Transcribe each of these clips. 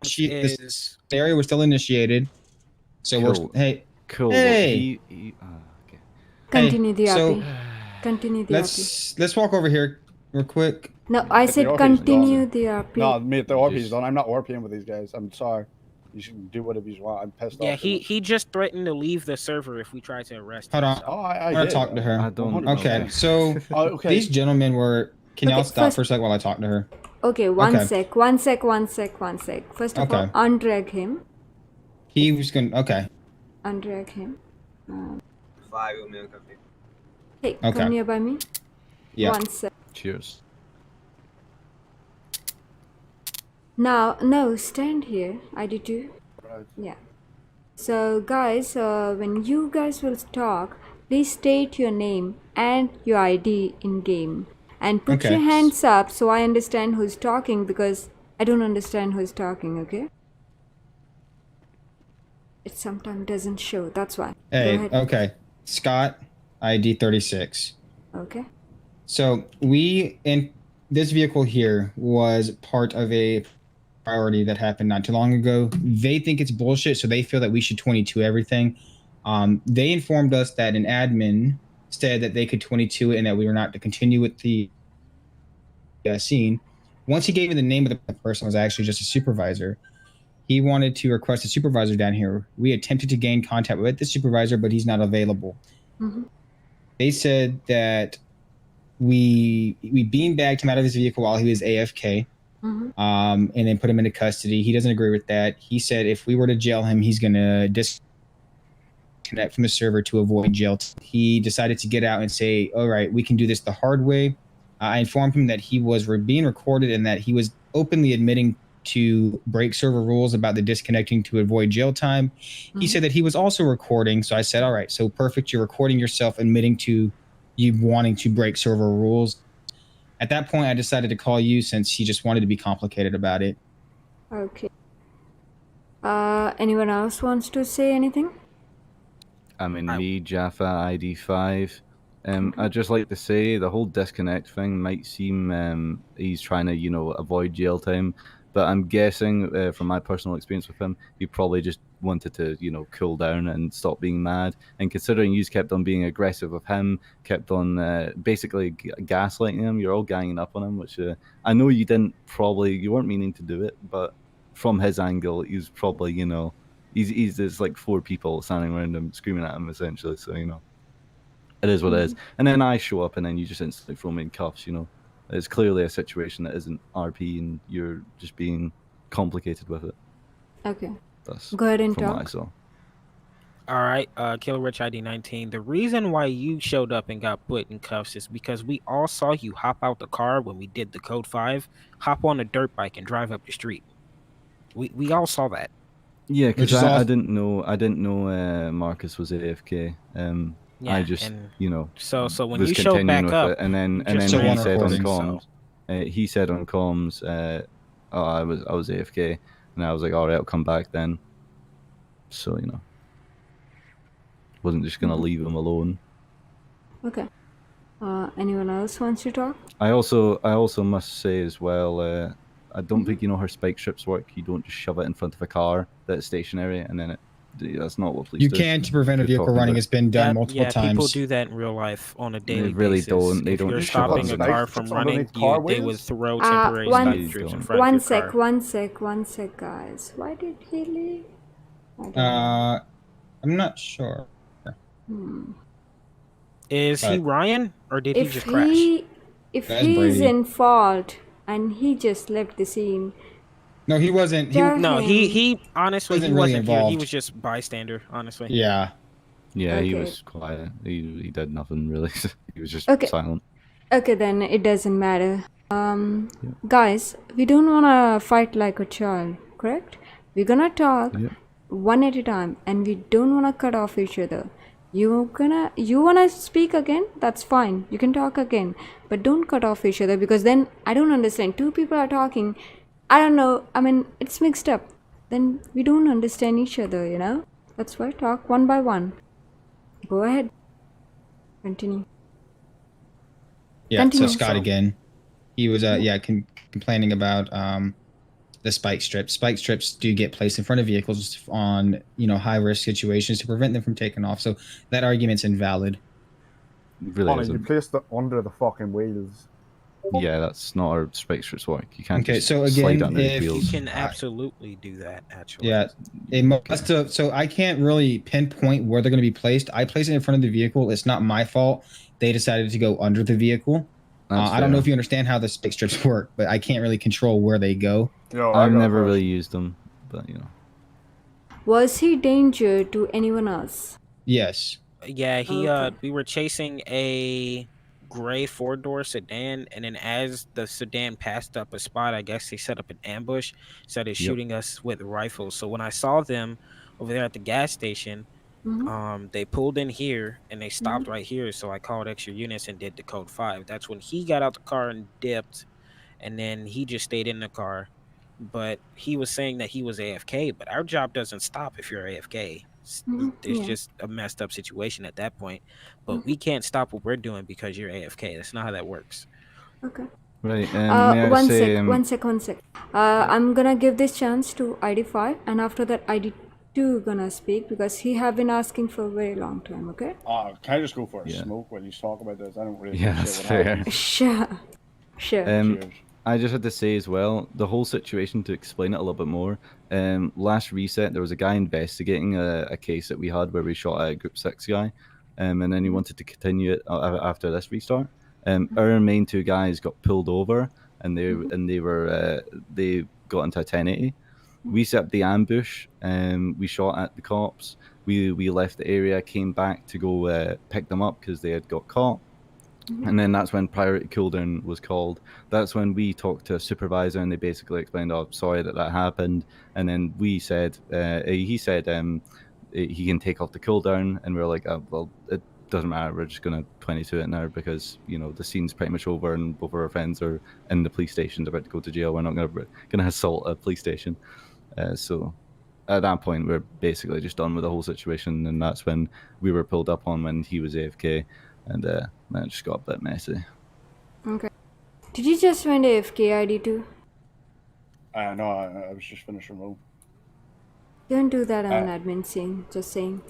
this area was still initiated. So Cool. we're hey. Cool. Hey. Okay. Continue the so RP. Continue the RP. Let's walk over here real quick. No, I said continue the RP. No, me at the RP's done. I'm not RPing with these guys. I'm sorry. You should do whatever you want. I'm pissed off. Yeah, he just threatened to leave the server if we try to arrest him. Hold on. Oh, I want did. to talk to her. I don't. Okay, so these gentlemen were. Can y'all stop for a sec while I talk to her? Okay, one sec. First of all, undrag him. He was gonna. Okay. Undrag him. FiveM. Hey, come nearby me. Yeah. 1 sec. Cheers. Now, no, stand here. ID2. Right. Yeah. So, guys, when you guys will talk, please state your name and your ID in game. And put your hands up so I understand who's talking, because I don't understand who's talking, okay? It sometimes doesn't show, that's why. Hey, okay. Scott, ID 36. Okay. So this vehicle here was part of a priority that happened not too long ago. They think it's bullshit, so they feel that we should 22 everything. They informed us that an admin said that they could 22 and that we were not to continue with the scene. Once he gave me the name of the person, was actually just a supervisor. He wanted to request a supervisor down here. We attempted to gain contact with the supervisor, but he's not available. Mm-hmm. They said that we beanbagged him out of his vehicle while he was AFK, and then put him into custody. He doesn't agree with that. He said if we were to jail him, he's gonna disconnect from the server to avoid jail. He decided to get out and say, all right, we can do this the hard way. I informed him that he was being recorded and that he was openly admitting to break server rules about the disconnecting to avoid jail time. He said that he was also recording. So I said, all right, so perfect. You're recording yourself admitting to you wanting to break server rules. At that point, I decided to call you since he just wanted to be complicated about it. Okay. Anyone else wants to say anything? I mean, me, Jaffa, ID5. I'd just like to say the whole disconnect thing might seem he's trying to, avoid jail time. But I'm guessing, from my personal experience with him, he probably just wanted to, cool down and stop being mad. And considering you kept on being aggressive with him, kept on basically gaslighting him, you're all ganging up on him, which I know you weren't meaning to do it, but from his angle, he's probably, there's like 4 people standing around him screaming at him, essentially. So, it is what it is. And then I show up and then you just instantly throw me in cuffs, It's clearly a situation that isn't RP and you're just being complicated with it. Okay. That's go ahead and from talk. What I saw. All right, Killer Rich ID 19. The reason why you showed up and got put in cuffs is because we all saw you hop out the car when we did the code 5, hop on a dirt bike and drive up the street. We all saw that. Yeah, because I didn't know Marcus was AFK. Yeah, I just, so when was you showed back up, and then he said on comms, oh, I was AFK, and I was like, all right, I'll come back then. So wasn't just gonna leave him alone. Okay. Anyone else wants to talk? I also must say as well, I don't think you know how spike strips work. You don't just shove it in front of a car that's stationary, and then that's not what police do. You can to prevent a vehicle running. It's been done multiple times. Yeah, people do that in real life on a daily basis. They really don't. They don't just stopping a car from running. They would throw temporary spike strips in front of your car. One sec, guys. Why did he leave? I'm not sure. Is he Ryan, or did he just crash? If he's in fault and he just left the scene. No, he wasn't. He honestly he wasn't involved. here. He was just bystander, honestly. Yeah. Yeah, he was quiet. He did nothing really. He was just silent. Okay, then it doesn't matter. Guys, we don't wanna fight like a child, correct? We're gonna talk one at a time, and we don't wanna cut off each other. You wanna speak again? That's fine. You can talk again, but don't cut off each other, because then I don't understand. 2 people are talking. I don't know. I mean, it's mixed up. Then we don't understand each other, That's why talk one by one. Go ahead. Continue. Yeah, so Scott again. He was complaining about the spike strips. Spike strips do get placed in front of vehicles on, you know, high risk situations to prevent them from taking off. So that argument's invalid. Really Connor, you isn't. placed it under the fucking wheels. Yeah, that's not how spike strips work. You can't Okay, just so slide again, under the if- You wheels. can absolutely do that, actually. Yeah, it must have. So I can't really pinpoint where they're going to be placed. I placed it in front of the vehicle. It's not my fault. They decided to go under the vehicle. I don't know fair. if you understand how the spike strips work, but I can't really control where they go. Yo, I've got a never really question. used them, but you know. Was he danger to anyone else? Yes. Yeah, Okay. we were chasing a gray 4-door sedan, and then as the sedan passed up a spot, I guess they set up an ambush, started shooting us with rifles. So when I saw them over there at the gas station, they pulled in here and they stopped right here. So I called extra units and did the code 5. That's when he got out the car and dipped, and then he just stayed in the car. But he was saying that he was AFK, but our job doesn't stop if you're AFK. It's Yeah. just a messed up situation at that point. But we can't stop what we're doing because you're AFK. That's not how that works. Okay. Right, may I One say, sec. I'm gonna give this chance to ID5, and after that ID2 gonna speak because he have been asking for a very long time. Okay. Can I just go for a Yeah. smoke when you talk about this? I don't really Yeah, give a that's shit what fair. happens. Sure. Cheers. I just had to say as well, the whole situation, to explain it a little bit more, last reset, there was a guy investigating a case that we had where we shot a Group 6 guy, and then he wanted to continue it after this restart. Our main 2 guys got pulled over, and they got into a 1080. We set up the ambush, we shot at the cops, we left the area, came back to go pick them up because they had got caught. And then that's when priority cooldown was called. That's when we talked to a supervisor, and they basically explained, "Oh, sorry that happened." And then we said, he said, he can take off the cooldown, and we were like, "Well, it doesn't matter. We're just gonna 22 it now because you know the scene's pretty much over, and both of our friends are in the police station. They're about to go to jail. We're not gonna assault a police station." So at that point, we're basically just done with the whole situation, and that's when we were pulled up on when he was AFK. And then it just got a bit messy. Okay. Did you just went AFK ID2? No, I was just finished from home. Don't do that on admin scene. Just saying.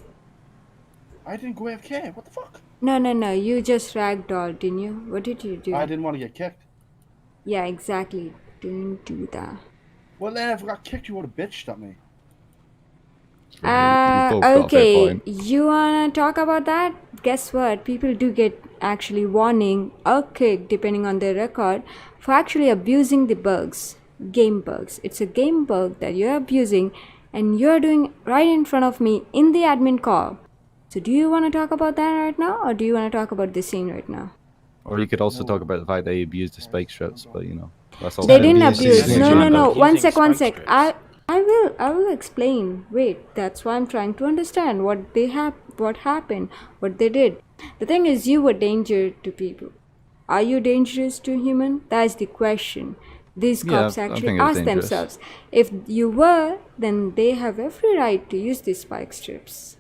I didn't go AFK. What the fuck? No. You just ragdolled, didn't you? What did you do? I didn't want to get kicked. Yeah, exactly. Don't do that. Well, then if I got kicked, you would have bitched at me. Okay, you wanna talk about that? Guess what? People do get actually warning or kicked depending on their record for actually abusing the bugs, game bugs. It's a game bug that you're abusing and you're doing right in front of me in the admin call. So do you want to talk about that right now, or do you want to talk about this scene right now? Or you could also talk about the fact they abused the spike strips, but you know, that's all. They didn't abuse. abuse. No. One sec. Spike I will explain. Wait, that's why I'm trying to understand what happened, what they did. The thing is, you were danger to people. Are you dangerous to human? That's the question. These cops actually ask themselves. If you were, then they have every right to use these spike strips.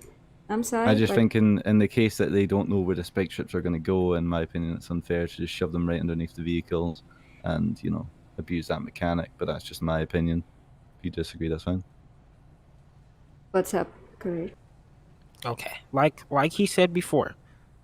I'm sorry. I just think in the case that they don't know where the spike strips are going to go, in my opinion, it's unfair to just shove them right underneath the vehicles and, you know, abuse that mechanic. But that's just my opinion. If you disagree, that's fine. What's up? Correct. Okay, like he said before,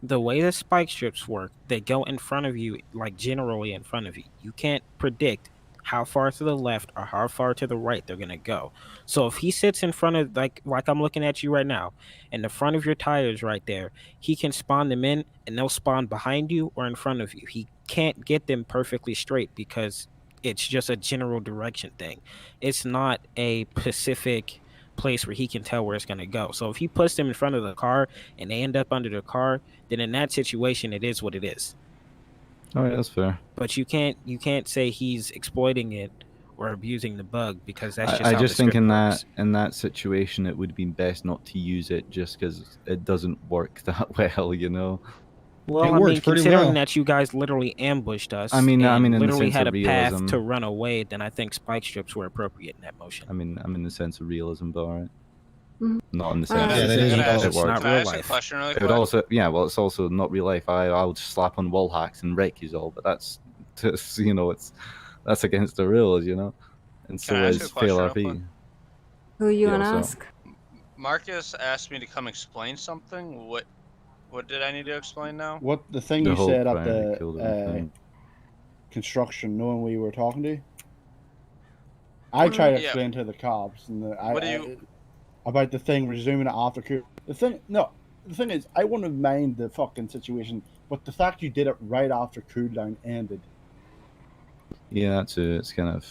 the way the spike strips work, they go in front of you, like generally in front of you. You can't predict how far to the left or how far to the right they're gonna go. So if he sits in front of like I'm looking at you right now, and the front of your tires right there, he can spawn them in, and they'll spawn behind you or in front of you. He can't get them perfectly straight because it's just a general direction thing. It's not a specific place where he can tell where it's going to go. So if he puts them in front of the car and they end up under the car, then in that situation it is what it is. All right, that's fair. But you can't say he's exploiting it or abusing the bug because that's just I how just the think script works. in that situation it would be best not to use it just because it doesn't work that well, you know. Well, It I mean, works pretty considering well. that you guys literally ambushed us, I mean, in the literally sense had a of path realism. to run away, then I think spike strips were appropriate in that motion. I mean, I'm in the sense of realism, but all right. Mhm. Not in the Yeah, sense that is that also- it It's not works. Can I real ask a life. question really It would quick? also, yeah, well, it's also not real life. I'll just slap on wall hacks and wreck you all, but that's just, you know, that's against the rules, you know. And Can so I ask is a question Fail real quick? RP. Who you Yeah, wanna what's ask? Marcus asked me to come explain something. What did I need to explain now? What the thing The you whole said at priority the cooldown thing. construction, knowing we were talking to you? I tried to Yeah. explain to the cops and What do you? about the thing resuming it after cool. The thing is, I wouldn't mind the fucking situation, but the fact you did it right after cooldown ended. Yeah, that's it. It's kind of.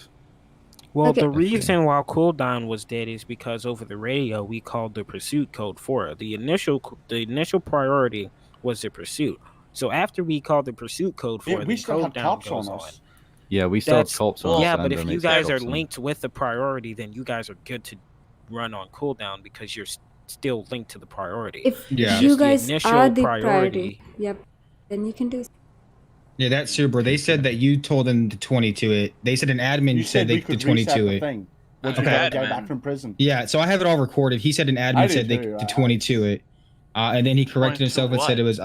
Well, Okay. the reason why cooldown was dead is because over the radio we called the pursuit code for it. The initial priority was the pursuit. So after we called the pursuit code for Yeah, it, we then still had cooldown cops goes on on. us. Yeah, we still have cops on us. Yeah, but and if our you mates have guys are cops on. linked with the priority, then you guys are good to run on cooldown because you're still linked to the priority. If Yeah. you Just the guys initial are the priority. priority, yep, then you can do. Yeah, that's super. They said that you told them to 22 it. They said an admin You said they we to could 22 reset the it. thing once An we got a guy admin? back from prison. Yeah, so I have it all recorded. He said an I admin do said they too. to 22 it, and then he corrected 22 himself and what? said it was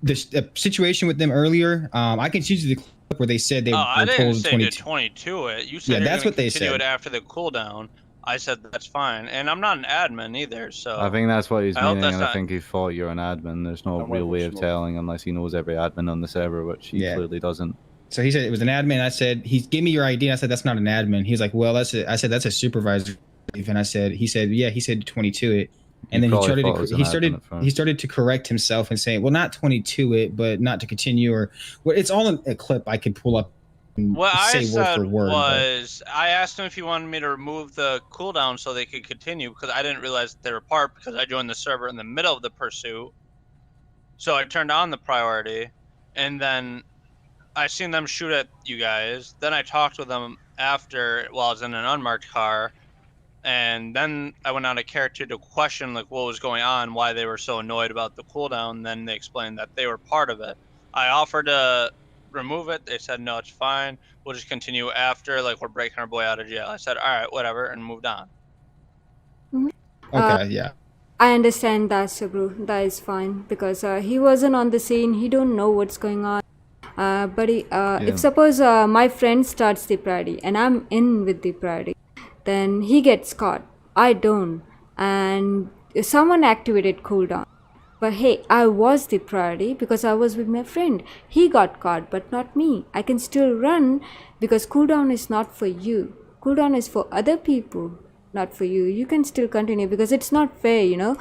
the situation with them earlier. I can choose the clip where they said they Oh, were I didn't told say 22. to 22 it. You Yeah, said you're that's going what to they continue said. it after the cooldown. I said that's fine, and I'm not an admin either. So I think that's what he's I hope meaning, that's and I not- think he thought you're an admin. There's no And real what way was of smoke? telling unless he knows every admin on the server, which he Yeah. clearly doesn't. So he said it was an admin. I said he gave me your ID. I said that's not an admin. He was like, well, that's it. I said that's a supervisor. And he said 22 it. And then he probably started thought it was an admin at first. he started to correct himself and saying, well, not 22 it, but not to continue or well, it's all in a clip I could pull up and what I say word said for word. was I asked him if he wanted me to remove the cooldown so they could continue because I didn't realize they were apart because I joined the server in the middle of the pursuit. So I turned on the priority, and then I seen them shoot at you guys. Then I talked with them after while I was in an unmarked car, and then I went on a character to question like what was going on, why they were so annoyed about the cooldown. Then they explained that they were part of it. I offered to remove it. They said no, it's fine. We'll just continue after like we're breaking our boy out of jail. I said all right, whatever, and moved on. Okay, yeah. I understand that, Sabru. That is fine because he wasn't on the scene. He don't know what's going on. But if suppose my friend starts the priority and I'm in with the priority, then he gets caught. I don't, and someone activated cooldown. But hey, I was the priority because I was with my friend. He got caught, but not me. I can still run because cooldown is not for you. Cooldown is for other people, not for you. You can still continue because it's not fair, you know.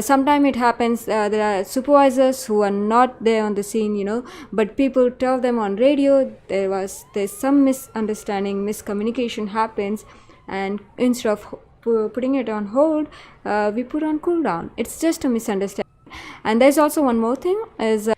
Sometimes it happens, there are supervisors who are not there on the scene, you know, but people tell them on radio there's some misunderstanding, miscommunication happens, and instead of putting it on hold, we put on cooldown. It's just a misunderstanding. And there's also one more thing is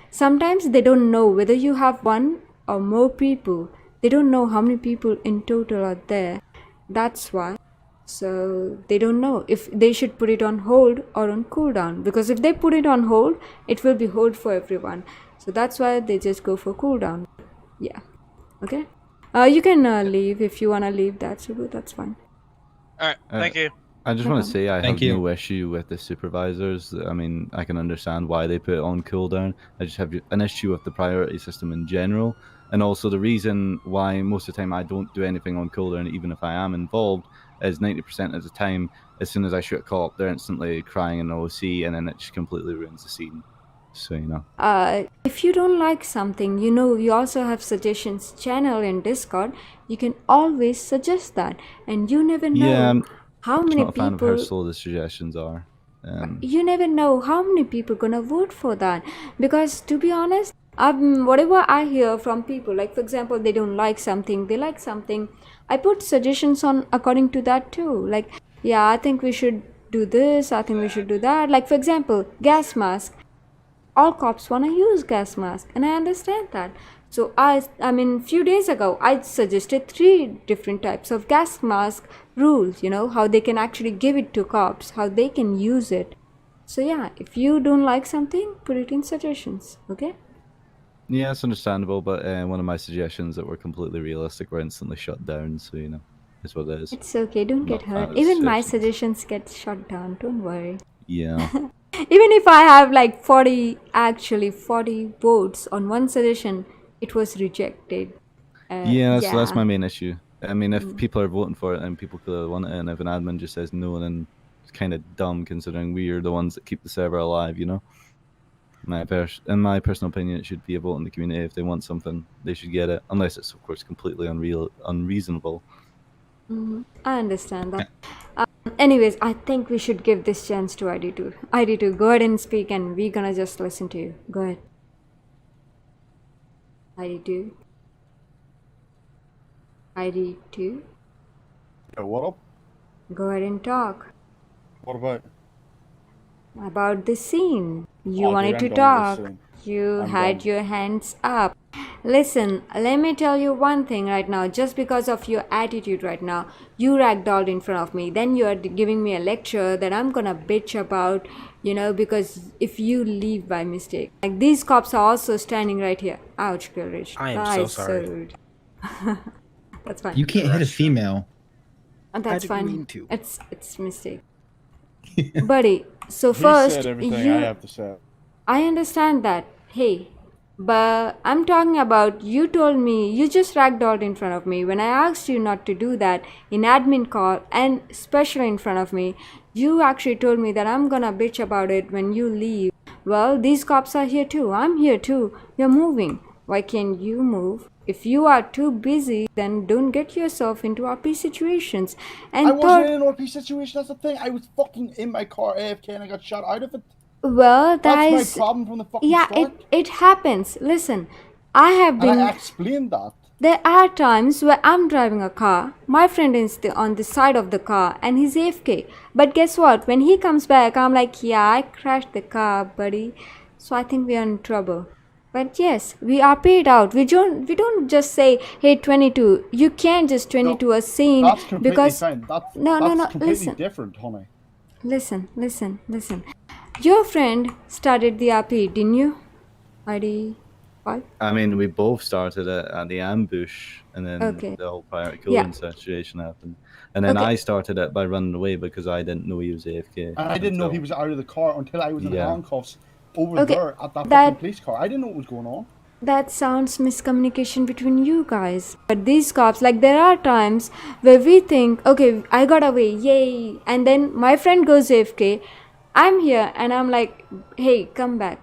sometimes they don't know whether you have one or more people. They don't know how many people in total are there. That's why. So they don't know if they should put it on hold or on cooldown, because if they put it on hold, it will be hold for everyone. So that's why they just go for cooldown. Yeah. Okay. You can leave if you wanna leave. That's fine. All right, thank you. I just No want to say I Thank have you. no issue with the supervisors. I mean, I can understand why they put it on cooldown. I just have an issue with the priority system in general. And also the reason why most of the time I don't do anything on cooldown, even if I am involved, is 90% of the time, as soon as I shoot a cop, they're instantly crying in the OC, and then it just completely ruins the scene. So, you know. If you don't like something, you know, we also have suggestions channel in Discord. You can always suggest that, and you never know Yeah, how I'm many not a fan of how people. slow the suggestions are. You never know how many people gonna vote for that, because to be honest, whatever I hear from people, like for example, they don't like something, they like something, I put suggestions on according to that too. Like, yeah, I think we should do this, I think we should do that. Like for example, gas mask. All cops want to use gas mask, and I understand that. So I mean, few days ago I suggested 3 different types of gas mask rules, you know, how they can actually give it to cops, how they can use it. So yeah, if you don't like something, put it in suggestions. Okay. Yeah, it's understandable, but one of my suggestions that were completely realistic were instantly shut down, so, you know, it's what it is. It's okay, don't get Not a fan hurt. of the Even my suggestions. suggestions get shut down, don't worry. Yeah. Even if I have like 40 votes on one suggestion, it was rejected. Yeah, so that's my main issue. I mean, if people are voting for it, then people clearly want it, and if an admin just says no, then it's kind of dumb considering we are the ones that keep the server alive, you know? In my personal opinion, it should be a vote in the community. If they want something, they should get it, unless it's, of course, completely unreasonable. I understand that. Anyways, I think we should give this chance to ID2. ID2, go ahead and speak, and we're gonna just listen to you. Go ahead. ID2. ID2. Yo, what up? Go ahead and talk What about? about the scene. You Oh, dude, wanted I'm to done with talk. this scene. You I'm had done. your hands up. Listen, let me tell you one thing right now. Just because of your attitude right now, you ragdolled in front of me. Then you are giving me a lecture that I'm gonna bitch about, because if you leave by mistake. Like, these cops are also standing right here. Ouch, Courage. I am so sorry. That's fine. You can't hit a female. That's didn't fine. mean to. It's mistake. Buddy, so He first, said everything I have to say. I understand that. Hey, but I'm talking about, you told me, you just ragdolled in front of me when I asked you not to do that in admin call, and especially in front of me. You actually told me that I'm gonna bitch about it when you leave. Well, these cops are here too. I'm here too. You're moving. Why can't you move? If you are too busy, then don't get yourself into RP situations. And I wasn't in an RP situation. That's the thing. I was fucking in my car AFK and I got shot out of it. well, That's my problem from the fucking yeah, start. it happens. Listen, I have been. And I explained that. There are times where I'm driving a car, my friend is on the side of the car, and he's AFK. But guess what? When he comes back, I'm like, yeah, I crashed the car, buddy. So I think we are in trouble. But yes, we are paid out. We don't just say, hey, 22. You can't just 22 a scene That's completely because fine. That's no, completely listen. different, honey. Listen. Your friend started the RP, didn't you? ID 5? I mean, we both started it at the ambush, and then Okay. the whole pirate cooling situation happened. And then Okay. I started it by running away because I didn't know he was AFK. And I didn't know he was out of the car until I was in Yeah. handcuffs over Okay, there at that that- fucking police car. I didn't know what was going on. That sounds miscommunication between you guys. But these cops, like, there are times where we think, okay, I got away, yay. And then my friend goes AFK. I'm here and I'm like, hey, come back.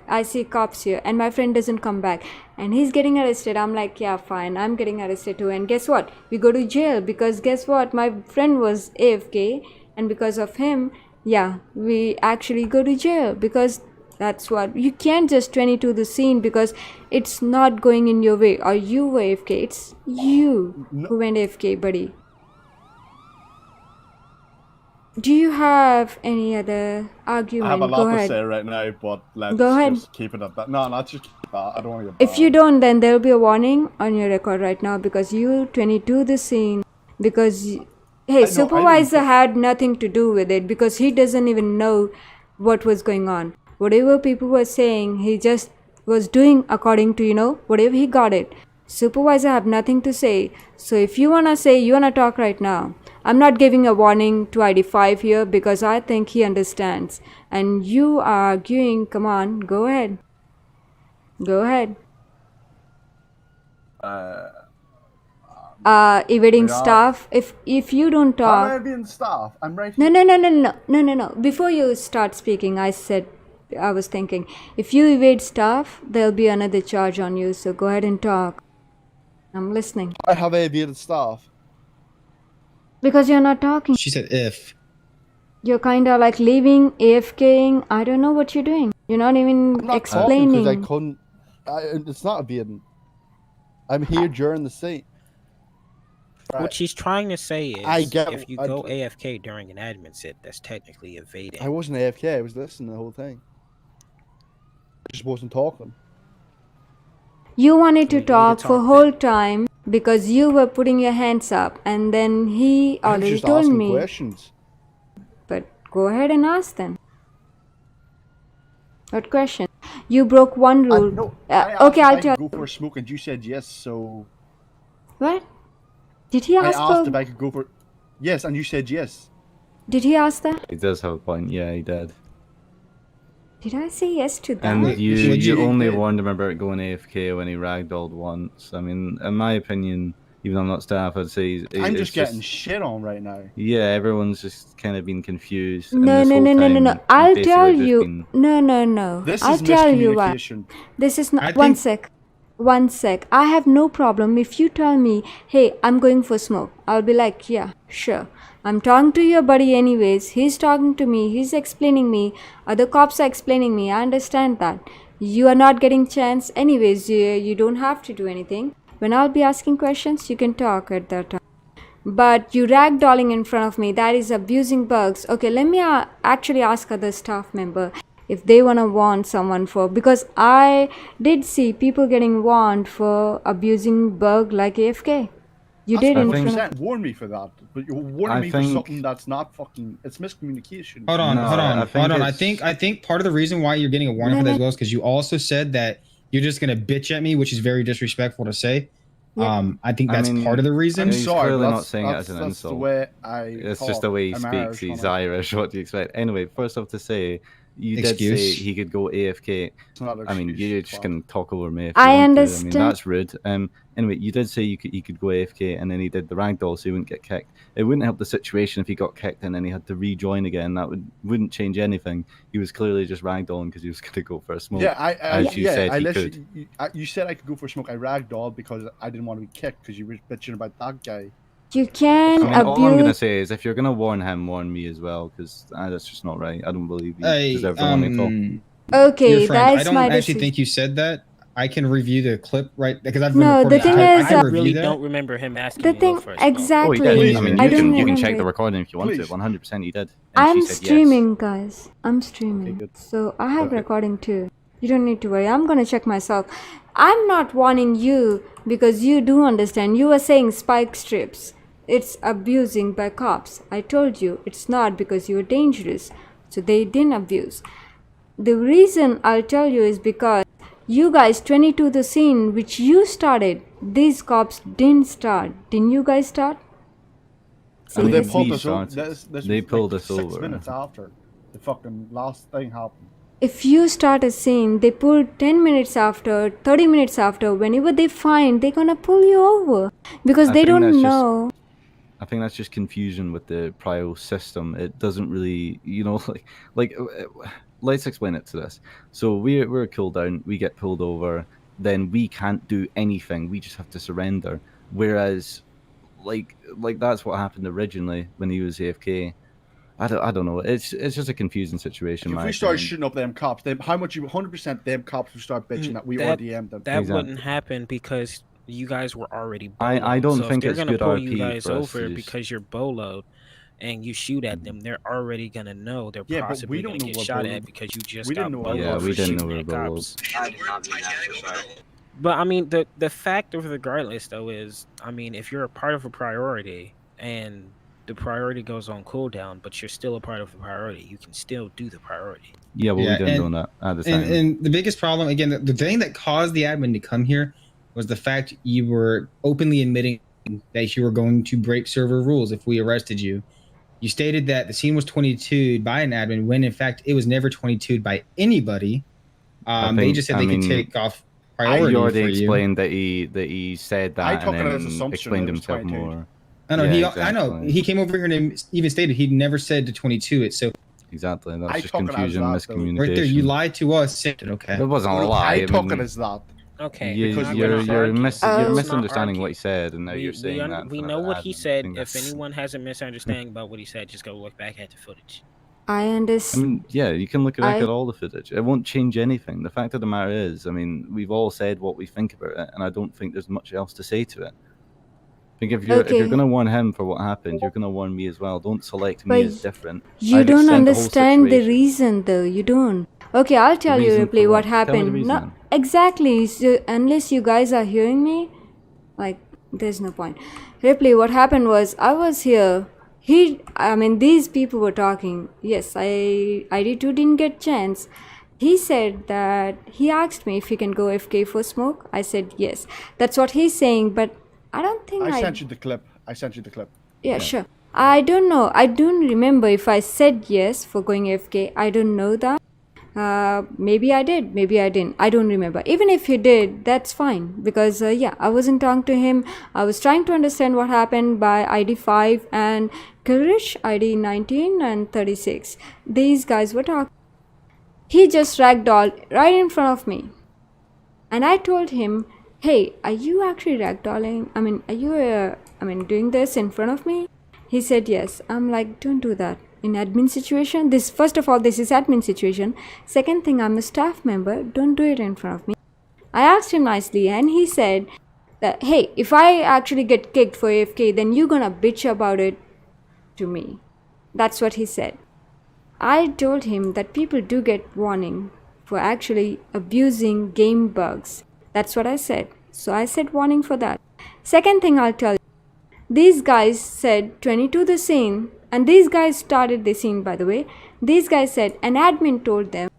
I see cops here. And my friend doesn't come back. And he's getting arrested. I'm like, yeah, fine. I'm getting arrested too. And guess what? We go to jail because guess what? My friend was AFK. And because of him, yeah, we actually go to jail because that's what. You can't just 22 the scene because it's not going in your way or you were AFK. It's you who went AFK, buddy. Do you have any other argument? I have a Go lot to ahead. say right now, but let's Go ahead. just keep it at that. No, let's just keep that. I don't want to get If you banned. don't, then there will be a warning on your record right now because you 22 the scene because hey, I supervisor didn't- had nothing to do with it because he doesn't even know what was going on. Whatever people were saying, he just was doing according to, whatever he got it. Supervisor have nothing to say. So if you wanna say, you wanna talk right now. I'm not giving a warning to ID5 here because I think he understands. And you are arguing, come on, go ahead. Go ahead. Evading we are- staff. If you don't Am talk. I being staff? I'm right here. No. Before you start speaking, I was thinking, if you evade staff, there'll be another charge on you. So go ahead and talk. I'm listening. I have evaded staff. Because you're not talking. She said if. You're kind of like leaving, AFKing. I don't know what you're doing. You're not even I'm not explaining. talking because I couldn't. It's not evading. I'm here during the scene. What she's trying to say is, I get- if you I- go AFK during an admin sit, that's technically evading. I wasn't AFK. I was listening to the whole thing. I just wasn't talking. You wanted to You need to talk for talk whole time because you were putting your hands up, and then he I was already just told asking me. questions. But go ahead and ask them. What question? You broke one rule. No, Okay, I'll I tell. could go for a smoke, and you said yes. So What? Did he I ask asked if for? I could go for. Yes, and you said yes. Did he ask that? He does have a point. Yeah, he did. Did I say yes to that? And Wait, you would you- only warned him about going AFK when he ragdolled once. I mean, in my opinion, even though I'm not staff, I'd say I'm it's just getting shit on right now. Yeah, everyone's just kind of been confused. No, and this no, whole no, no, no, no. time, I'll basically tell just you. been- No. This I'll is tell you why. miscommunication. This is not. I One think- sec. One sec. I have no problem if you tell me, hey, I'm going for smoke. I'll be like, yeah, sure. I'm talking to your buddy anyways. He's talking to me. He's explaining me. Other cops are explaining me. I understand that. You are not getting chance anyways. You don't have to do anything. When I'll be asking questions, you can talk at that time. But you ragdolling in front of me, that is abusing bugs. Okay, let me actually ask other staff member if they want to warn someone for, because I did see people getting warned for abusing bug like AFK. You That's did in 100% front of... warn me for that, but you're warning I me for think- something that's not fucking. It's miscommunication. Hold on. No, I think I think part of the reason why you're getting a warning for that as well is because you also said that you're just gonna bitch at me, which is very disrespectful to say. Yeah. I think I that's mean, part of the I'm reason. he's sorry, clearly but not saying it as an that's insult. the way I. It's just talk. the way he I'm speaks. Irish, He's man. Irish. What do you expect? Anyway, first off to say, you did Excuse. say he could go AFK. It's not an I mean, excuse, you're just Bob. gonna talk over me if I you want to. I understand. mean, that's rude. Anyway, you did say he could go AFK, and then he did the ragdoll, so he wouldn't get kicked. It wouldn't help the situation if he got kicked and then he had to rejoin again. That wouldn't change anything. He was clearly just ragdolling because he was gonna go for a smoke. Yeah, as you said, he literally, you said I could go for a smoke. I ragdolled because I didn't want to be kicked because you were bitching about that guy. You can I mean, all I'm gonna abuse... say is if you're gonna warn him, warn me as well, because that's just not right. I don't believe you Hey, deserve the warning at all. Okay, your friend, I that's don't my actually decision. think you said that. I can review the clip right because I've No, been the recording. thing I is can that- review really that. don't remember him asking The you thing, for a smoke. exactly. Oh, he did. Please, I mean, I you don't can check remember the it. recording if you want Please. to. 100% he did. And I'm she said streaming, guys. I'm streaming. good. So I have Okay. recording too. You don't need to worry. I'm gonna check myself. I'm not warning you because you do understand. You were saying spike strips. It's abusing by cops. I told you it's not because you're dangerous. So they didn't abuse. The reason I'll tell you is because you guys 22 the scene which you started. These cops didn't start. Didn't you guys start? I So mean, they we pulled us over. started. This They was pulled like us 6 over. minutes after the fucking last thing happened. If you start a scene, they pull 10 minutes after, 30 minutes after, whenever they find, they're gonna pull you over because I they think that's don't just- know. I think that's just confusion with the prio system. It doesn't really, let's explain it to this. So we're cooled down, we get pulled over, then we can't do anything. We just have to surrender. Whereas, like that's what happened originally when he was AFK. I don't know. It's just a confusing situation. If my we start opinion. shooting up them cops, then how much you 100% them cops will start bitching that we That- RDM'd them. That Exactly. wouldn't happen because you guys were already I boloed. don't so think if they're it's gonna good pull RP you guys for us to over just- because you're boloed and you shoot at them, they're already gonna know they're Yeah, but possibly we don't gonna know get we're shot boloed. at because you just We got didn't know we were boloed Yeah, for we didn't know shooting we were at boloed. cops. I did not mean that. So sorry. But I mean, the fact of regardless though is, I mean, if you're a part of a priority and the priority goes on cooldown, but you're still a part of the priority, you can still do the priority. Yeah, well, Yeah, we didn't and- know that at the time. And the biggest problem, again, the thing that caused the admin to come here was the fact you were openly admitting that you were going to break server rules if we arrested you. You stated that the scene was 22'd by an admin when in fact it was never 22'd by anybody. They think- just said I they mean, could take off priority He already for you. explained that he said I that took and it as then assumption explained that it was himself 22. more. I know Yeah, I know exactly. he came over here and even stated he never said to 22 it. So Exactly. That's I just took it as confusion, that, though. miscommunication. right there, you lied to us. Said it, okay. It wasn't a No, lie. I took mean, it as that. Okay, you, because I'm you're gonna you're, argue. mis- Oh. you're Let's not misunderstanding argue. what he said, and now you're saying that. in we front know of what the he admin. I said. think If that's- anyone has a misunderstanding about what he said, just go look back at the footage. I I understand. mean, yeah, you can look back I- at all the footage. It won't change anything. The fact of the matter is, I mean, we've all said what we think about it, and I don't think there's much else to say to it. I think if you're Okay. gonna warn him for what happened, you're gonna warn me as well. Don't select me But as different. You I've don't explained the whole understand the situation. reason though. You don't. Okay, I'll tell you reason replay for what what? Tell me the happened. reason No, then. exactly. So, unless you guys are hearing me, like there's no point. Replay what happened was I was here. These people were talking. Yes, ID2 didn't get chance. He said that he asked me if he can go FK for smoke. I said yes. That's what he's saying, but I don't think I sent you the clip. Yeah, sure. I don't know. I don't remember if I said yes for going FK. I don't know that. Maybe I did, maybe I didn't. I don't remember. Even if he did, that's fine because yeah, I wasn't talking to him. I was trying to understand what happened by ID 5 and Kilrich ID 19 and 36. These guys were talking. He just ragdolled right in front of me, and I told him, "Hey, are you actually ragdolling? I mean, are you doing this in front of me?" He said yes. I'm like, don't do that in admin situation. This, first of all, this is admin situation. Second thing, I'm a staff member. Don't do it in front of me. I asked him nicely, and he said that, hey, if I actually get kicked for AFK, then you're gonna bitch about it to me. That's what he said. I told him that people do get warning for actually abusing game bugs. That's what I said. So I said warning for that. Second thing I'll tell you, these guys said 22 the scene, and these guys started the scene, by the way. These guys said an admin told them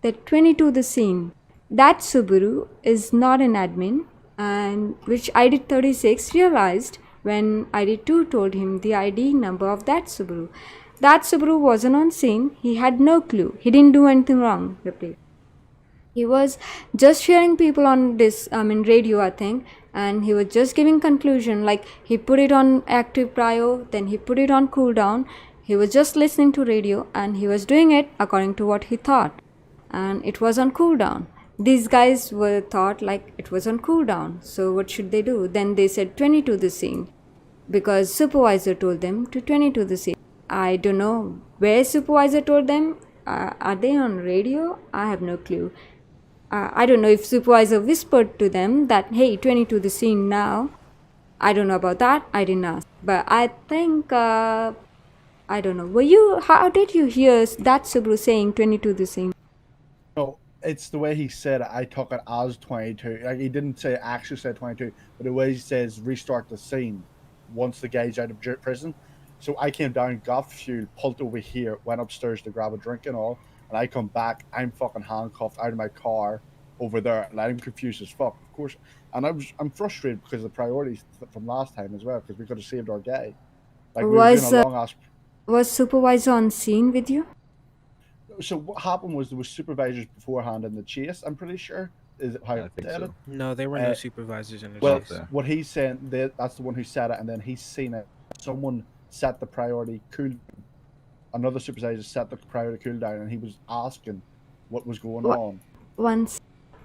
that 22 the scene. That Subaru is not an admin, and which ID 36 realized when ID 2 told him the ID number of that Subaru. That Subaru wasn't on scene. He had no clue. He didn't do anything wrong. He was just hearing people on this, radio, I think, and he was just giving conclusion. Like, he put it on active prio, then he put it on cooldown. He was just listening to radio, and he was doing it according to what he thought, and it was on cooldown. These guys were thought like it was on cooldown. So what should they do? Then they said 22 the scene because supervisor told them to 22 the scene. I don't know where supervisor told them. Are they on radio? I have no clue. I don't know if supervisor whispered to them that, hey, 22 the scene now. I don't know about that. I didn't ask. But I think, I don't know. How did you hear that Subaru saying 22 the scene? No, it's the way he said it. I took it as 22. Like, he didn't say actually said 22, but the way he says restart the scene once the guy's out of prison. So I came down, got fuel, pulled over here, went upstairs to grab a drink and all, and I come back, I'm fucking handcuffed out of my car over there, and I'm confused as fuck, of course. And I'm frustrated because of the priorities from last time as well, because we could have saved our guy. Like, we were doing a long ass. Was supervisor on scene with you? So what happened was there was supervisors beforehand in the chase, I'm pretty sure. Is it how I said it? No, there were no supervisors in the chase. Well, what he's saying, that's the one who said it, and then he's seen it. Someone set the priority cooldown. Another supervisor set the priority cooldown, and he was asking what was going on. Once,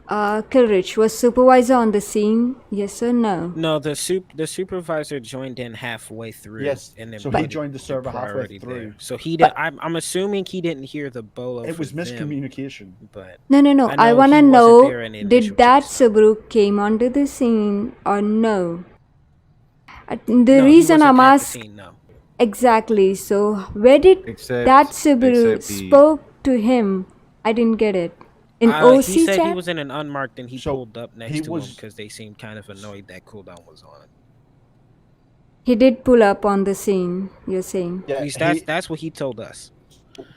Kilrich, was supervisor on the scene? Yes or no? No, the supervisor joined in halfway through. Yes, and then so he joined the server halfway through. There. So he did. I'm assuming he didn't hear the bolo. It was miscommunication. But no. I want to know, did that Subaru came onto the scene or no? The reason I'm asking. No. Exactly. So where did that Subaru spoke to him? I didn't get it. In OC he said chat? he was in an unmarked and he pulled up next to him because they seemed kind of annoyed that cooldown was on. He did pull up on the scene, you're saying? Yeah, that's what he told us.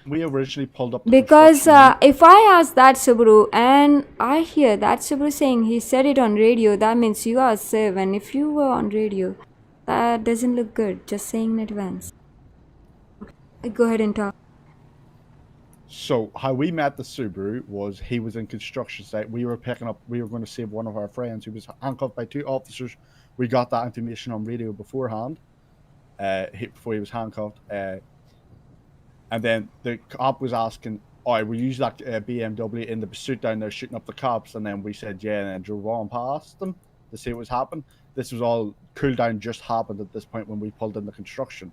We originally pulled up because if I ask that Subaru and I hear that Subaru saying he said it on radio, that means you are safe. And if you were on radio, that doesn't look good. Just saying in advance. Okay, go ahead and talk. So how we met the Subaru was he was in construction site. We were going to save one of our friends who was handcuffed by 2 officers. We got that information on radio beforehand, before he was handcuffed. And then the cop was asking, "Oh, we use that BMW in the pursuit down there shooting up the cops." And then we said, "Yeah," and then drove on past them to see what was happening. This was all cooldown just happened at this point when we pulled in the construction.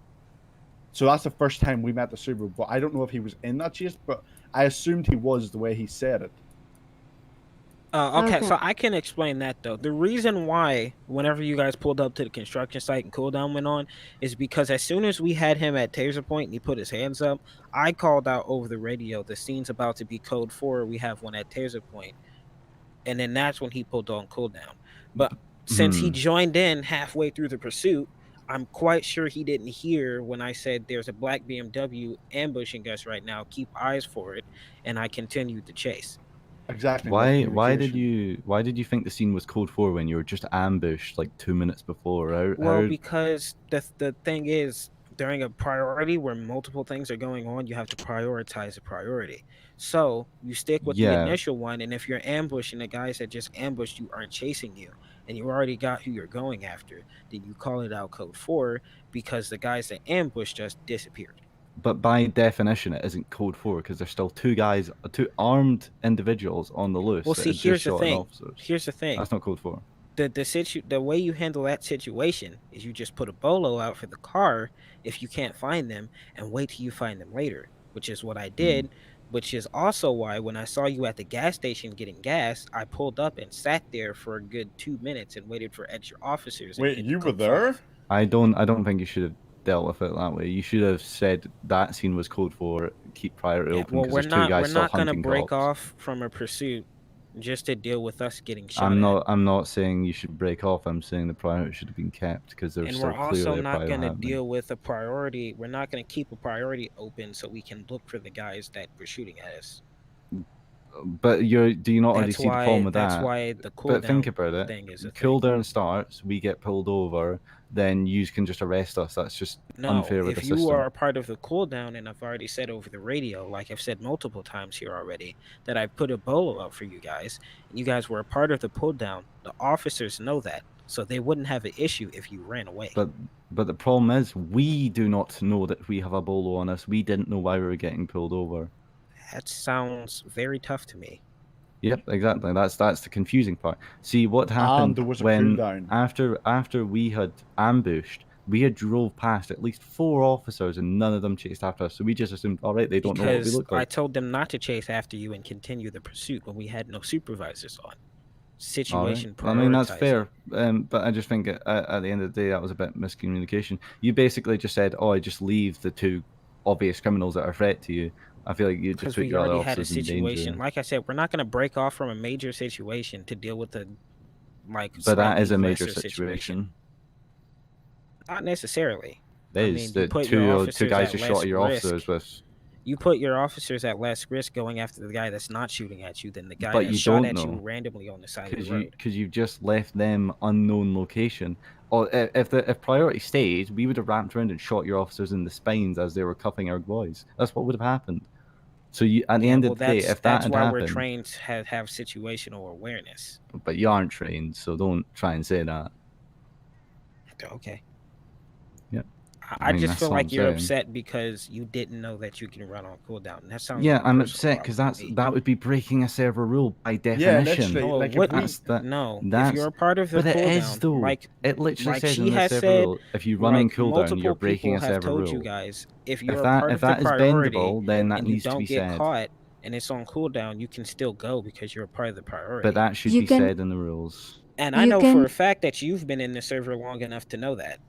So that's the first time we met the Subaru, but I don't know if he was in that chase, but I assumed he was the way he said it. Okay, so I can explain that though. The reason why whenever you guys pulled up to the construction site and cooldown went on is because as soon as we had him at taser point and he put his hands up, I called out over the radio, the scene's about to be code 4, we have one at taser point. And then that's when he pulled on cooldown. But since he joined in halfway through the pursuit, I'm quite sure he didn't hear when I said there's a black BMW ambushing us right now. Keep eyes for it, and I continued the chase. Exactly. Why did you think the scene was code 4 when you were just ambushed like 2 minutes before? Because the thing is, During a priority where multiple things are going on, you have to prioritize a priority. So you stick with the initial one, and if you're ambushed and the guys that just ambushed you aren't chasing you, and you already got who you're going after, then you call it out code 4 because the guys that ambushed just disappeared. But by definition, it isn't code 4 because there's still two armed individuals on the loose. Well, that see, had just here's the shot thing. officers. Here's the thing. That's not code 4. The way you handle that situation is you just put a bolo out for the car if you can't find them and wait till you find them later, which is what I did, which is also why when I saw you at the gas station getting gas, I pulled up and sat there for a good 2 minutes and waited for extra officers. Wait, you were there? I don't think you should have dealt with it that way. You should have said that scene was code 4, keep priority open Well, because there's two guys still hunting gonna break cops. off from a pursuit just to deal with us getting shot. I'm not saying you should break off. I'm saying the priority should have been kept because there's still clearly a priority. And we're also not going to deal with a priority. We're not going to keep a priority open so we can look for the guys that were shooting at us. But do you not already see the problem with that? That's why the cooldown. But think about it. Thing is a cooldown starts, we get pulled over, then you can just arrest us. That's just unfair with the system. If you are a part of the cooldown, and I've already said over the radio, like I've said multiple times here already, that I put a bolo out for you guys, and you guys were a part of the cooldown, the officers know that, so they wouldn't have an issue if you ran away. But the problem is, we do not know that we have a bolo on us. We didn't know why we were getting pulled over. That sounds very tough to me. Yep, exactly. That's the confusing part. See what happened when after we had ambushed, we had drove past at least 4 officers and none of them chased after us. So we just assumed, all right, they don't know what we look like. I told them not to chase after you and continue the pursuit when we had no supervisors on. Situation prioritizing. I mean, that's fair, but I just think at the end of the day that was a bit miscommunication. You basically just said, "Oh, I just leave the 2 obvious criminals that are a threat to you." I feel like you just put your other officers in danger. Like I said, we're not going to break off from a major situation to deal with But that is a major situation. Not necessarily. It is. The two guys just shot at your officers with. You put your officers at less risk going after the guy that's not shooting at you than the guy that shot at you randomly on the side of the road. Because you've just left them unknown location. Or if priority stayed, we would have wrapped around and shot your officers in the spines as they were cuffing our boys. That's what would have happened. So at the end of the day, if that had happened, that's why we're trained to have situational awareness. But you aren't trained, so don't try and say that. Okay. Yep. I just feel like you're upset because you didn't know that you can run on cooldown. That sounds. Yeah, I'm upset because that would be breaking a server rule by definition. Yeah, literally. If you're a part of the cooldown, it is though. It literally says in the server rule, if you run on cooldown, you're breaking a server rule. You guys, if you're a part of the priority, bendable, then that needs to be said. And you don't get caught, and it's on cooldown, you can still go because you're a part of the priority. But that should be said in the rules. And I know for a fact that you've been in the server long enough to know that.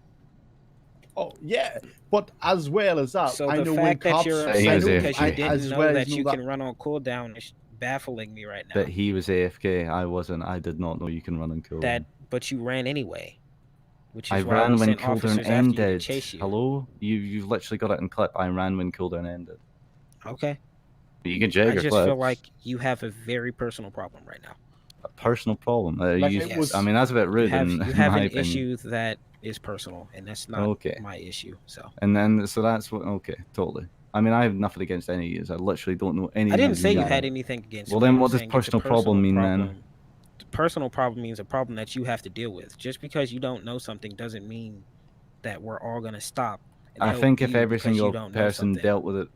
Oh yeah, but as well as that, so I the know fact when that cops you're upset because you didn't know that you can run on cooldown is baffling me right now. That he was AFK, I wasn't. I did not know you can run on cooldown. But you ran anyway. Which is I why ran we when sent cooldown ended. Chase you. Hello, you've literally got it in clip. I ran when cooldown ended. Okay. But you can check your clips. I just feel like you have a very personal problem right now. A personal problem? I mean, that's a bit rude. You have an issue that is personal, and that's not my issue. So. And then, so that's what. Okay, totally. I mean, I have nothing against any of you. I literally don't know any. I didn't say you had anything against. Well, then, what does personal problem mean then? The personal problem means a problem that you have to deal with. Just because you don't know something doesn't mean that we're all gonna stop. I think if every single person dealt with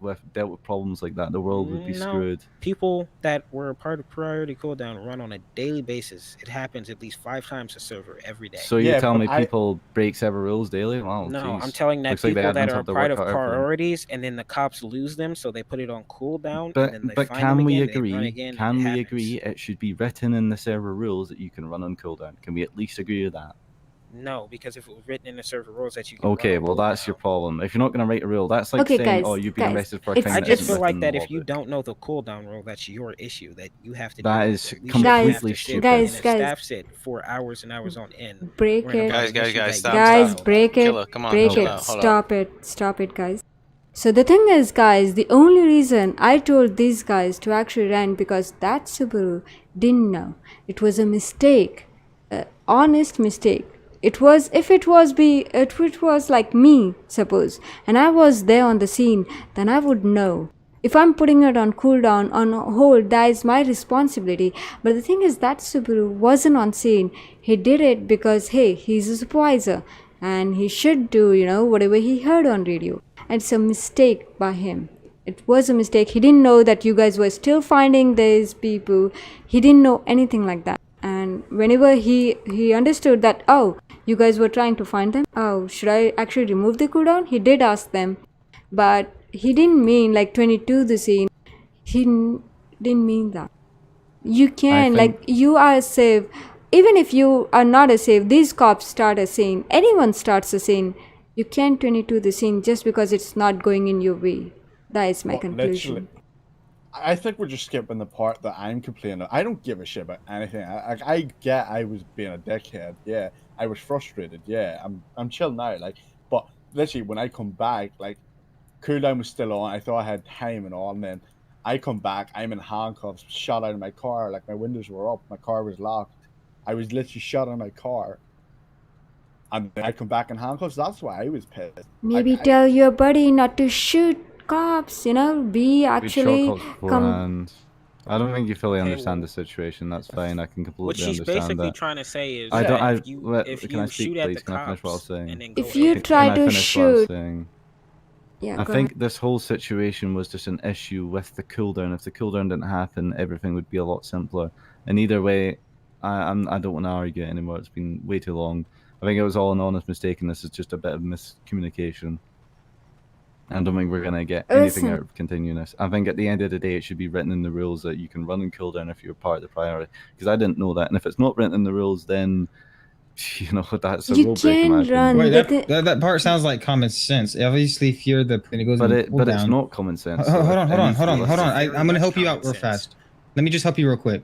problems like that, the world would be screwed. People that were a part of priority cooldown run on a daily basis. It happens at least 5 times a server every day. So you're telling me people break server rules daily? Wow, no, geez. I'm telling that people that are part of priorities and then the cops lose them, so they put it on cooldown. But and then they find can them we again, agree? Can we agree it should be written in the server rules that you can run on cooldown? Can we at least agree with that? No, because if it was written in the server rules that you can okay, well that's your problem. If you're not going to write a rule, that's like saying, guys, oh, you've been arrested for a crime. I just feel like that if you don't know the cooldown rule, that's your issue. That you have to. That is completely stupid. Guys, staff sit for hours and hours on end. Break it. Guys, stop. Guys, break it. Killer, come on, break it. Stop it, guys. So the thing is, guys, the only reason I told these guys to actually run because that Subaru didn't know. It was a mistake, honest mistake. If it was like me, suppose, and I was there on the scene, then I would know. If I'm putting it on cooldown, on hold, that is my responsibility. But the thing is that Subaru wasn't on scene. He did it because, hey, he's a supervisor and he should do, whatever he heard on radio. And it's a mistake by him. It was a mistake. He didn't know that you guys were still finding these people. He didn't know anything like that. And whenever he understood that, oh, you guys were trying to find them, oh, should I actually remove the cooldown? He did ask them, but he didn't mean like 22 the scene. He didn't mean that. You can, like, you are safe. Even if you are not a safe, these cops start a scene. Anyone starts a scene. You can't 22 the scene just because it's not going in your way. That is my conclusion. Literally, I think we're just skipping the part that I'm complaining. I don't give a shit about anything. I get I was being a dickhead. Yeah, I was frustrated. Yeah, I'm chill now. Like, but literally when I come back, like, cooldown was still on. I thought I had time and all, and then I come back. I'm in handcuffs, shot out of my car. Like, my windows were up, my car was locked. I was literally shot out of my car. And then I come back in handcuffs. That's why I was pissed. Maybe tell your buddy not to shoot cops, be actually I don't think you fully understand the situation. That's fine. I can completely what she's understand basically that. trying to say is, if you I speak, shoot at please? the Can I finish what I was cops, saying? and then go if you ahead. try Can I to finish what I was shoot, saying? yeah, I go think ahead. this whole situation was just an issue with the cooldown. If the cooldown didn't happen, everything would be a lot simpler. And either way, I don't want to argue it anymore. It's been way too long. I think it was all an honest mistake, and this is just a bit of miscommunication. I don't think we're going to get anything out of continuing this. I think at the end of the day, it should be written in the rules that you can run and cooldown if you're part of the priority. Because I didn't know that. And if it's not written in the rules, then, that's a rule break in my opinion. Wait, that part sounds like common sense. Obviously, if you're the... It goes but it's not common sense. Hold on. I'm going to help you out real fast. Let me just help you real quick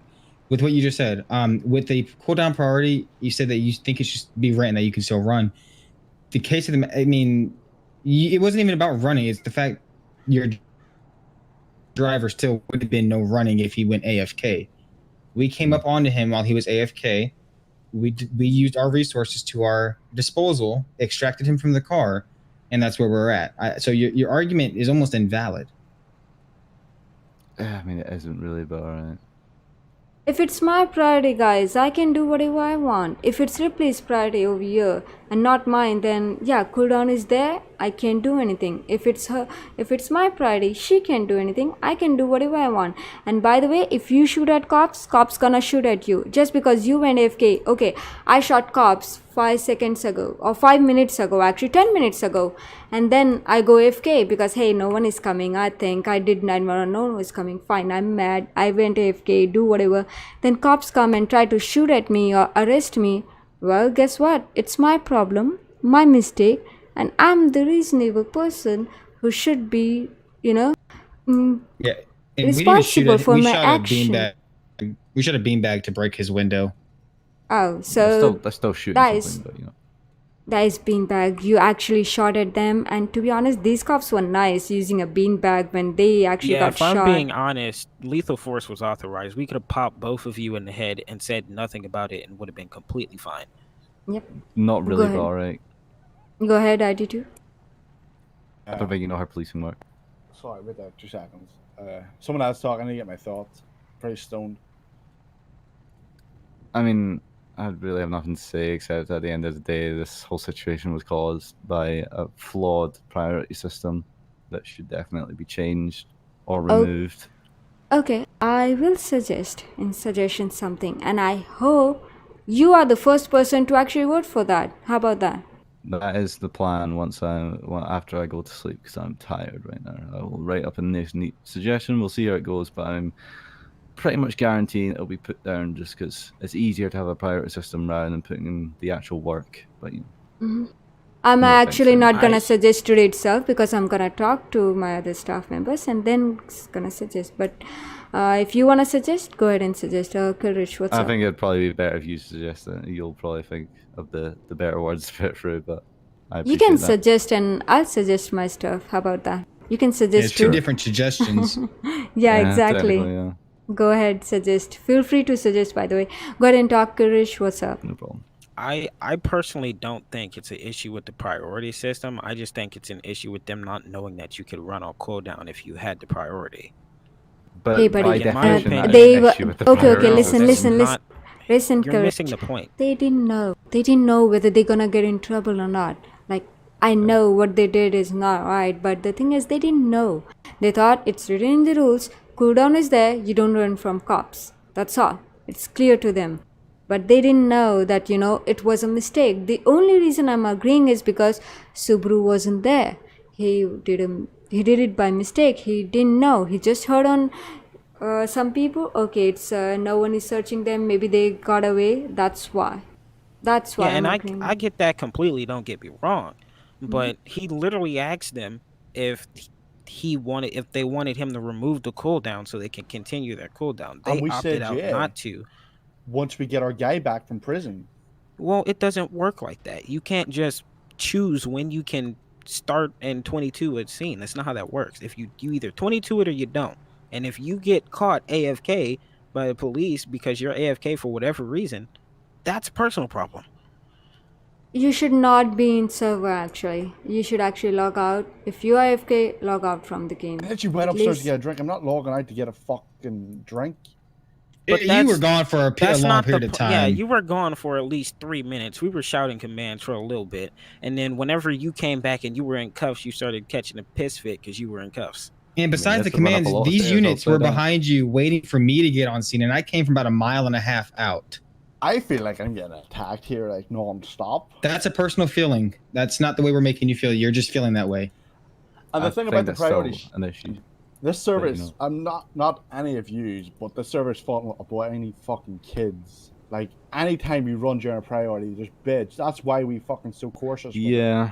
with what you just said. With the cooldown priority, you said that you think it should be written that you can still run. The case of it wasn't even about running. It's the fact your driver still would have been no running if he went AFK. We came up onto him while he was AFK. We used our resources to our disposal, extracted him from the car, and that's where we're at. So your argument is almost invalid. It isn't really, but alright. If it's my priority, guys, I can do whatever I want. If it's Ripley's priority over here and not mine, then yeah, cooldown is there. I can't do anything. If it's my priority, she can't do anything. I can do whatever I want. And by the way, if you shoot at cops gonna shoot at you. Just because you went AFK. Okay, I shot cops 5 seconds ago or 5 minutes ago, actually 10 minutes ago. And then I go AFK because, hey, no one is coming. I think I did 911, no one is coming. Fine, I'm mad. I went AFK, do whatever. Then cops come and try to shoot at me or arrest me. Well, guess what? It's my problem, my mistake. And I'm the reasonable person who should be, responsible for my action. We shot a beanbag to break his window. Oh, so that's still shooting something, but that is beanbag. You actually shot at them, and to be honest, these cops were nice using a beanbag when they actually got shot. If I'm being honest, lethal force was authorized. We could have popped both of you in the head and said nothing about it and would have been completely fine. Yep. Not really, but alright. Go ahead, ID2. I don't think you know how policing work. Sorry, wait there, 2 seconds. Someone else talking, I need to get my thoughts. Pretty stoned. I really have nothing to say except at the end of the day, this whole situation was caused by a flawed priority system that should definitely be changed or removed. Okay, I will suggest something, and I hope you are the first person to actually vote for that. How about that? That is the plan after I go to sleep because I'm tired right now. I will write up a nice, neat suggestion. We'll see how it goes, but I'm pretty much guaranteeing it'll be put down just because it's easier to have a priority system rather than putting in the actual work. But I'm actually not gonna suggest today itself because I'm gonna talk to my other staff members and then gonna suggest. But if you wanna suggest, go ahead and suggest. Rich, what's up? I think it'd probably be better if you suggest it. You'll probably think of the better words to put through, but you can suggest and I'll suggest my stuff. How about that? You can suggest two different suggestions. Yeah, exactly. Yeah. Go ahead, suggest. Feel free to suggest, by the way. Go ahead and talk, Rich. What's up? No problem. I personally don't think it's an issue with the priority system. I just think it's an issue with them not knowing that you could run on cooldown if you had the priority. But Hey, by buddy, definition, that they is an were issue with the okay. priority Okay, No, listen, that's system. listen. Listen, You're Courage. missing the point. They didn't know. They didn't know whether they're gonna get in trouble or not. Like, I know what they did is not right, but the thing is, they didn't know. They thought it's written in the rules. Cooldown is there. You don't run from cops. That's all. It's clear to them. But they didn't know that, it was a mistake. The only reason I'm agreeing is because Subaru wasn't there. He did it by mistake. He didn't know. He just heard on some people, okay, it's no one is searching them. Maybe they got away. That's why. That's why. Yeah, and I'm agreeing. I get that completely. Don't get me wrong, but he literally asked them if they wanted him to remove the cooldown so they can continue their cooldown. They And we opted said out yeah. not to. Once we get our guy back from prison. Well, it doesn't work like that. You can't just choose when you can start and 22 a scene. That's not how that works. If you either 22 it or you don't. And if you get caught AFK by the police because you're AFK for whatever reason, that's a personal problem. You should not be in server actually. You should actually log out. If you are AFK, log out from the game. I literally went At upstairs least- to get a drink. I'm not logging out to get a fucking drink. But You were gone for a That's long not period the of po- time. Yeah, you were gone for at least 3 minutes. We were shouting commands for a little bit, and then whenever you came back and you were in cuffs, you started catching a piss fit because you were in cuffs. And besides that's the to run up a commands, lot of these stairs units were upside down. behind you waiting for me to get on scene, and I came from about 1.5 miles out. I feel like I'm getting attacked here, like non-stop. That's a personal feeling. That's not the way we're making you feel. You're just feeling that way. And the I thing think about the that's still priorities, an issue. this service, know. I'm not any of yous, but the service fought about any fucking kids. Like, anytime we run during a priority, there's bitch. That's why we fucking so cautious. with it. Yeah,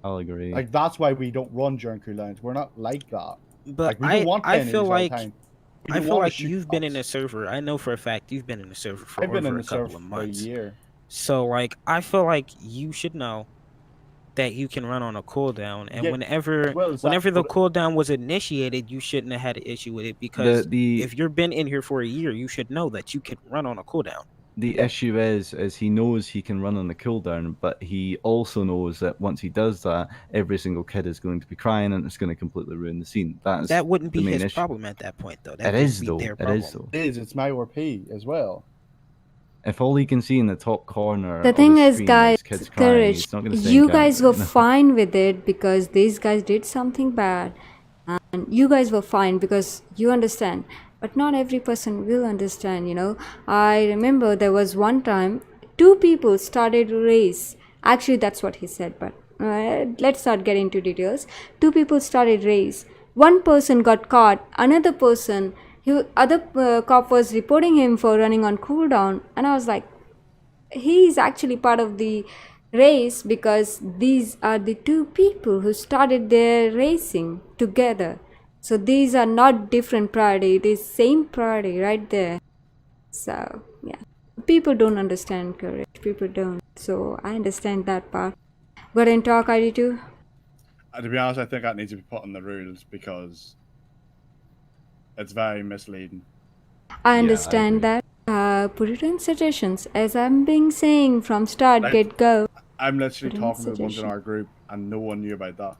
I'll agree. Like, that's why we don't run during cooldowns. We're not like that. But Like, we don't want I pennies feel all the like time. We I don't feel wanna like shoot you've been in cops. a server. I know for a fact you've been in a server for I've been over in a the couple server of for a months. year. So like I feel like you should know that you can run on a cooldown, and Yeah, whenever well, it's that- whenever the but- cooldown was initiated, you shouldn't have had an issue with it because the if you've been in here for a year, you should know that you can run on a cooldown. the issue is he knows he can run on the cooldown, but he also knows that once he does that, every single kid is going to be crying and it's going to completely ruin the scene. That wouldn't the be main his issue. problem at that point, though. That It would is be though. their It problem. is though. It's my OP as well. If all he can see in the top corner The of thing the is, screen guys, kids crying, courage. he's not going to stay You in guys camera. were fine with it because these guys did something bad, and you guys were fine because you understand. But not every person will understand. I remember there was one time 2 people started a race. Actually, that's what he said. But let's not get into details. 2 people started race. One person got caught. Another person. Other cop was reporting him for running on cooldown, and I was like, he's actually part of the race because these are the 2 people who started their racing together. So these are not different priority, it is same priority right there. So yeah, people don't understand courage. People don't. So I understand that part. Go ahead and talk, ID2. To be honest, I think that needs to be put in the rules because it's very misleading. I I understand agree. that. Put it in suggestions, as I'm being saying from start, Like- get go. I'm literally Put in talking with ones in suggestion. our group, and no one knew about that.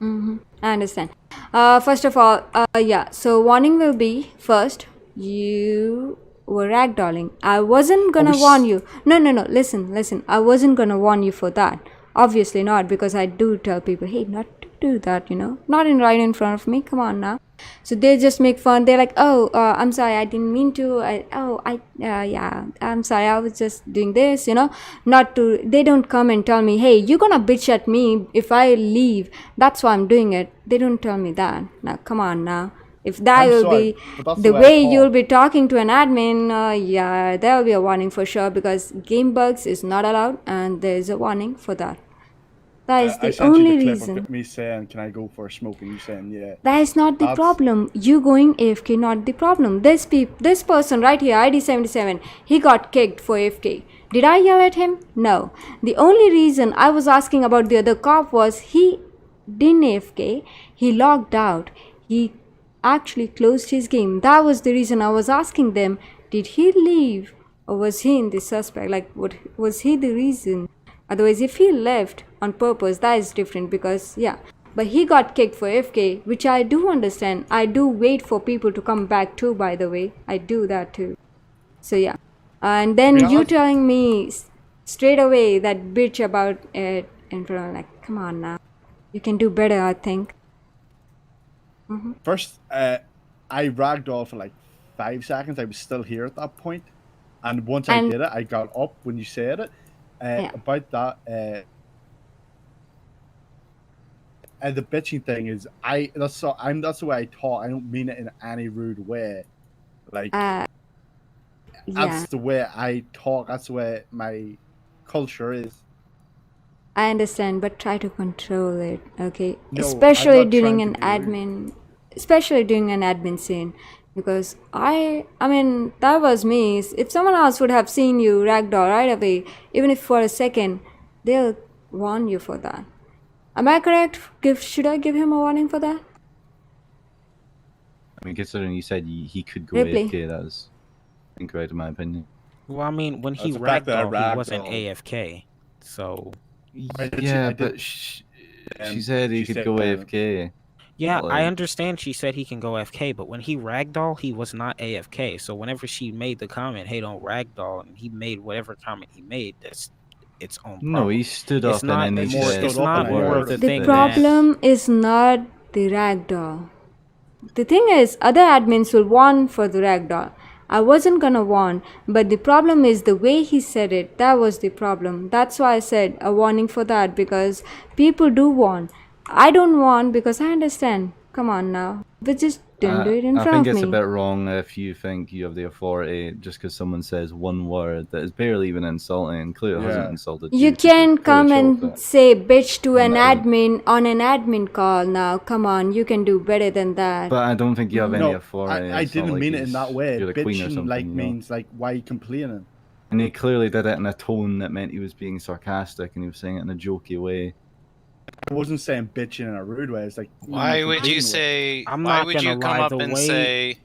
I understand. First of all, yeah. So warning will be first. You were ragdolling. I wasn't gonna warn you. No. Listen. I wasn't gonna warn you for that. Obviously not, because I do tell people, hey, not to do that. Not right in front of me. Come on now. So they just make fun. They're like, oh, I'm sorry, I didn't mean to. Yeah, I'm sorry, I was just doing this, not to. They don't come and tell me, hey, you're gonna bitch at me if I leave. That's why I'm doing it. They don't tell me that. Now, come on now. If that I'm will sorry, be but that's the the way way I thought. you'll be talking to an admin, yeah, there will be a warning for sure, because game bugs is not allowed, and there is a warning for that. That is I the sent only you the clip reason. of me saying, "Can I go for a smoke?" and you saying, "Yeah." That is not the That's- problem. You going AFK not the problem. This person right here, ID 77, he got kicked for AFK. Did I yell at him? No. The only reason I was asking about the other cop was he didn't AFK. He logged out. He actually closed his game. That was the reason I was asking them, did he leave or was he in the suspect? Like, what was he the reason? Otherwise, if he left on purpose, that is different because, yeah. But he got kicked for FK, which I do understand. I do wait for people to come back too, by the way. I do that too. So, yeah. And then you telling me straight away that bitch about it in front of, like, come on now. You can do better, I think. First, I ragdolled for like 5 seconds. I was still here at that point. And once I did it, I got up when you said it. About that, and the bitching thing is, that's the way I talk. I don't mean it in any rude way. Like, that's the way I talk. That's the way my culture is. I understand, but try to control it, okay? No, especially I'm not during trying an to be rude. especially during an admin scene, because I mean, that was me. If someone else would have seen you ragdoll right away, even if for a second, they'll warn you for that. Am I correct? Should I give him a warning for that? I mean, considering you said he could go Replay. AFK, that was incorrect in my opinion. Well, I mean, when he That's the fact that I ragdolled, he wasn't ragdolled. AFK. So Yeah, but she said he could go AFK. yeah, Like, I understand she said he can go AFK, but when he ragdoll, he was not AFK. So whenever she made the comment, "Hey, don't ragdoll," and he made whatever comment he made, that's its own problem. no, he stood up not and then he more- said it's not more of the The thing problem is not the ragdoll. The thing is, other admins will warn for the ragdoll. I wasn't gonna warn, but the problem is the way he said it. That was the problem. That's why I said a warning for that, because people do warn. I don't warn because I understand. Come on now. But just don't do it in I front think of it's me. a bit wrong if you think you have the authority just because someone says one word that is barely even insulting and clearly hasn't insulted you. You can come and say bitch to an doesn't. admin on an admin call now. Come on, you can do better than that. But I don't think you have any No, authority. I It's not didn't like mean it in that way. you're the queen or Bitching something, like you know? means like, why are you complaining? And he clearly did it in a tone that meant he was being sarcastic and he was saying it in a jokey way. I wasn't saying bitching in a rude way. It's like, Why would you say? Why would you come up and say?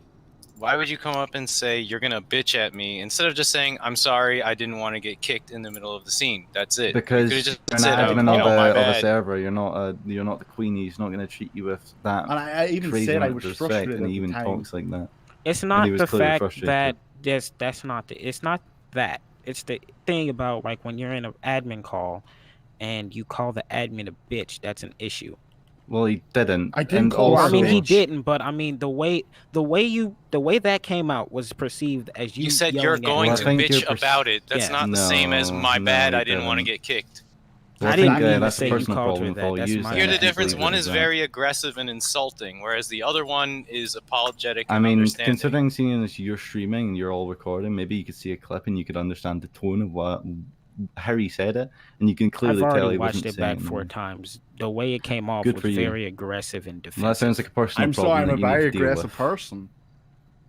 Why would you come up and say you're gonna bitch at me instead of just saying I'm sorry, I didn't want to get kicked in the middle of the scene? That's it. Because you you're just said, an admin my of a bad. server. You're not the queen. He's not going to treat you with that. And I even crazy said I amount was of respect, frustrated and he at even the time. talks like that. It's And not he was the clearly fact frustrated. that that's not the. It's not that. It's the thing about like when you're in an admin call, and you call the admin a bitch. That's an issue. Well, he didn't. I didn't call Well, her I mean, a he bitch. didn't, but I mean, the way that came out was perceived as you. You said you're yelling at going her. to bitch about it. That's not the same as my bad. he I didn't want to didn't. get kicked. Well, I didn't think, mean to that's a say you personal called her problem that. for all That's you. my Here's the bad. difference. One is that. very aggressive and insulting, whereas the other one is apologetic I and mean, understanding. considering seeing as you're streaming and you're all recording, maybe you could see a clip and you could understand the tone of how he said it, and you can clearly I've tell already he watched wasn't it back saying 4 times. The way it came off Good was for you. very aggressive and defensive. Well, that sounds like a personal I'm problem sorry, I'm that a you need very to deal aggressive with. person.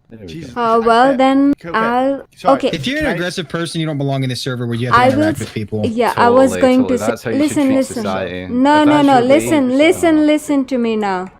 There we Jesus. go. Well, then Okay. I'll. Sorry. Okay. If you're an aggressive person, you don't belong in the server where you have I to will. interact with people. Yeah, I was going to That's how say. you should Listen, treat listen. society. No, If no, that's no. your way, Listen, listen to me now.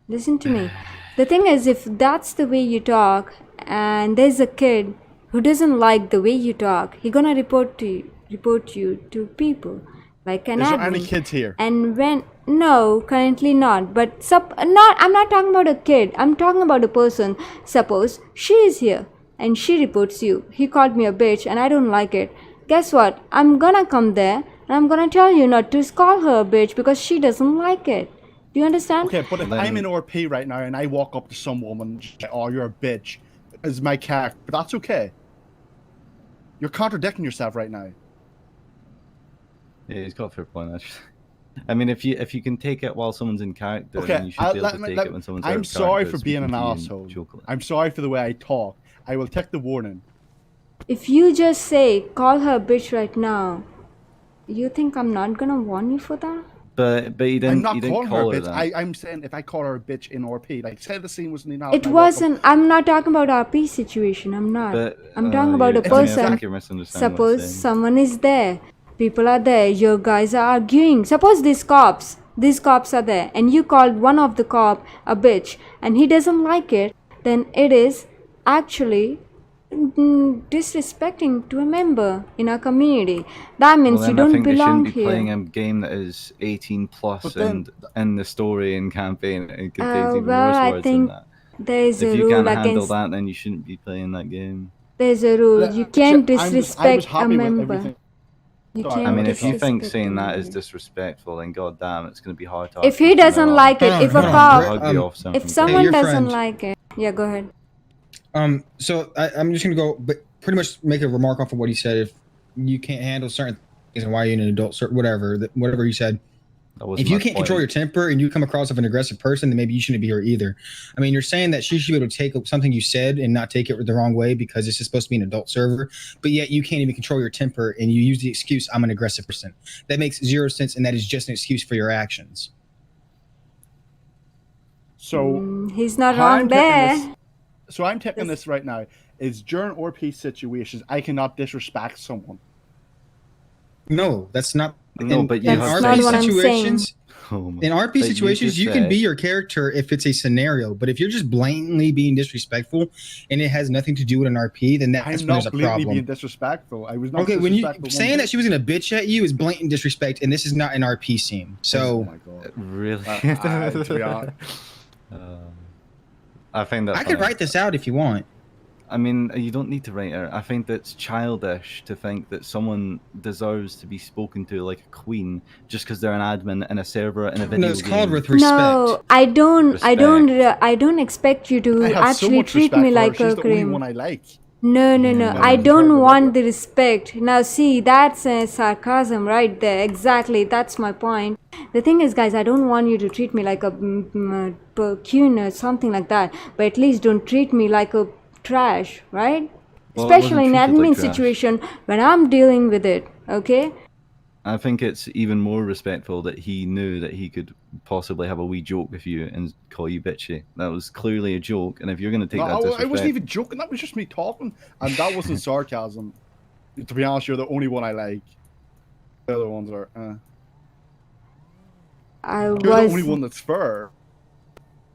Listen to me. The thing is, if that's the way you talk, and there's a kid who doesn't like the way you talk, he gonna report you to people, like an Is there admin. any kids here? And when no, currently not. But I'm not talking about a kid. I'm talking about a person. Suppose she is here and she reports you. He called me a bitch and I don't like it. Guess what? I'm gonna come there and I'm gonna tell you not to call her a bitch because she doesn't like it. Do you understand? Okay, but if I'm in RP right now and I walk up to some woman and say, "Oh, you're a bitch," is my character, but that's okay. You're contradicting yourself right now. Yeah, he's got a fair point, actually. I mean, if you can take it while someone's in character, Okay, then you should be able to take it when someone's out I'm of sorry character, for being an speaking to you and asshole. joking. I'm sorry for the way I talk. I will take the warning. If you just say call her a bitch right now, you think I'm not gonna warn you for that? But he didn't. I'm not he didn't calling her call a her bitch. that. I'm saying if I call her a bitch in RP, like say the scene wasn't enough. It wasn't. I'm not talking about RP situation. I'm not. But, I'm talking about a I person. think you're misunderstanding what I'm Suppose saying. someone is there. People are there. Your guys are arguing. Suppose these cops are there, and you called one of the cop a bitch, and he doesn't like it. Then it is actually disrespecting to a member in our community. That means you I don't think they belong shouldn't be here. playing a game that is 18 plus But then- and in the story and campaign it contains even Well, worse I words think than that. there is If a you rule can't handle against. that, then you shouldn't be playing that game. There's a rule. You can't I was disrespect a happy with member. everything. You Sorry, can't I mean, if you think disrespect saying a that is member. disrespectful, then goddamn, it's going to be hard to. If he doesn't like it, if a cop, if someone your doesn't friend. like it, yeah, go ahead. So I'm just gonna go, but pretty much make a remark off of what he said. If you can't handle certain things and why you're an adult, whatever you said. If you can't control your temper and you come across as an aggressive person, then maybe you shouldn't be here either. I mean, you're saying that she should be able to take something you said and not take it the wrong way because this is supposed to be an adult server, but yet you can't even control your temper and you use the excuse, I'm an aggressive person. That makes zero sense, and that is just an excuse for your actions. So he's not wrong there. So I'm taking this right now. Is during RP situations, I cannot disrespect someone. No, that's not. No, but you have RP situations. In RP situations, you can be your character if it's a scenario, but if you're just blatantly being disrespectful and it has nothing to do with an RP, then that's when there's a problem. Being disrespectful. I was not. Okay, when you saying that she was gonna bitch at you is blatant disrespect, and this is not an RP scene. So, oh my god, really? To be honest, I think that I could write this out if you want. I mean, you don't need to write it. I think that's childish to think that someone deserves to be spoken to like a queen just because they're an admin in a server in a video game. No, it's called with respect. No, I don't expect you to actually treat me like a queen. She's the only one I like. No. I don't want the respect. Now, see, that's sarcasm right there. Exactly, that's my point. The thing is, guys, I don't want you to treat me like a queen or something like that. But at least don't treat me like a trash, right? Well, especially in admin situation when I'm dealing with it, okay? I think it's even more respectful that he knew that he could possibly have a wee joke with you and call you bitchy. That was clearly a joke, and if you're going to take that disrespect... I wasn't even joking, that was just me talking, and that wasn't sarcasm. To be honest, you're the only one I like. The other ones are, You're the only one that's fair.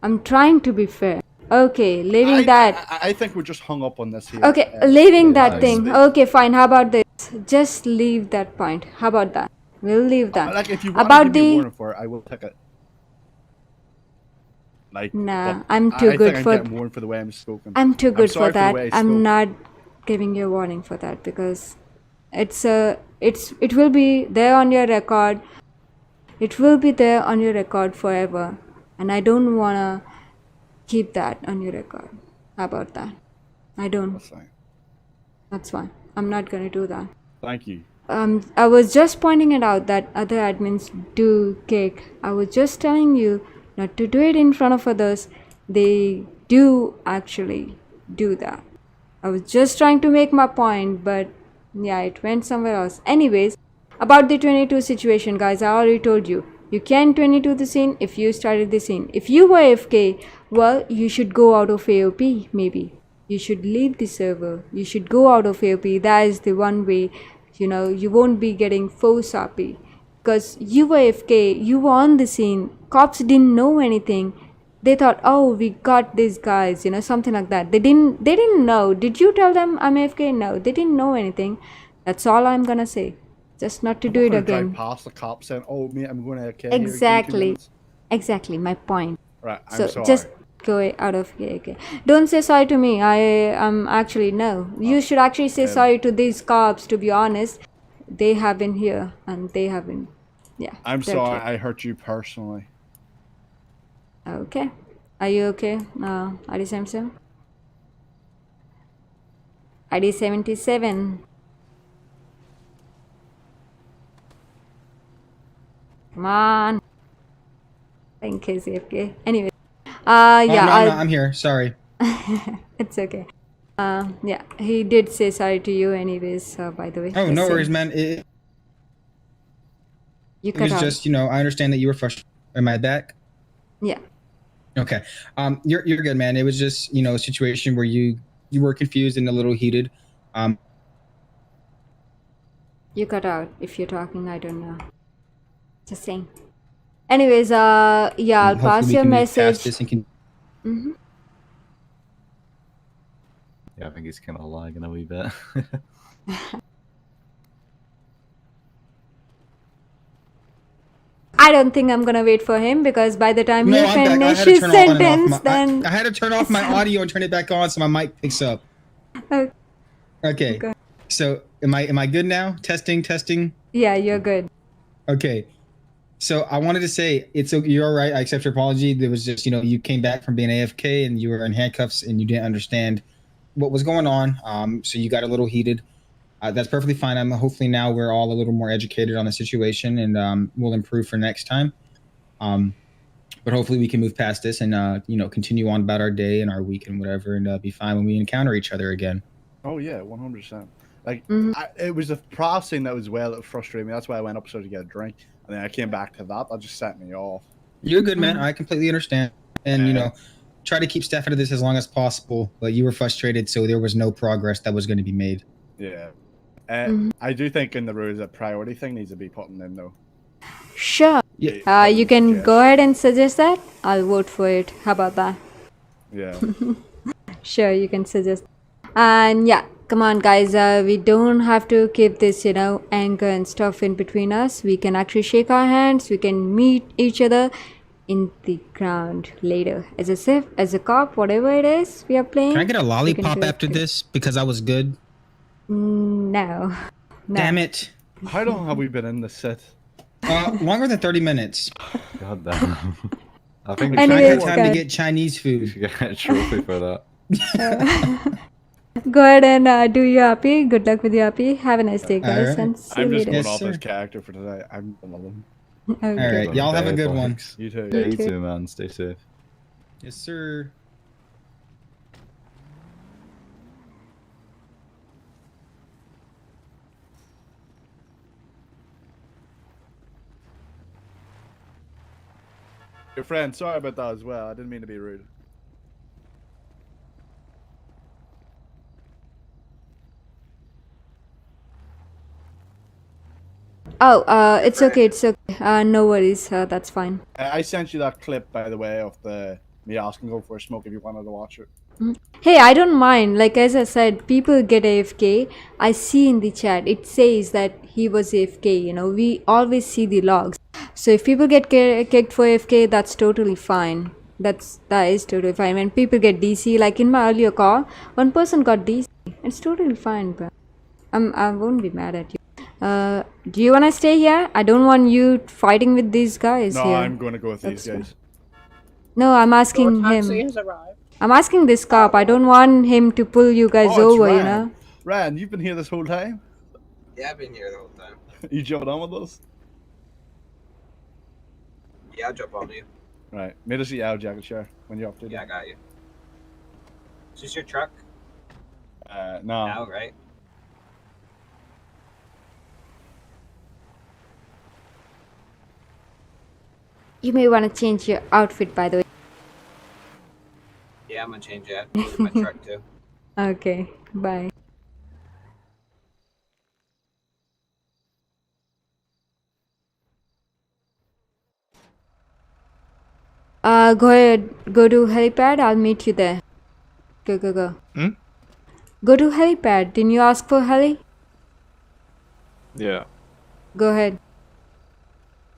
I'm trying to be fair. Okay, leaving that. I think we're just hung up on this here. Okay, leaving that thing. Okay, fine. How about this? Just leave that point. How about that? We'll leave that. Like, if you want to give me a warning for it, I will take it. Like, nah, I'm too good for. Warned for the way I'm spoken. I'm too good for that. I'm not giving you a warning for that because it will be there on your record. It will be there on your record forever, and I don't wanna keep that on your record. How about that? I don't. That's fine. That's fine. I'm not gonna do that. Thank you. I was just pointing it out that other admins do kick. I was just telling you not to do it in front of others. They do actually do that. I was just trying to make my point, but yeah, it went somewhere else. Anyways, about the 22 situation, guys, I already told you. You can 22 the scene if you started the scene. If you were AFK, well, you should go out of AOP, maybe. You should leave the server. You should go out of AOP. That is the one way, you won't be getting force RP. Because you were AFK, you were on the scene. Cops didn't know anything. They thought, oh, we got these guys, something like that. They didn't know. Did you tell them I'm AFK? No, they didn't know anything. That's all I'm gonna say. Just not to do it again. Drive past the cops saying, "Oh, mate, I'm going to AFK." Exactly my point. Right, I'm so sorry. Just go out of AFK. Don't say sorry to me. I am actually no. You should actually say sorry to these cops. To be honest, they have been here and they have been. Yeah. I'm sorry. I hurt you personally. Okay. Are you okay? ID 77. ID 77. Come on. Thank you, CFK. Anyway. I'm here. Sorry. It's okay. Yeah, he did say sorry to you anyways, by the way. Oh, no worries, man. It was just, I understand that you were frustrated. Am I back? Yeah. Okay. You're good, man. It was just, a situation where you were confused and a little heated. You cut out. If you're talking, I don't know. Just saying. Anyways, yeah, I'll pass your message. Yeah, I think he's kind of lagging a wee bit. I don't think I'm gonna wait for him because by the time No, he I'm back. I had to finishes turn on and off sentence, my. then I had to turn off my audio and turn it back on so my mic picks up. Okay. Okay. So am I good now? Testing. Yeah, you're good. Okay. So I wanted to say you're all right. I accept your apology. There was just you came back from being AFK and you were in handcuffs and you didn't understand what was going on. So you got a little heated. That's perfectly fine. Hopefully now we're all a little more educated on the situation and we'll improve for next time. But hopefully we can move past this and continue on about our day and our week and whatever and be fine when we encounter each other again. Oh yeah, 100%. Like Mm-hmm. it was the processing that was that frustrated me. That's why I went upstairs to get a drink, and then I came back to that. That just set me off. You're good, man. I completely understand. And try to keep staff out of this as long as possible. But you were frustrated, so there was no progress that was going to be made. Yeah. I do think in the rules a priority thing needs to be put in though. Sure. Yeah. You can go ahead and suggest that. I'll vote for it. How about that? Yeah. Sure, you can suggest. And yeah, come on, guys. We don't have to keep this, anger and stuff in between us. We can actually shake our hands. We can meet each other in the ground later. As a cop, whatever it is we are playing. Can I get a lollipop after this because I was good? No. Damn it. How long have we been in this set? Longer than 30 minutes. God damn. I think I had time to get Chinese food. You should get a trophy for that. Go ahead and do your happy. Good luck with your happy. Have a nice day, guys. Right. And see I'm you just later. going off this character for today. I'm one of them. Okay. All right. Y'all have a good one. You too. Yeah, you too, man. Stay safe. Yes, sir. Your friend, sorry about that as well. I didn't mean to be rude. Oh, it's okay. It's okay. No worries. That's fine. I sent you that clip, by the way, of me asking go for a smoke if you wanted to watch it. Hey, I don't mind. Like as I said, people get AFK. I see in the chat it says that he was AFK. We always see the logs. So if people get kicked for AFK, that's totally fine. That is totally fine. When people get DC, like in my earlier call, one person got DC. It's totally fine, bro. I won't be mad at you. Do you wanna stay here? I don't want you fighting with these guys No, here. I'm going to go with these guys. No, I'm asking him. I'm asking this cop. I don't want him to pull you guys over, Ryan. Ryan, you've been here this whole time? Yeah, I've been here the whole time. You jumping on with us? Yeah, I'll jump on you. Right. Meet us at Yellow Jacket, sure, when you're up to it. Yeah, I got you. Is this your truck? No. Now, right? You may want to change your outfit, by the way. Yeah, I'm gonna change that. Look at my truck too. Okay, bye. Go ahead. Go to helipad. I'll meet you there. Go. Go to helipad. Didn't you ask for heli? Yeah. Go ahead.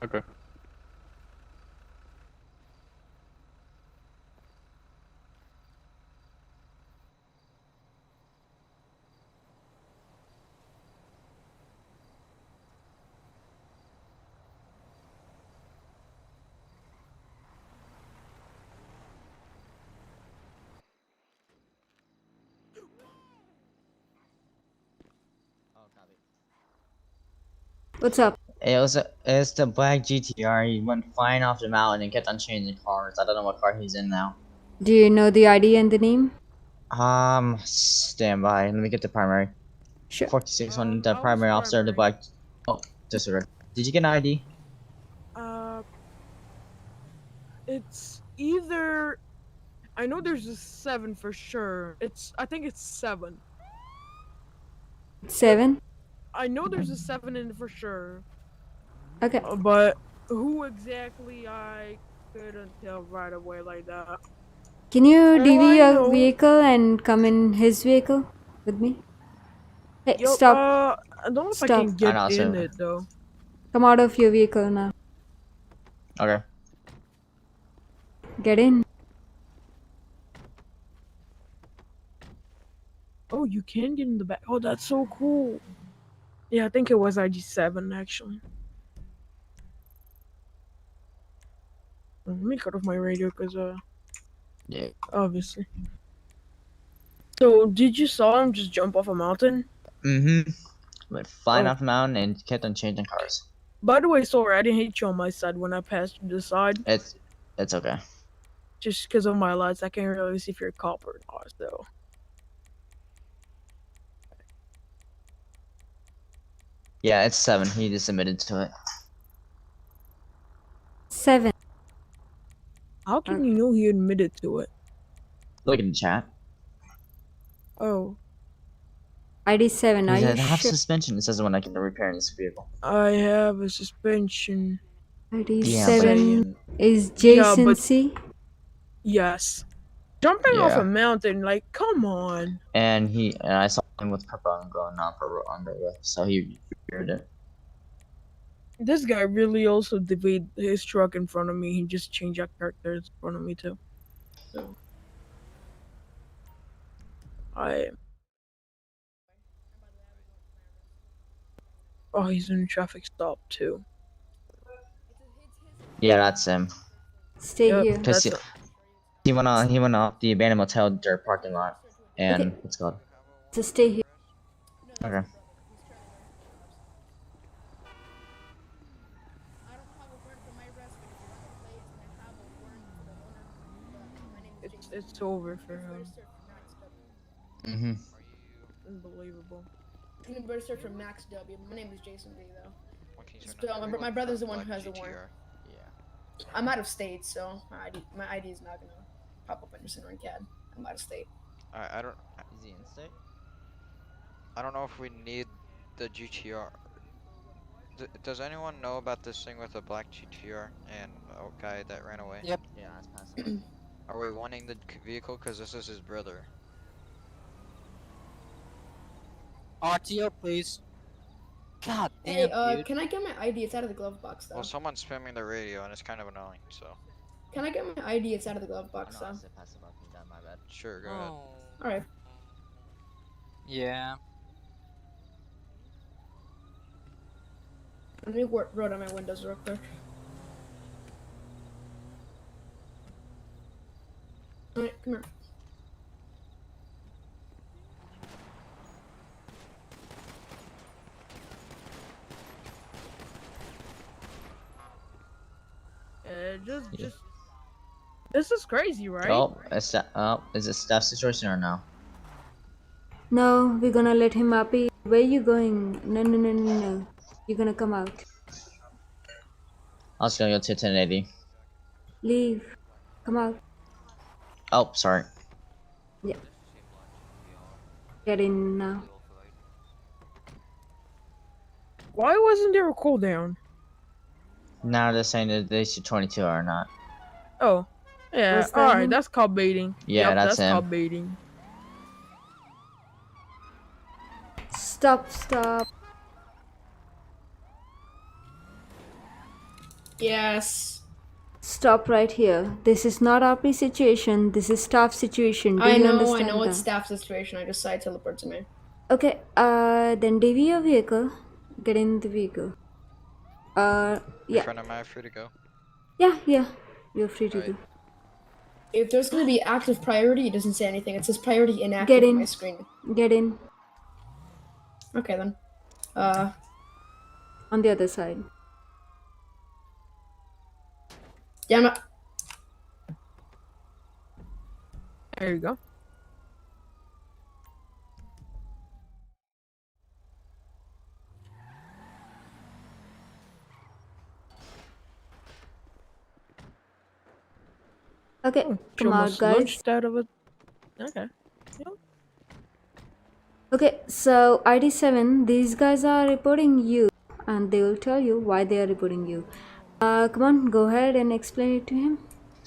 Okay. What's up? It's the black GTR. He went flying off the mountain and kept on changing cars. I don't know what car he's in now. Do you know the ID and the name? Stand by. Let me get the primary. Sure. 46 on the primary officer of the black. Oh, disregard. Did you get an ID? It's either. I know there's a 7 for sure. I think it's 7. 7? I know there's a 7 in it for sure. Okay. But who exactly I couldn't tell right away like that. Can you Oh, DV I your know. vehicle and come in his vehicle with me? Hey, Yup, stop. I don't know if I Stop. can get know, in so- it though. Come out of your vehicle now. Okay. Get in. Oh, you can get in the back. Oh, that's so cool. Yeah, I think it was IG7 actually. Let me cut off my radio because Yeah. obviously. So did you saw him just jump off a mountain? Mm-hmm. Went flying Oh. off the mountain and kept on changing cars. By the way, sorry, I didn't hit you on my side when I passed you the side. It's okay. Just because of my lights, I can't really see if you're a cop or not, though. Yeah, it's 7. He just admitted to it. 7. How can you know he admitted to it? Look in the chat. Oh. ID 7. He Are you said, have sure? suspension. It says when I can repair this vehicle. I have a suspension. ID Yeah, 7 is Yeah, Jason but- C. Yes. Jumping off Yeah. a mountain, like, come on. And I saw him with purple and going non-purple underwear, so he repaired it. This guy really also devied his truck in front of me. He just changed out characters in front of me, too. So. Oh, he's in a traffic stop, too. Yeah, that's him. Stay Yep, here. Because that's he went off the abandoned motel dirt parking lot, and Okay. what's it called? So stay here. Okay. It's over for him. Mm-hmm. Unbelievable. You can register for Max W. My name is Jason B, though. So my brother's the one who has the warrant. Yeah. I'm out of state, so my ID is not gonna pop up on your Cineron CAD. I'm out of state. I don't. Is he in state? I don't know if we need the GTR. Does anyone know about this thing with a black GTR and a guy that ran away? Yep. Yeah, that's passing. Are we wanting the vehicle? Because this is his brother. RTO, please. God damn, hey, can I get my ID? It's out of the glove box, though. Well, someone's spamming the radio and it's kind of annoying, so. Can I get my ID? It's out of the glove box, though. My bad. Sure, go ahead. Alright. Yeah. Let me roll down my windows real quick. Alright, come here. Just. This is crazy, right? Oh, is it staff situation or no? No, we're gonna let him up. Where you going? No. You're gonna come out. I was gonna go to 1080. Leave. Come out. Oh, sorry. Yeah. Get in now. Why wasn't there a cooldown? Now they're saying that they should 22 or not. Oh. Yeah, Was that alright, him? that's called baiting. Yeah, Yep, that's him. called baiting. Stop. Yes. Stop right here. This is not RP situation. This is staff situation. Do you understand I know that? it's staff situation. I just side teleport to me. Okay, then DV your vehicle. Get in the vehicle. Yeah. Friend, am I free to go? Yeah. You're free to go. If there's gonna be active priority, it doesn't say anything. It says priority inactive Get in. on my screen. Get in. Okay then. On the other side. Damn it. There you go. Okay, She come out, almost guys. lunched out of it. Okay. Okay, so ID7, these guys are reporting you, and they will tell you why they are reporting you. Come on, go ahead and explain it to him.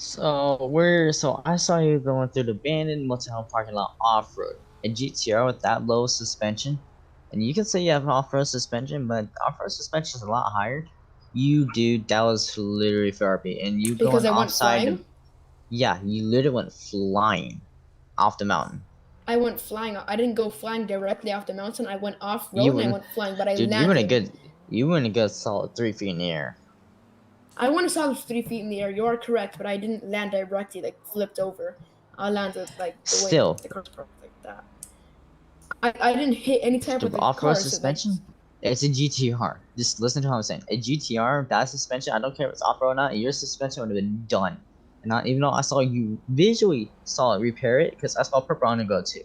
So I saw you going through the abandoned motel parking lot off road. A GTR with that low suspension. And you can say you have an off road suspension, but off road suspension is a lot higher. You dude, that was literally therapy. And you Because going I went offside flying. yeah, you literally went flying off the mountain. I went flying. I didn't go flying directly off the mountain. I went off road You and I went went flying, but I dude, landed. you were in a good solid 3 feet in the air. I went a solid 3 feet in the air. You are correct, but I didn't land directly, like flipped over. I landed like the way Still. the car's parked like that. I didn't hit any type The of the off-road car. So suspension? It's a GTR. Just listen to what I'm saying. A GTR, that suspension, I don't care if it's off-road or not, your suspension would have been done. And not even though I saw you visually saw it repair it, because I saw purple on the go too.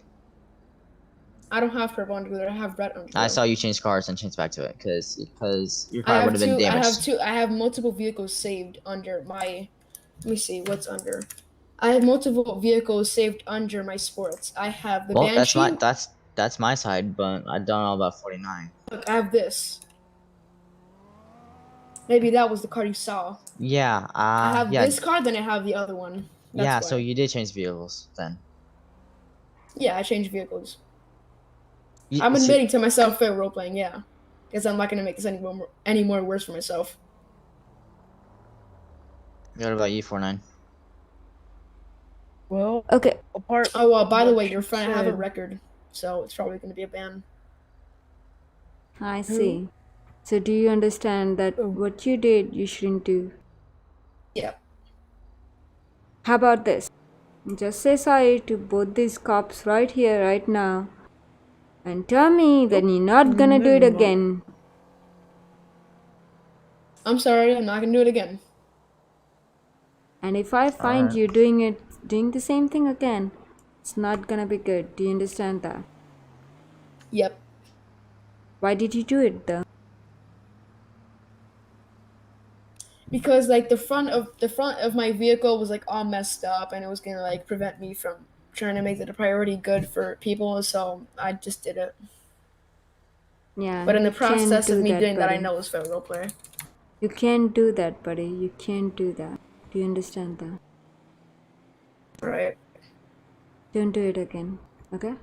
I don't have purple underglow. I have red underglow. I saw you change cars and change back to it, because your car would have been damaged. I have multiple vehicles saved under my. Let me see what's under. I have multiple vehicles saved under my sports. I have the Banshee. That's my side, but I don't know about 49. Look, I have this. Maybe that was the car you saw. Yeah, I have this car, then I have the other one. That's why. So you did change vehicles then. Yeah, I changed vehicles. I'm admitting to myself fair role playing, yeah. Because I'm not gonna make this any more worse for myself. What about you, 49? Well, okay. Oh well, by the way, your friend, I have a record, so it's probably gonna be a ban. I see. So do you understand that what you did, you shouldn't do? Yeah. How about this? Just say sorry to both these cops right here, right now. And tell me that you're not gonna do it again. I'm sorry, I'm not gonna do it again. And if I find you doing the same thing again, it's not gonna be good. Do you understand that? Yep. Why did you do it though? Because like the front of my vehicle was like all messed up, and it was gonna like prevent me from trying to make it a priority good for people, so I just did it. Yeah. But in the process of me doing that, I know it's fair roleplay. You can't do that, buddy. You can't do that. Do you understand that? Right. Don't do it again. Okay?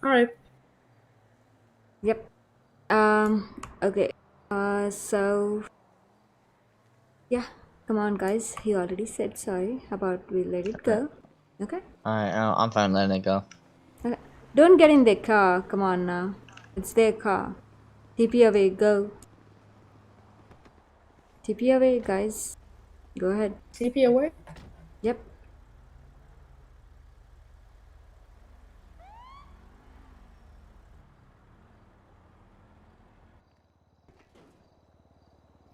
Alright. Yep. Okay. So yeah, come on guys. He already said sorry. How about we let it go? Okay? Alright, I'm fine letting it go. Okay. Don't get in their car. Come on now. It's their car. TP away, go. TP away, guys. Go ahead. TP away? Yep.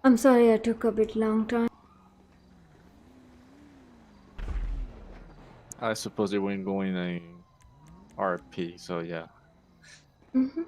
I'm sorry I took a bit long time. I suppose they weren't going a RP, so yeah. Mm-hmm.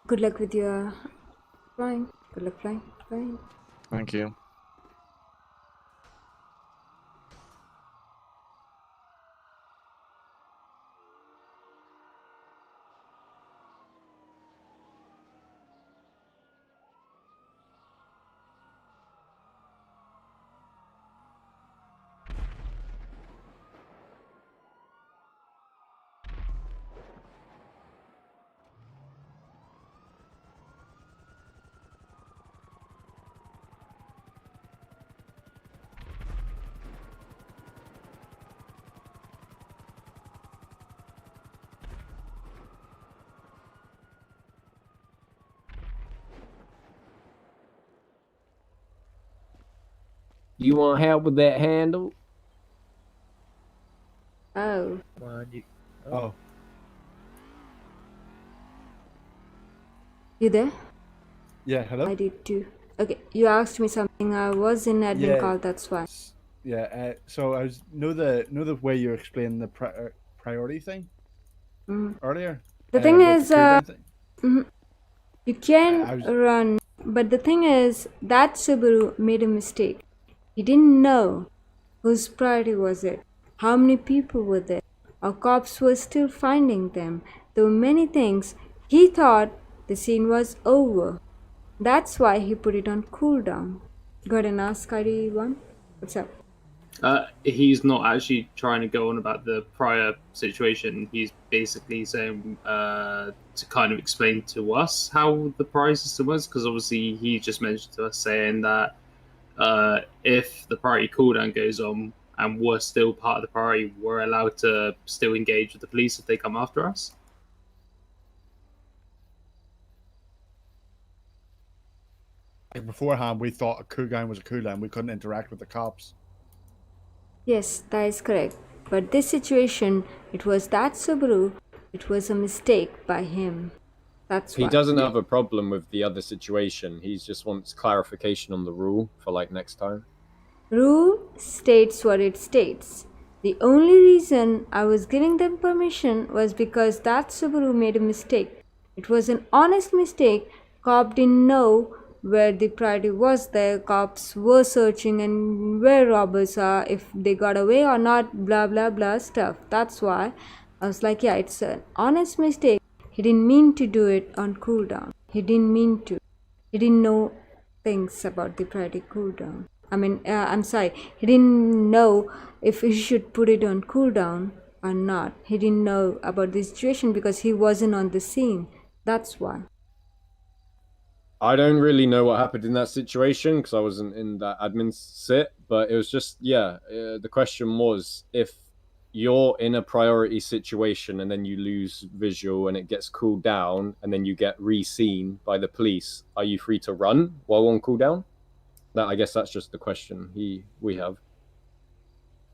Good luck with your flying. Good luck flying. Flying. Thank you. You want help with that handle? Oh. Oh. You there? Yeah, hello? I did too. Okay, you asked me something. I was in admin call, that's why. Yeah, so I was know the way you explained the priority thing earlier. The thing is, you You can run, but the thing is, that Subaru made a mistake. He didn't know whose priority was it, how many people were there. Our cops were still finding them. There were many things. He thought the scene was over. That's why he put it on cooldown. Go ahead and ask ID1. What's up? He's not actually trying to go on about the prior situation. He's basically saying to kind of explain to us how the prior system was, because obviously he just mentioned to us saying that if the priority cooldown goes on and we're still part of the priority, we're allowed to still engage with the police if they come after us. Like beforehand, we thought a cooldown was a cooldown. We couldn't interact with the cops. Yes, that is correct. But this situation, it was that Subaru, it was a mistake by him. That's why. He doesn't have a problem with the other situation. He just wants clarification on the rule for like next time. Rule states what it states. The only reason I was giving them permission was because that Subaru made a mistake. It was an honest mistake. Cop didn't know where the priority was there. Cops were searching and where robbers are, if they got away or not, blah blah blah stuff. That's why I was like, yeah, it's an honest mistake. He didn't mean to do it on cooldown. He didn't mean to. He didn't know things about the priority cooldown. I'm sorry. He didn't know if he should put it on cooldown or not. He didn't know about the situation because he wasn't on the scene. That's why. I don't really know what happened in that situation because I wasn't in that admin sit, but it was just, the question was, if you're in a priority situation and then you lose visual and it gets cooled down and then you get re-seen by the police, are you free to run while on cooldown? I guess that's just the question we have.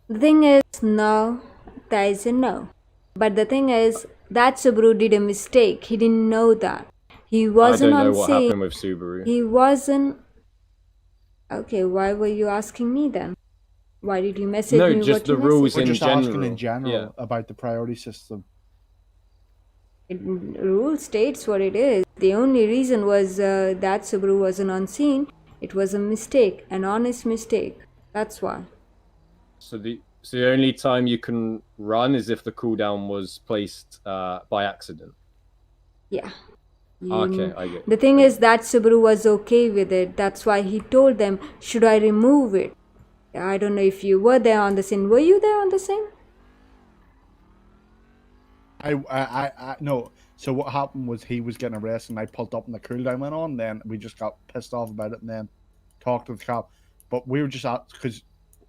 The thing is, no, that is a no. But the thing is, that Subaru did a mistake. He didn't know that. He wasn't on scene. I don't know what happened with Subaru. He wasn't. Okay, why were you asking me then? Why did you message me? No, just the rules in general. Asking in general about the priority system. Rule states what it is. The only reason was that Subaru wasn't on scene. It was a mistake, an honest mistake. That's why. So the only time you can run is if the cooldown was placed by accident. Yeah. Okay, I get it. The thing is that Subaru was okay with it. That's why he told them, should I remove it? I don't know if you were there on the scene. Were you there on the scene? I no. So what happened was he was getting arrested and I pulled up and the cooldown went on. Then we just got pissed off about it and then talked to the cop. But we were just out because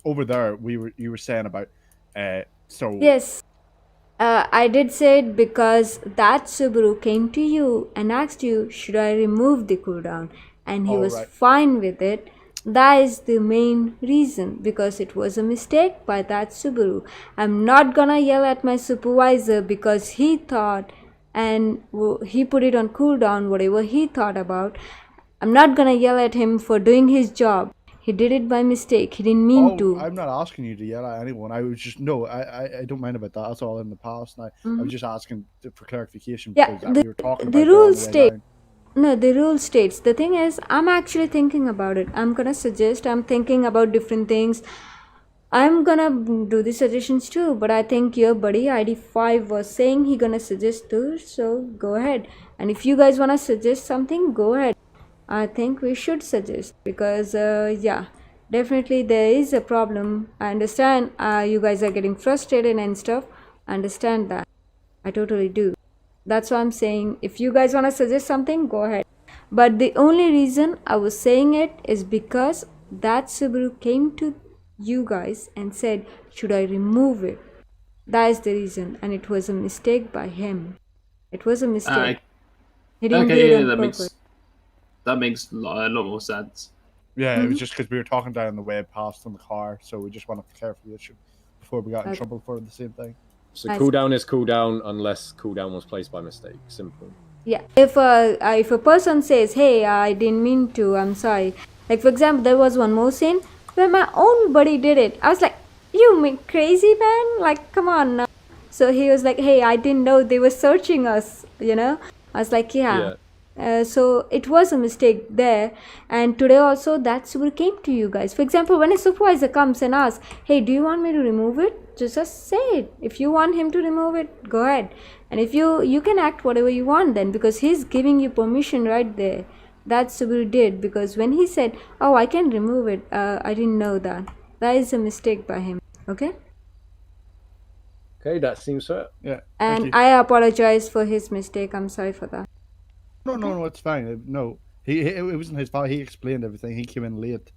over there you were saying about so. Yes. I did say it because that Subaru came to you and asked you, should I remove the cooldown? And he was fine with it. That is the main reason, because it was a mistake by that Subaru. I'm not gonna yell at my supervisor because he thought and he put it on cooldown, whatever he thought about. I'm not gonna yell at him for doing his job. He did it by mistake. He didn't mean to. I'm not asking you to yell at anyone. I was just I don't mind about that. That's all in the past. And I was just asking for clarification because we were talking about the rule states. No, the rule states. The thing is, I'm actually thinking about it. I'm thinking about different things. I'm gonna do the suggestions too. But I think your buddy ID5 was saying he gonna suggest too. So go ahead. And if you guys wanna suggest something, go ahead. I think we should suggest because definitely there is a problem. I understand you guys are getting frustrated and stuff. I understand that. I totally do. That's why I'm saying if you guys want to suggest something, go ahead. But the only reason I was saying it is because that Subaru came to you guys and said, should I remove it? That is the reason, and it was a mistake by him. It was a mistake. He didn't do it on purpose. That makes a lot more sense. Yeah, it was just because we were talking down the way past in the car, so we just wanted to clarify the issue before we got in trouble for the same thing. So cooldown is cooldown unless cooldown was placed by mistake. Simple. Yeah. If a person says, "Hey, I didn't mean to. I'm sorry." Like for example, there was one more scene where my own buddy did it. I was like, "You mean crazy man? Like, come on now." So he was like, "Hey, I didn't know they were searching us." You know. I was like, "Yeah." So it was a mistake there, and today also that super came to you guys. For example, when a supervisor comes and asks, hey, do you want me to remove it, just say it. If you want him to remove it, go ahead, and if you can act whatever you want then, because he's giving you permission right there. That super did, because when he said, oh, I can remove it, I didn't know that is a mistake by him. Okay, that seems fair. Yeah, and I apologize for his mistake. I'm sorry for that. No, it's fine. No, it wasn't his fault. He explained everything. He came in late,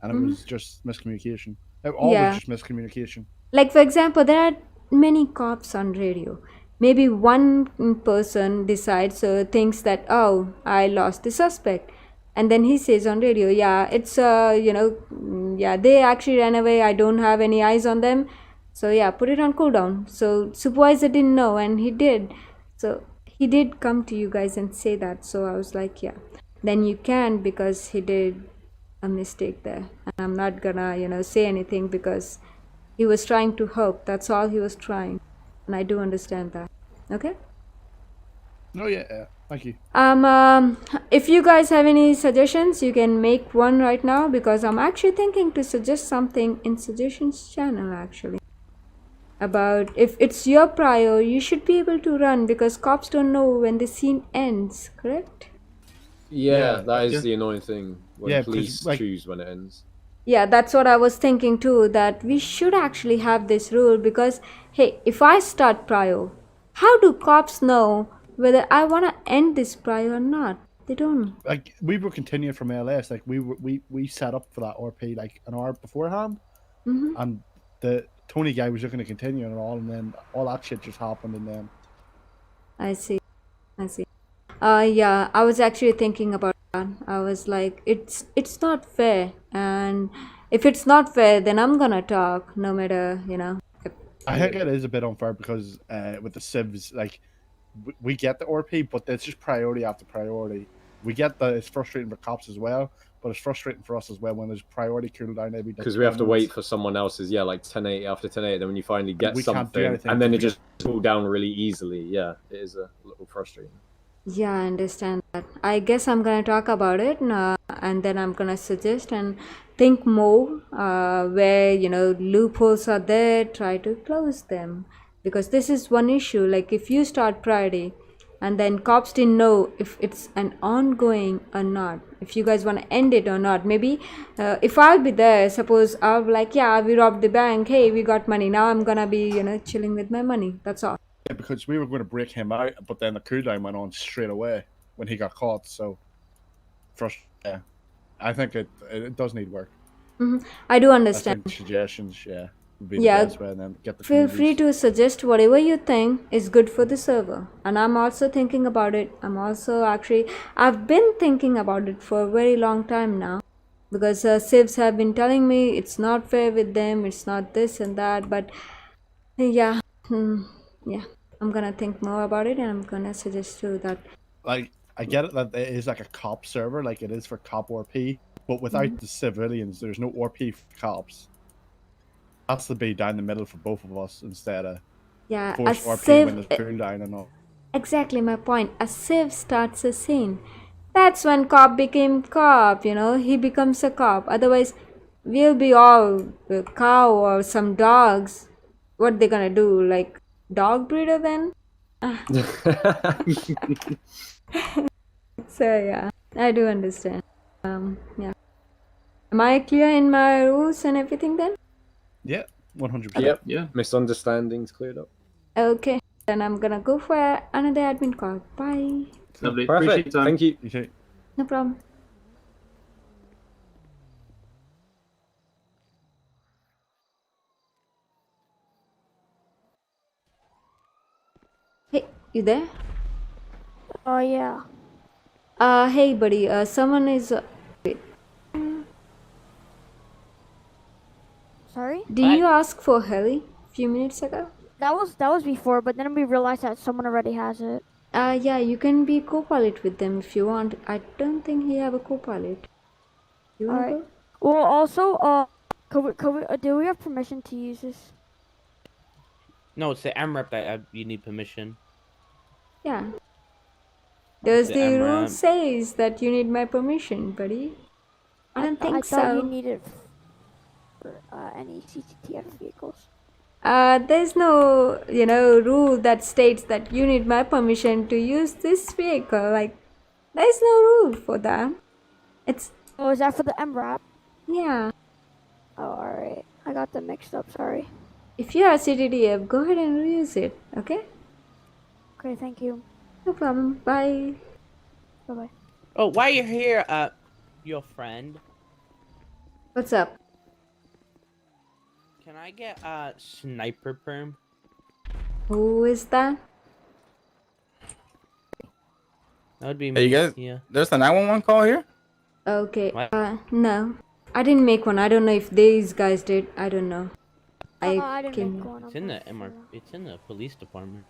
and it was just miscommunication. It all was just miscommunication. Like, for example, there are many cops on radio. Maybe one person decides or thinks that, oh, I lost the suspect, and then he says on radio, yeah, it's yeah, they actually ran away, I don't have any eyes on them, so yeah, put it on cooldown. So supervisor didn't know, and he did. So he did come to you guys and say that. So I was like, yeah, then you can, because he did a mistake there, and I'm not gonna say anything, because he was trying to help. That's all he was trying, and I do understand that. Okay. No, yeah, thank you. If you guys have any suggestions, you can make one right now, because I'm actually thinking to suggest something in suggestions channel actually. About if it's your prior, you should be able to run, because cops don't know when the scene ends, correct? Yeah, that is the annoying thing when police choose when it ends. Yeah, that's what I was thinking too, that we should actually have this rule, because hey, if I start prior, how do cops know whether I want to end this prior or not? They don't. Like, we were continuing from LS, like we set up for that RP like an hour beforehand, and the Tony guy was just going to continue and all, and then all that shit just happened, and then I see. Yeah, I was actually thinking about that. I was like, it's not fair, and if it's not fair, then I'm gonna talk, no matter, I think it is a bit unfair, because with the civs, like, we get the RP, but it's just priority after priority. We get that it's frustrating for cops as well, but it's frustrating for us as well when there's priority cooldown every day. Because we have to wait for someone else's, like 1080 after 1080, then when you finally get something, and then it just cool down really easily. Yeah, it is a little frustrating. Yeah, I understand that. I guess I'm gonna talk about it, and then I'm gonna suggest and think more where loopholes are there, try to close them, because this is one issue. Like, if you start priority and then cops didn't know if it's an ongoing or not, if you guys want to end it or not. Maybe if I'll be there, suppose I'll be like, yeah, we robbed the bank, hey, we got money, now I'm gonna be chilling with my money, that's all. Yeah, because we were going to break him out, but then the cooldown went on straight away when he got caught. So, yeah, I think it does need work. I do understand. Suggestions, yeah, would be the best way, and then get the feel free to suggest whatever you think is good for the server. And I'm also thinking about it. I've been thinking about it for a very long time now, because civs have been telling me it's not fair with them, it's not this and that, but yeah. Yeah, I'm gonna think more about it, and I'm gonna suggest too that. Like, I get it that it is like a cop server, like it is for cop RP, but without the civilians, there's no RP for cops. Has to be down the middle for both of us instead of force RP when there's cooldown and all. Exactly my point. A civ starts a scene. That's when cop became cop. He becomes a cop. Otherwise, we'll be all a cow or some dogs. What they gonna do? Like, dog breeder then? So yeah, I do understand. Yeah. Am I clear in my rules and everything then? Yeah, 100%. Yeah. Misunderstandings cleared up. Okay, then I'm gonna go for another admin call. Bye. Lovely. Perfect. Thank you. No problem. Hey, you there? Oh yeah. Hey buddy, someone is wait. Sorry? Did you ask for Heli a few minutes ago? That was before, but then we realized that someone already has it. Yeah, you can be co-pilot with them if you want. I don't think he have a co-pilot. You wanna go? Well, also, do we have permission to use this? No, it's the MREP that you need permission. Yeah. Does The the rule MRAP. says that you need my permission, buddy? I don't think I thought you so. needed for any CTTF vehicles. There's no, rule that states that you need my permission to use this vehicle. Like, there's no rule for that. It's. Oh, is that for the MRAP? Yeah. Oh, alright. I got them mixed up, sorry. If you are CTTF, go ahead and use it, okay? Okay, thank you. No problem. Bye. Bye-bye. Oh, while you're here, your friend, What's up? can I get a sniper perm? Who is that? That would be Hey, me. you guys, Yeah. there's a 911 call here? Okay. What? No. I didn't make one. I don't know if these guys did. I don't know. I didn't make one. It's in the It's in the police department.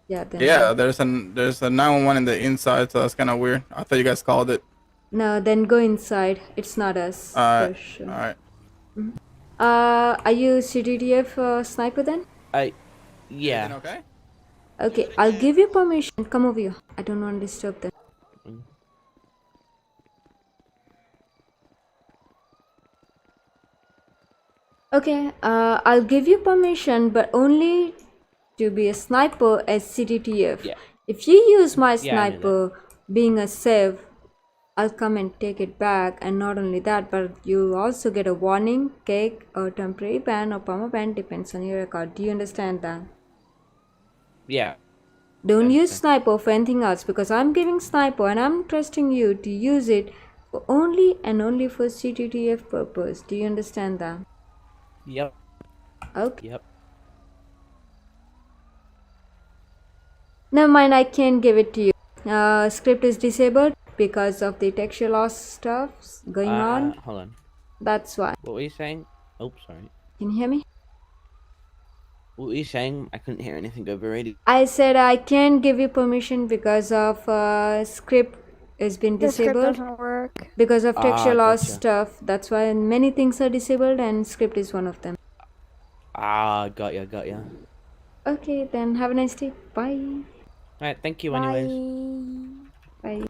Yeah. Then Yeah, there's a 911 in the inside, so that's kind of weird. I thought you guys called it. No, then go inside. It's not us. Alright. For sure. Alright. Are you CTTF sniper then? Yeah. Okay. Okay, I'll give you permission. Come over here. I don't want to disturb them. Okay, I'll give you permission, but only to be a sniper as CTTF. Yeah. If you use my Yeah, I knew sniper being a Civ, I'll come and take it back. And not only that, but you also get a warning, kick, a temporary ban, or perma ban, depends on your record. Do you understand that? Yeah. Don't use sniper for anything else, because I'm giving sniper and I'm trusting you to use it for only and only for CTTF purpose. Do you understand that? Yep. Okay. Yep. Never mind, I can't give it to you. Script is disabled because of the texture loss stuff going on. Hold on. That's why. What were you saying? Oh, sorry. Can you hear me? What were you saying? I couldn't hear anything over radio. I said I can't give you permission because of script has been The script disabled. doesn't work. Because of texture loss Gotcha. stuff. That's why many things are disabled and script is one of them. Got ya. Okay, then have a nice day. Bye. Alright, thank you anyways. Bye.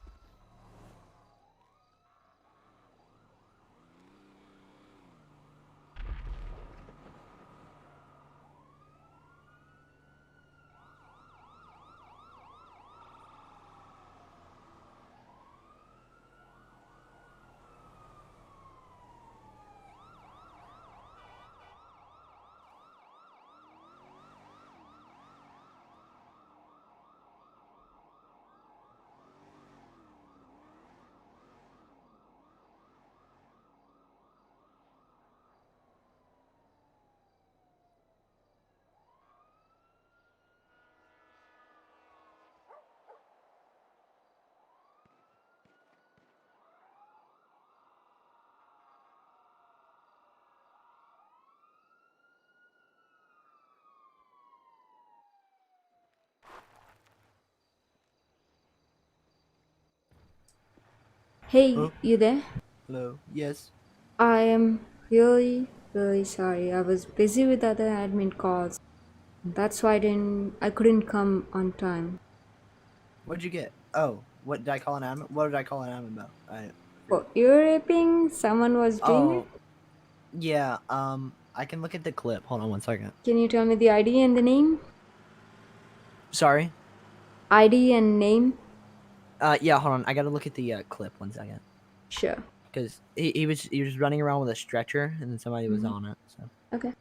Hey, you there? Hello. Yes. I am really sorry. I was busy with other admin calls. That's why I couldn't come on time. What'd you get? Oh, what did I call an admin? What did I call an admin about? For ear raping, someone was doing it? Yeah. I can look at the clip. Hold on one second. Can you tell me the ID and the name? Sorry. ID and name? Yeah. Hold on. I gotta look at the clip. 1 second. Sure. Because he was running around with a stretcher and then somebody was Mhm. on it. So. Okay.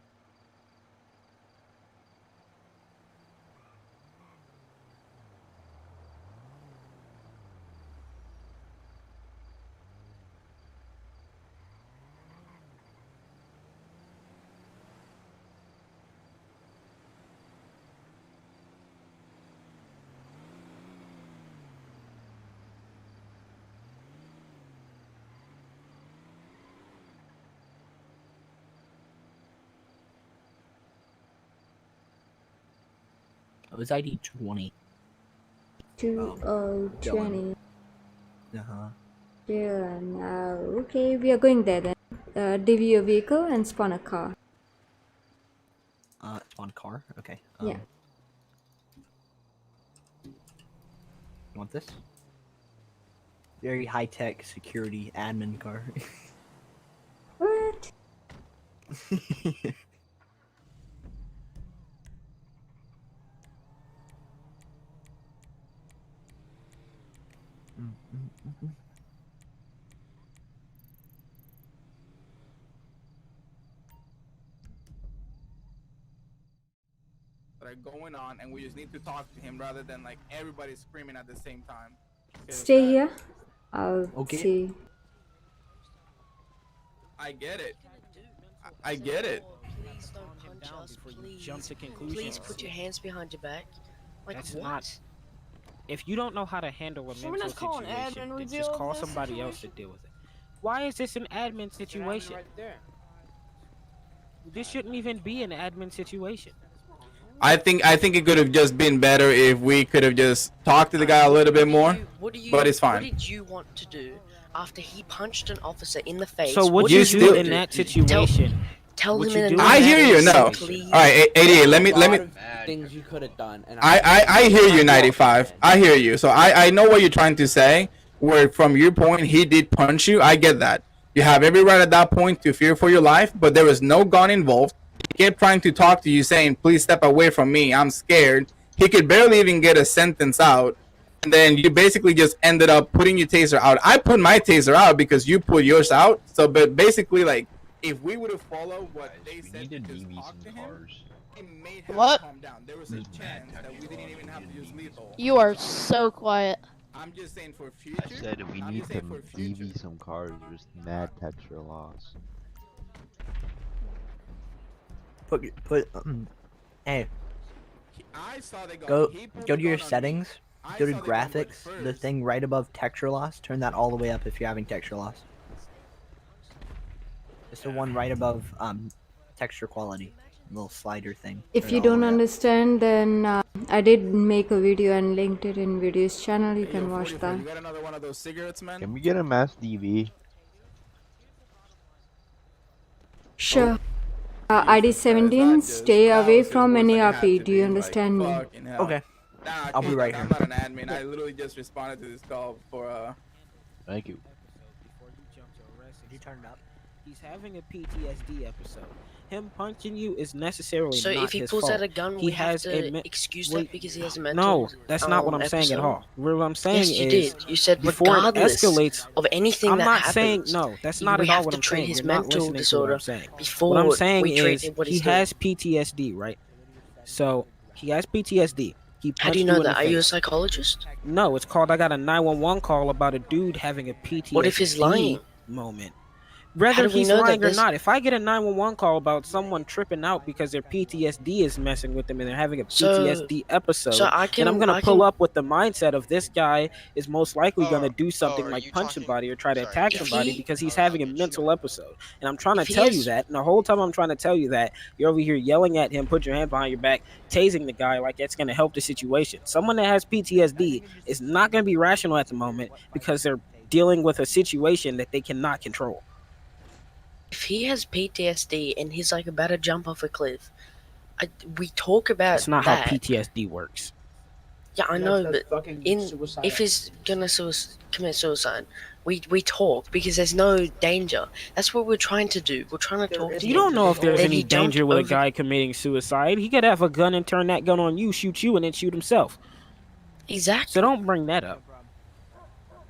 It was ID 20. 2020. Uh-huh. Yeah, now, okay, we are going there then. DV your vehicle and spawn a car. Spawn car. Okay. Yeah. Want this? Very high-tech security admin car. What? That are going on, and we just need to talk to him rather than like everybody screaming at the same time. Stay here. I'll see. I get it. I get it. Please don't punch us. Please. Jump to conclusions. Please put your hands behind your back. Like That's what? not. If you don't know how to handle a Someone mental has called an situation, admin then to just deal call with this somebody else to deal with it. Why is this an admin situation? This shouldn't even be an admin situation. I think it could have just been better if we could have just talked to the guy a little bit more. But it's What fine. did you want to do after he punched an officer in the face? So what you do in that situation? Tell What him you in do a I hear you. No. All please. right, 88. Let me. Things you could have done. And I hear you, 95. I hear you. So I know what you're trying to say. Where from your point, he did punch you. I get that. You have every right at that point to fear for your life, but there was no gun involved. He kept trying to talk to you, saying, "Please step away from me. I'm scared." He could barely even get a sentence out, and then you basically just ended up putting your taser out. I put my taser out because you put yours out. So, but basically, like, if we would have followed what they said to just talk to him, it may have What? calmed down. There was a chance that we didn't even have to use lethal. You are so quiet. I'm just saying for future. I said we need to EV some cars. There's mad texture loss. Hey. I saw the gun. Go He pulled to the your gun on settings. I Go to saw the gun, but graphics. The thing right above texture loss. Turn that all the way up if you're having texture loss. It's the one right above texture quality. Little slider thing. If Turn you it all the don't way up. understand, then I did make a video and linked it in video's channel. You can watch that. You got another one of those cigarettes, man? Can we get a mass DV? Sure. ID 17, stay away from any RP. Do you understand me? Okay. Nah, I'll be right I'm here. not an admin. I literally just responded to this call for Thank you. Did you turn it up? He's having a PTSD episode. Him punching you is necessarily So not if he his pulls fault. out a gun, He we have has to a excuse Wait, that because he has a mental. No, that's not what I'm saying at episode? all. What I'm saying Yes, is, you did. You said before it regardless escalates, of anything I'm that not happens, saying no. That's not we at all have what to I'm treat saying. his You're not mental listening to disorder what I'm saying. before What I'm saying we treat is what he he's doing. has PTSD, right? So he has PTSD. He How do you punched know in the that? Are you a face. psychologist? No, it's called. I got a 911 call about a dude having a PTSD What if he's lying? moment. How Whether do we he's know that lying or this- not, if I get a 911 call about someone tripping out because their PTSD is messing with them and they're having a PTSD episode, so I then I'm can- gonna I pull can- up with the mindset of this guy is most likely gonna do something like punch somebody or try to attack If somebody he- because he's having a mental episode. And I'm trying to If he tell you has- that, and the whole time I'm trying to tell you that, you're over here yelling at him, put your hand behind your back, tasing the guy like that's gonna help the situation. Someone that has PTSD is not gonna be rational at the moment because they're dealing with a situation that they cannot control. If he has PTSD and he's like about to jump off a cliff, we talk about That's not that. how PTSD works. Yeah, I know, That's but fucking if he's gonna commit suicide, we talk because there's no danger. That's what we're trying to do. We're trying to talk to You him. don't know if there's Then any he jumped danger with a over- guy committing suicide. He could have a gun and turn that gun on you, shoot you, and then shoot himself. Exactly. So don't bring that up.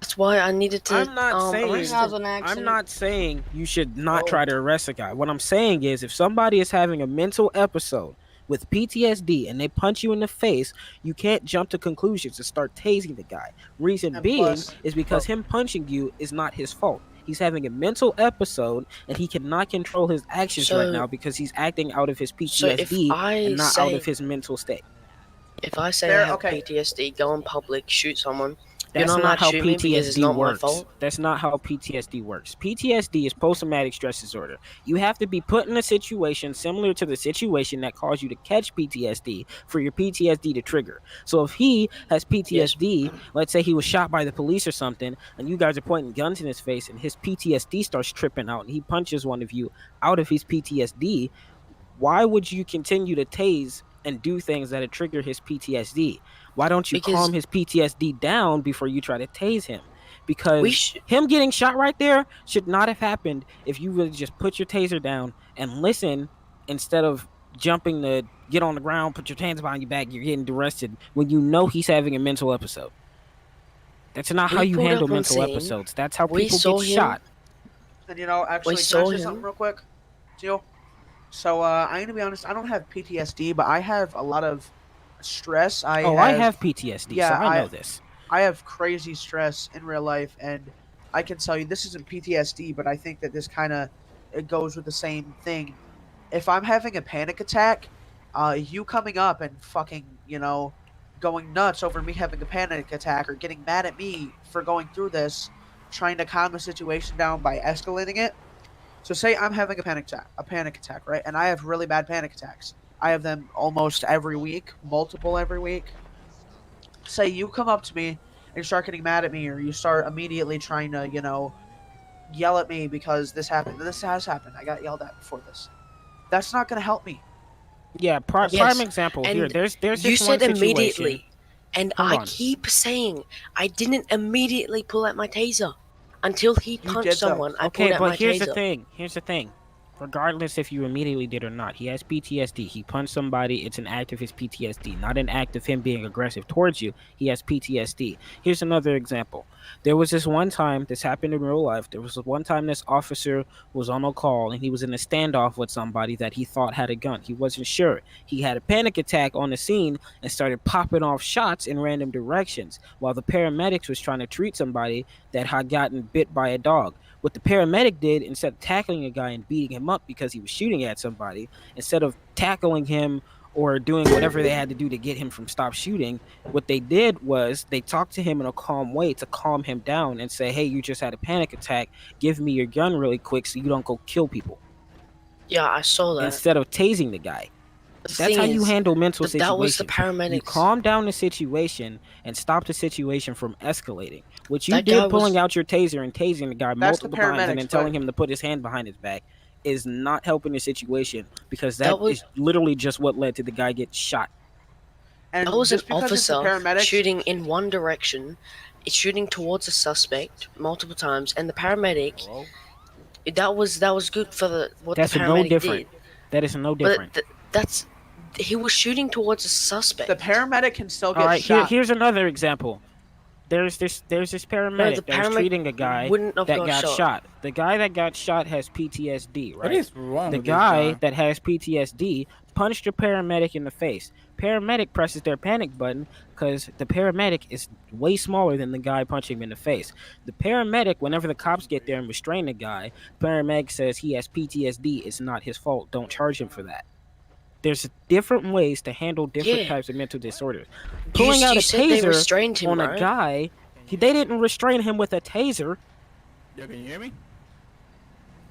That's why I needed to. I'm not saying arrest him. I'm not saying you should not try to arrest a guy. What I'm saying is if somebody is having a mental episode with PTSD and they punch you in the face, you can't jump to conclusions and start tasing the guy. Reason And being plus- is because him punching you is not his fault. He's having a mental episode and he cannot control his actions So- right now because he's acting out of his So if PTSD I and not say- out of his mental state. If I say Fair, I have okay. PTSD, go in public, shoot someone, That's you're not not allowed to how shoot me because it's PTSD not my works. fault. That's not how PTSD works. PTSD is post-traumatic stress disorder. You have to be put in a situation similar to the situation that caused you to catch PTSD for your PTSD to trigger. So if he has PTSD, let's say he was shot by the police or something, and you guys are pointing guns in his face, and his PTSD starts tripping out, and he punches one of you out of his PTSD, why would you continue to tase and do things that trigger his PTSD? Why don't you Because- calm his PTSD down before you try to tase him? We Because him getting shot right there should not have happened if you really just put your taser down and listen instead of jumping to get on the ground, put your hands behind your back, you're getting arrested when you know he's having a mental episode. That's not how We you pulled handle up on mental scene, episode. That's how we people saw get him- shot. And actually, can I saw say him. something real quick, Teal? So I'm gonna be honest. I don't have PTSD, but I have a lot of stress. I have PTSD, so I know this. I have crazy stress in real life, and I can tell you this isn't PTSD, but I think that this kind of it goes with the same thing. If I'm having a panic attack, you coming up and fucking going nuts over me having a panic attack or getting mad at me for going through this, trying to calm the situation down by escalating it. So say I'm having a panic attack, right? And I have really bad panic attacks. I have them almost every week, multiple every week. Say you come up to me and you start getting mad at me, or you start immediately trying to, yell at me because this happened. This has happened. I got yelled at before this. That's not going to help me. Yeah, prime example and here. There's you this said one immediately, situation. and Hold I on. keep saying I didn't immediately pull out my taser until he punched someone. I pulled Okay, out but my here's taser. the thing. Here's the thing. Regardless if you immediately did or not, he has PTSD. He punched somebody. It's an act of his PTSD, not an act of him being aggressive towards you. He has PTSD. Here's another example. There was this one time, this happened in real life. There was one time this officer was on a call and he was in a standoff with somebody that he thought had a gun. He wasn't sure. He had a panic attack on the scene and started popping off shots in random directions while the paramedics was trying to treat somebody that had gotten bit by a dog. What the paramedic did, instead of tackling a guy and beating him up because he was shooting at somebody, instead of tackling him or doing whatever they had to do to get him from stop shooting, what they did was they talked to him in a calm way to calm him down and say, hey, you just had a panic attack. Give me your gun really quick so you don't go kill people. Yeah, I saw that. Instead of tasing the guy. The That's thing how you is, handle mental situations. That was the paramedics. You calm down the situation and stop the situation from escalating. What you That guy did, pulling was- out your taser and tasing the guy That's the multiple times and paramedics, then telling but- him to put his hand behind his back, is not helping the situation because That that was- is literally just what led to the guy getting shot. And That was an just because it's the officer paramedics- shooting in one direction, shooting towards a suspect multiple times, and the paramedic. That was good for what That's the no paramedic different. did. That is no But different. he was shooting towards a suspect. The paramedic can still get All right, shot. here's another example. There's this paramedic the that was paramedic treating a guy wouldn't have that got got shot. shot. The guy that got shot has PTSD, right? is wrong The with this guy guy? that has PTSD punched a paramedic in the face. Paramedic presses their panic button because the paramedic is way smaller than the guy punching him in the face. The paramedic, whenever the cops get there and restrain the guy, paramedic says he has PTSD. It's not his fault. Don't charge him for that. There's different ways to handle different Yeah. types of mental disorders. Pulling out you a said they taser restrained him, on a right? guy, they didn't restrain him with a taser. Yo, can you hear me?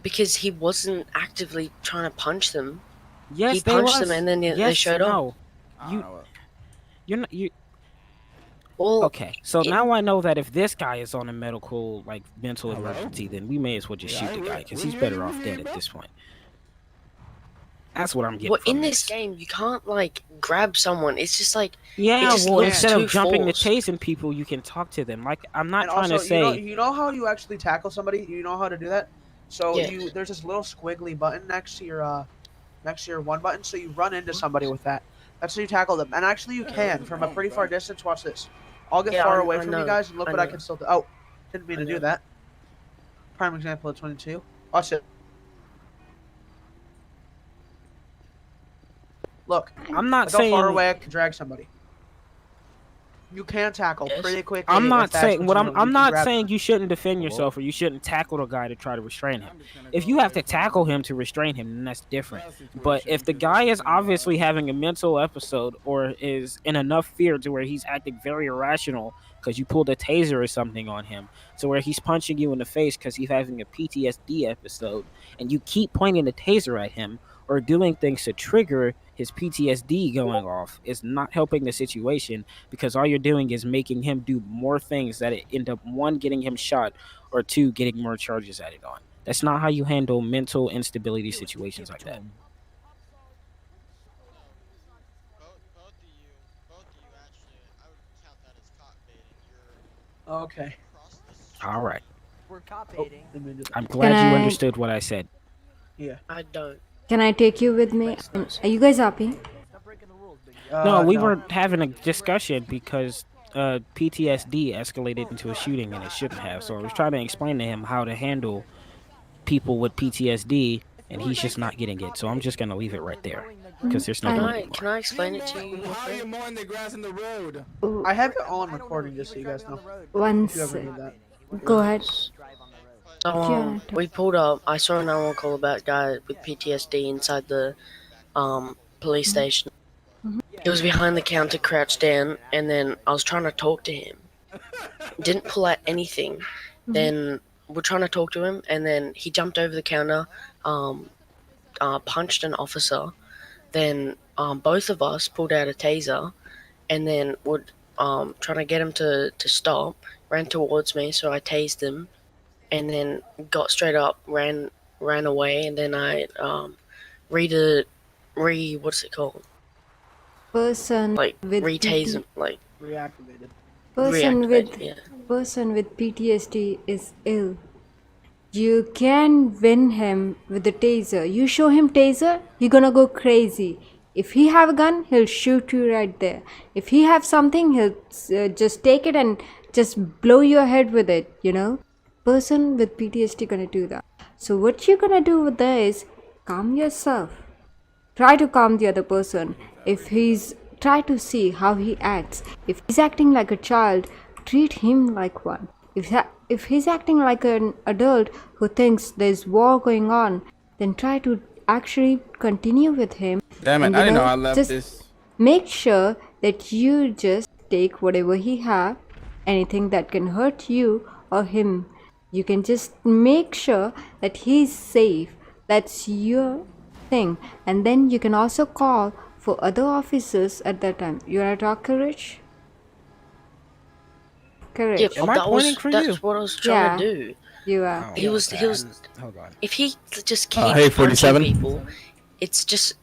Because he wasn't actively trying to punch them. Yes, he they punched was. them and then they Yes, showed no. up. You're not you. Well, Okay, so now I know that if this guy is on a mental emergency, then we may as well just shoot the guy because he's better off dead at this point. That's what I'm getting. Well, from in this game, you can't grab someone. It's just it Yeah, just well, looks instead of too jumping forced. to chasing people, you can talk to them. Like, I'm not And trying also, to say. you know how you actually tackle somebody? You know how to do that? So Yeah. there's this little squiggly button next to your one button, so you run into somebody with that. That's how you tackle them. And actually you can from a pretty far distance. Watch this. I'll get Yeah, far I away from know, you guys and look I what I know. can still do. Oh, didn't mean I to do know. that. Prime example of 22. Watch it. Look, I'm not look how far saying- away I can drag somebody. You can tackle pretty quickly. I'm not if that's saying what what you I'm. do. I'm You can not grab saying you shouldn't defend yourself or you shouldn't tackle the guy to try to restrain him. If you have to tackle him to restrain him, then that's different. But if the guy is obviously having a mental episode or is in enough fear to where he's acting very irrational because you pulled a taser or something on him, to where he's punching you in the face because he's having a PTSD episode, and you keep pointing the taser at him or doing things to trigger his PTSD going off, is not helping the situation because all you're doing is making him do more things that end up, one, getting him shot, or two, getting more charges added on. That's not how you handle mental instability situations like that. Okay. All right. We're copating. I'm glad you I- understood what I said. Yeah. I don't. Can I take you with me? Are you guys happy? No, we No. were having a discussion because PTSD escalated into a shooting and it shouldn't have. So I was trying to explain to him how to handle people with PTSD, and he's just not getting it. So I'm just gonna leave it right there because there's no point anymore. Can I explain it to you? How are you mowing the grass in the road? I have it on recording just so you guys know. One If you ever sec. need that. Go ahead. So we pulled up. I saw an animal call about a guy with PTSD inside the police station. He was behind the counter, crouched down, and then I was trying to talk to him. Didn't pull out anything. Then we're trying to talk to him, and then he jumped over the counter, punched an officer. Then both of us pulled out a taser, and then would trying to get him to stop. Ran towards me, so I tased him, and then got straight up, ran away, and then I what's it called? Person Like with retase him, like reactivated. Person with PTSD is ill. You can win him with the taser. You show him taser, he gonna go crazy. If he have a gun, he'll shoot you right there. If he have something, he'll just take it and just blow your head with it, you know. Person with PTSD gonna do that. So what you're gonna do with that is calm yourself. Try to calm the other person. Try to see how he acts. If he's acting like a child, treat him like one. If he's acting like an adult who thinks there's war going on, then try to actually continue with him. Damn it, And, I didn't know I left just this. make sure that you just take whatever he have, anything that can hurt you or him. You can just make sure that he's safe. That's your thing. And then you can also call for other officers at that time. You wanna talk, Courage? Courage. yeah, that's what I was trying to do. You are. He was. Hold on. If he just keeps hey, punching 47. people, it's just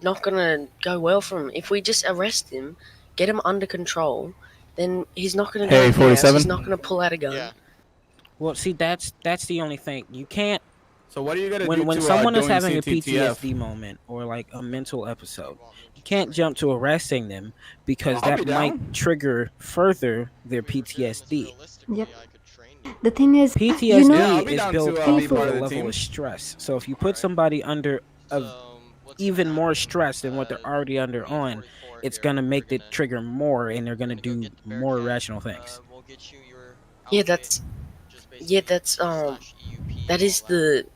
not gonna go well for him. If we just arrest him, get him under control, then he's not gonna do Hey, anything else. 47. He's not gonna pull out a gun. Well, see, that's the only thing. You can't. So what are you gonna do When to someone is doing having a CTTF? PTSD moment or like a mental episode, you can't jump to arresting them because I'll be that might down. trigger further their PTSD. Yep. The thing is, PTSD you know, Yeah, I'll be is down built to, off be of part a of the level team. of stress. So if you put somebody under even more stress than what they're already under on, it's gonna make it trigger more, and they're gonna do more irrational things. Yeah, that's that is the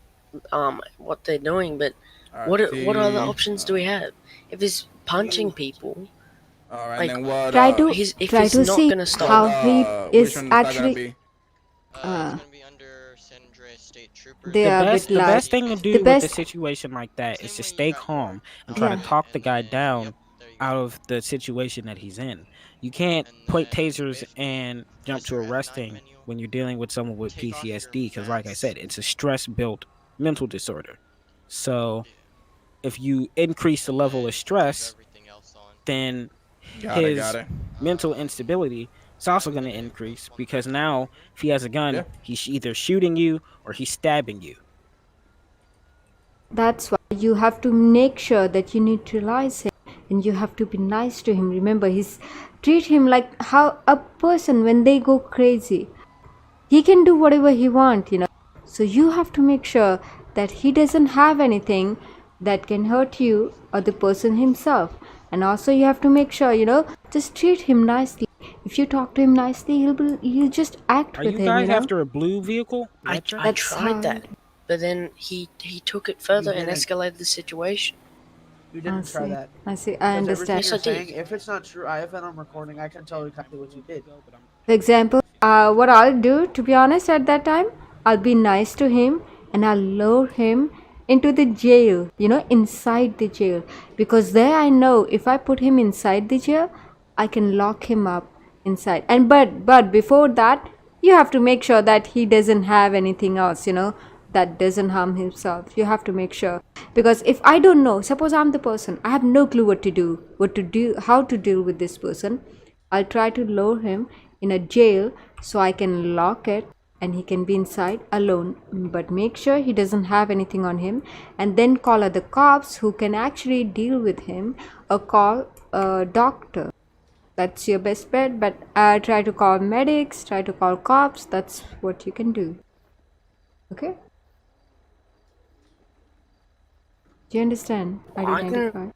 what they're doing. But what other options do we have? If he's punching people, All right, like, then what? try to if try he's to not see gonna stop, how he which is one is that gonna actually. be? They are a bit The loud. best thing to do The with best- a situation like that is to stay calm and try to talk the guy down out of the situation that he's in. You can't point tasers and jump to arresting when you're dealing with someone with PTSD because, like I said, it's a stress-built mental disorder. So if you increase the level of stress, then Got it, his got it. mental instability is also going to increase because now if he has a gun, Yeah. he's either shooting you or he's stabbing you. That's why you have to make sure that you neutralize him and you have to be nice to him. Remember, treat him like how a person when they go crazy, he can do whatever he wants, you know. So you have to make sure that he doesn't have anything that can hurt you or the person himself. And also you have to make sure, you know, just treat him nicely. If you talk to him nicely, he'll just act Are with you him. guys You know? after a blue vehicle? I That's tried how- that, but then he took it further and didn't. escalated the situation. You didn't try see. that. I see. I Because understand. everything Yes, I you're did. saying, if it's not true, I have it on recording. I can tell exactly what you did. For example, what I'll do, to be honest, at that time, I'll be nice to him and I'll lower him into the jail, you know, inside the jail. Because there I know if I put him inside the jail, I can lock him up inside. And but before that, you have to make sure that he doesn't have anything else, you know, that doesn't harm himself. You have to make sure. Because if I don't know, suppose I'm the person, I have no clue what to do, how to deal with this person. I'll try to lower him in a jail so I can lock it and he can be inside alone, but make sure he doesn't have anything on him, and then call other cops who can actually deal with him, or call a doctor. That's your best bet. But try to call medics, try to call cops. That's what you can do. Okay, do you understand? Identify.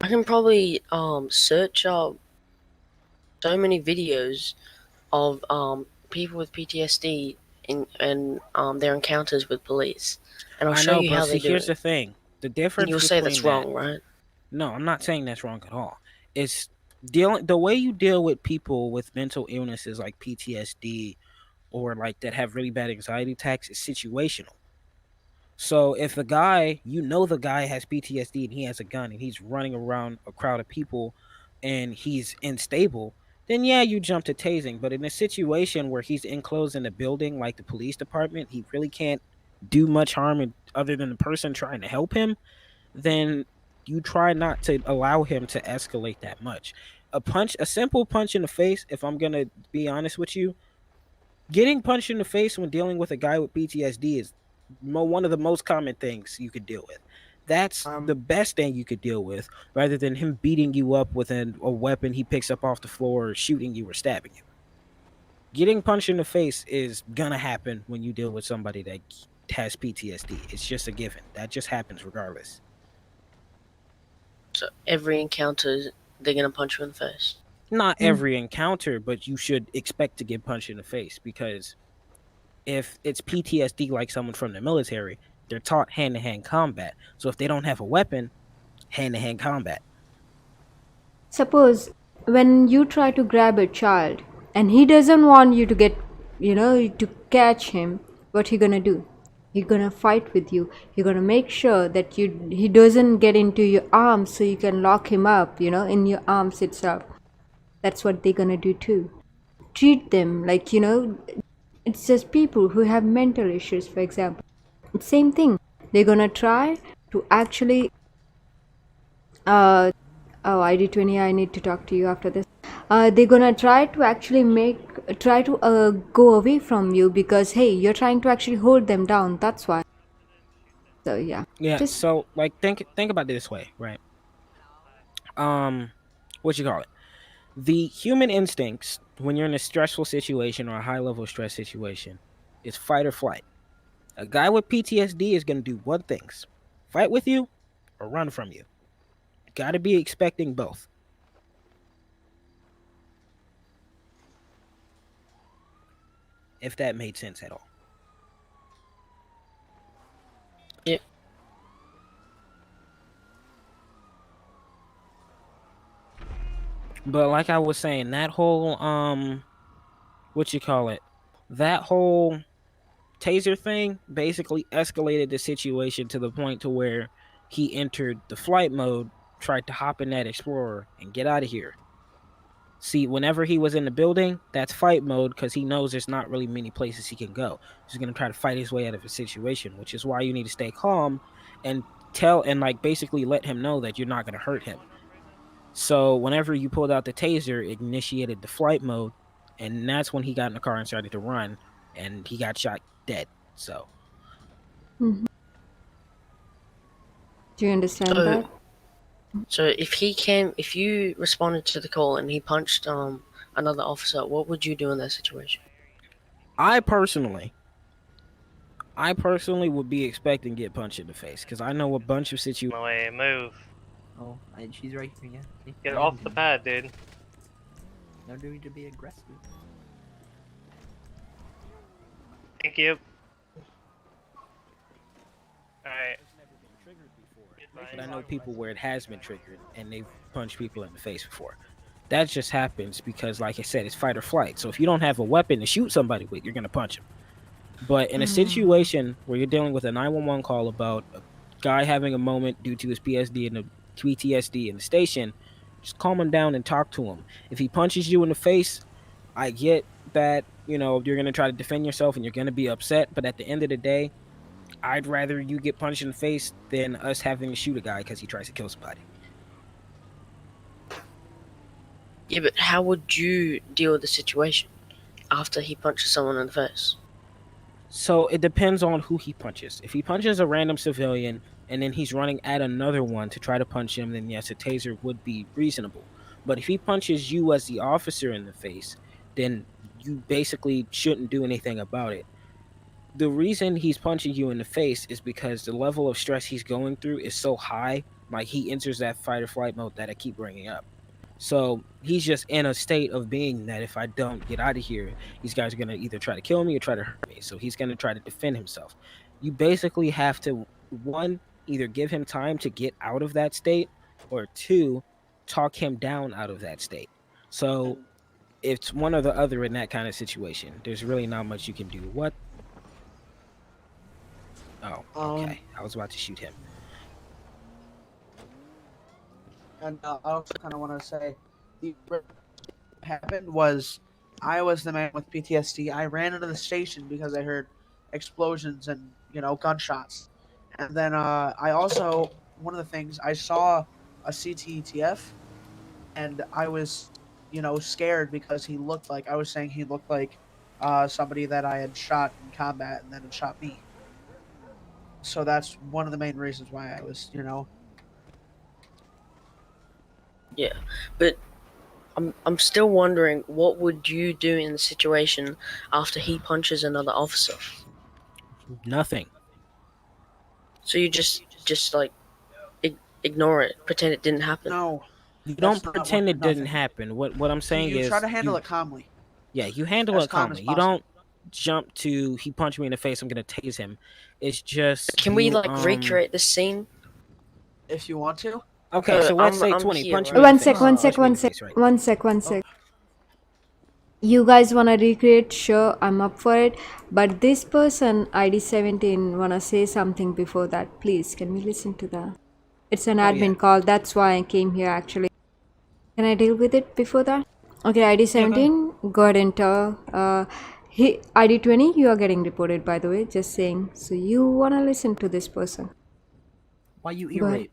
I can probably search up so many videos of people with PTSD and their encounters with police, and I'll I show know, you but how see, they do here's it. the thing: the And difference you'll say that's between that. wrong, right? No, I'm not saying that's wrong at all. It's dealing the way you deal with people with mental illnesses like PTSD or like that have really bad anxiety attacks is situational. So if the guy, the guy has PTSD and he has a gun and he's running around a crowd of people and he's unstable, then yeah, you jump to tasing. But in a situation where he's enclosed in a building like the police department, he really can't do much harm other than the person trying to help him, then you try not to allow him to escalate that much. A simple punch in the face, if I'm going to be honest with you, getting punched in the face when dealing with a guy with PTSD is one of the most common things you could deal with. That's the best thing you could deal with, rather than him beating you up with a weapon he picks up off the floor, or shooting you or stabbing you. Getting punched in the face is gonna happen when you deal with somebody that has PTSD. It's just a given. That just happens regardless. So every encounter, they're gonna punch you in the face. Not every encounter, but you should expect to get punched in the face, because if it's PTSD like someone from the military, they're taught hand-to-hand combat. So if they don't have a weapon, hand-to-hand combat. Suppose when you try to grab a child and he doesn't want you to get, to catch him, what he gonna do? He gonna fight with you. He gonna make sure that he doesn't get into your arms so you can lock him up, in your arms itself. That's what they're gonna do too. Treat them like, it's just people who have mental issues, for example. Same thing. They're gonna try to actually oh, ID20, I need to talk to you after this. They're gonna try to actually go away from you because, hey, you're trying to actually hold them down. That's why. So yeah. Yeah. So like, think about it this way, right? What you call it? The human instincts when you're in a stressful situation or a high level stress situation is fight or flight. A guy with PTSD is gonna do one things: fight with you or run from you. Got to be expecting both. If that made sense at all. Yeah. But like I was saying, that whole what you call it? That whole taser thing basically escalated the situation to the point to where he entered the flight mode, tried to hop in that Explorer and get out of here. See, whenever he was in the building, that's fight mode, because he knows there's not really many places he can go. He's going to try to fight his way out of a situation, which is why you need to stay calm and like basically let him know that you're not going to hurt him. So whenever you pulled out the taser, it initiated the flight mode, and that's when he got in the car and started to run, and he got shot dead. So. Mm-hmm. Do you understand that? So if you responded to the call and he punched another officer, what would you do in that situation? I personally would be expecting to get punched in the face, because I know a bunch of situations. No way, move. Oh, and she's right here. Yeah. See? Get off the pad, dude. No need to be aggressive. Thank you. Alright. But I know people where it has been triggered and they've punched people in the face before. That just happens because, like I said, it's fight or flight. So if you don't have a weapon to shoot somebody with, you're gonna punch him. But in a situation where you're dealing with a 911 call about a guy having a moment due to his PTSD in the station, just calm him down and talk to him. If he punches you in the face, I get that, you're going to try to defend yourself and you're going to be upset. But at the end of the day, I'd rather you get punched in the face than us having to shoot a guy because he tries to kill somebody. Yeah, but how would you deal with the situation after he punches someone in the face? So it depends on who he punches. If he punches a random civilian and then he's running at another one to try to punch him, then yes, a taser would be reasonable. But if he punches you as the officer in the face, then you basically shouldn't do anything about it. The reason he's punching you in the face is because the level of stress he's going through is so high, like he enters that fight or flight mode that I keep bringing up. So he's just in a state of being that if I don't get out of here, these guys are going to either try to kill me or try to hurt me. So he's going to try to defend himself. You basically have to, one, either give him time to get out of that state, or two, talk him down out of that state. So it's one or the other in that kind of situation. There's really not much you can do. What? Oh, okay. I was about to shoot him. And I also kind of want to say, what happened was, I was the man with PTSD. I ran into the station because I heard explosions and gunshots, and then I also, one of the things, I saw a CTETF, and I was scared because he looked like, I was saying he looked like somebody that I had shot in combat and then had shot me. So that's one of the main reasons why I was Yeah, but I'm still wondering, what would you do in the situation after he punches another officer? Nothing. So you just like ignore it, pretend it didn't happen. No, you don't pretend it didn't happen. What I'm saying is you try to handle it calmly. Yeah, you handle it calmly. You don't jump to he punched me in the face, I'm gonna tase him. It's just Can we recreate the scene if you want to? Okay, so let's say 20 here, punch right? me. One sec. You guys wanna recreate? Sure, I'm up for it. But this person, ID 17, wanna say something before that. Please, can we listen to that? It's an admin call. That's why I came here actually. Can I deal with it before that? Okay, ID 17, go ahead and tell. ID 20, you are getting reported, by the way. Just saying. So you wanna listen to this person? Why you ear rape?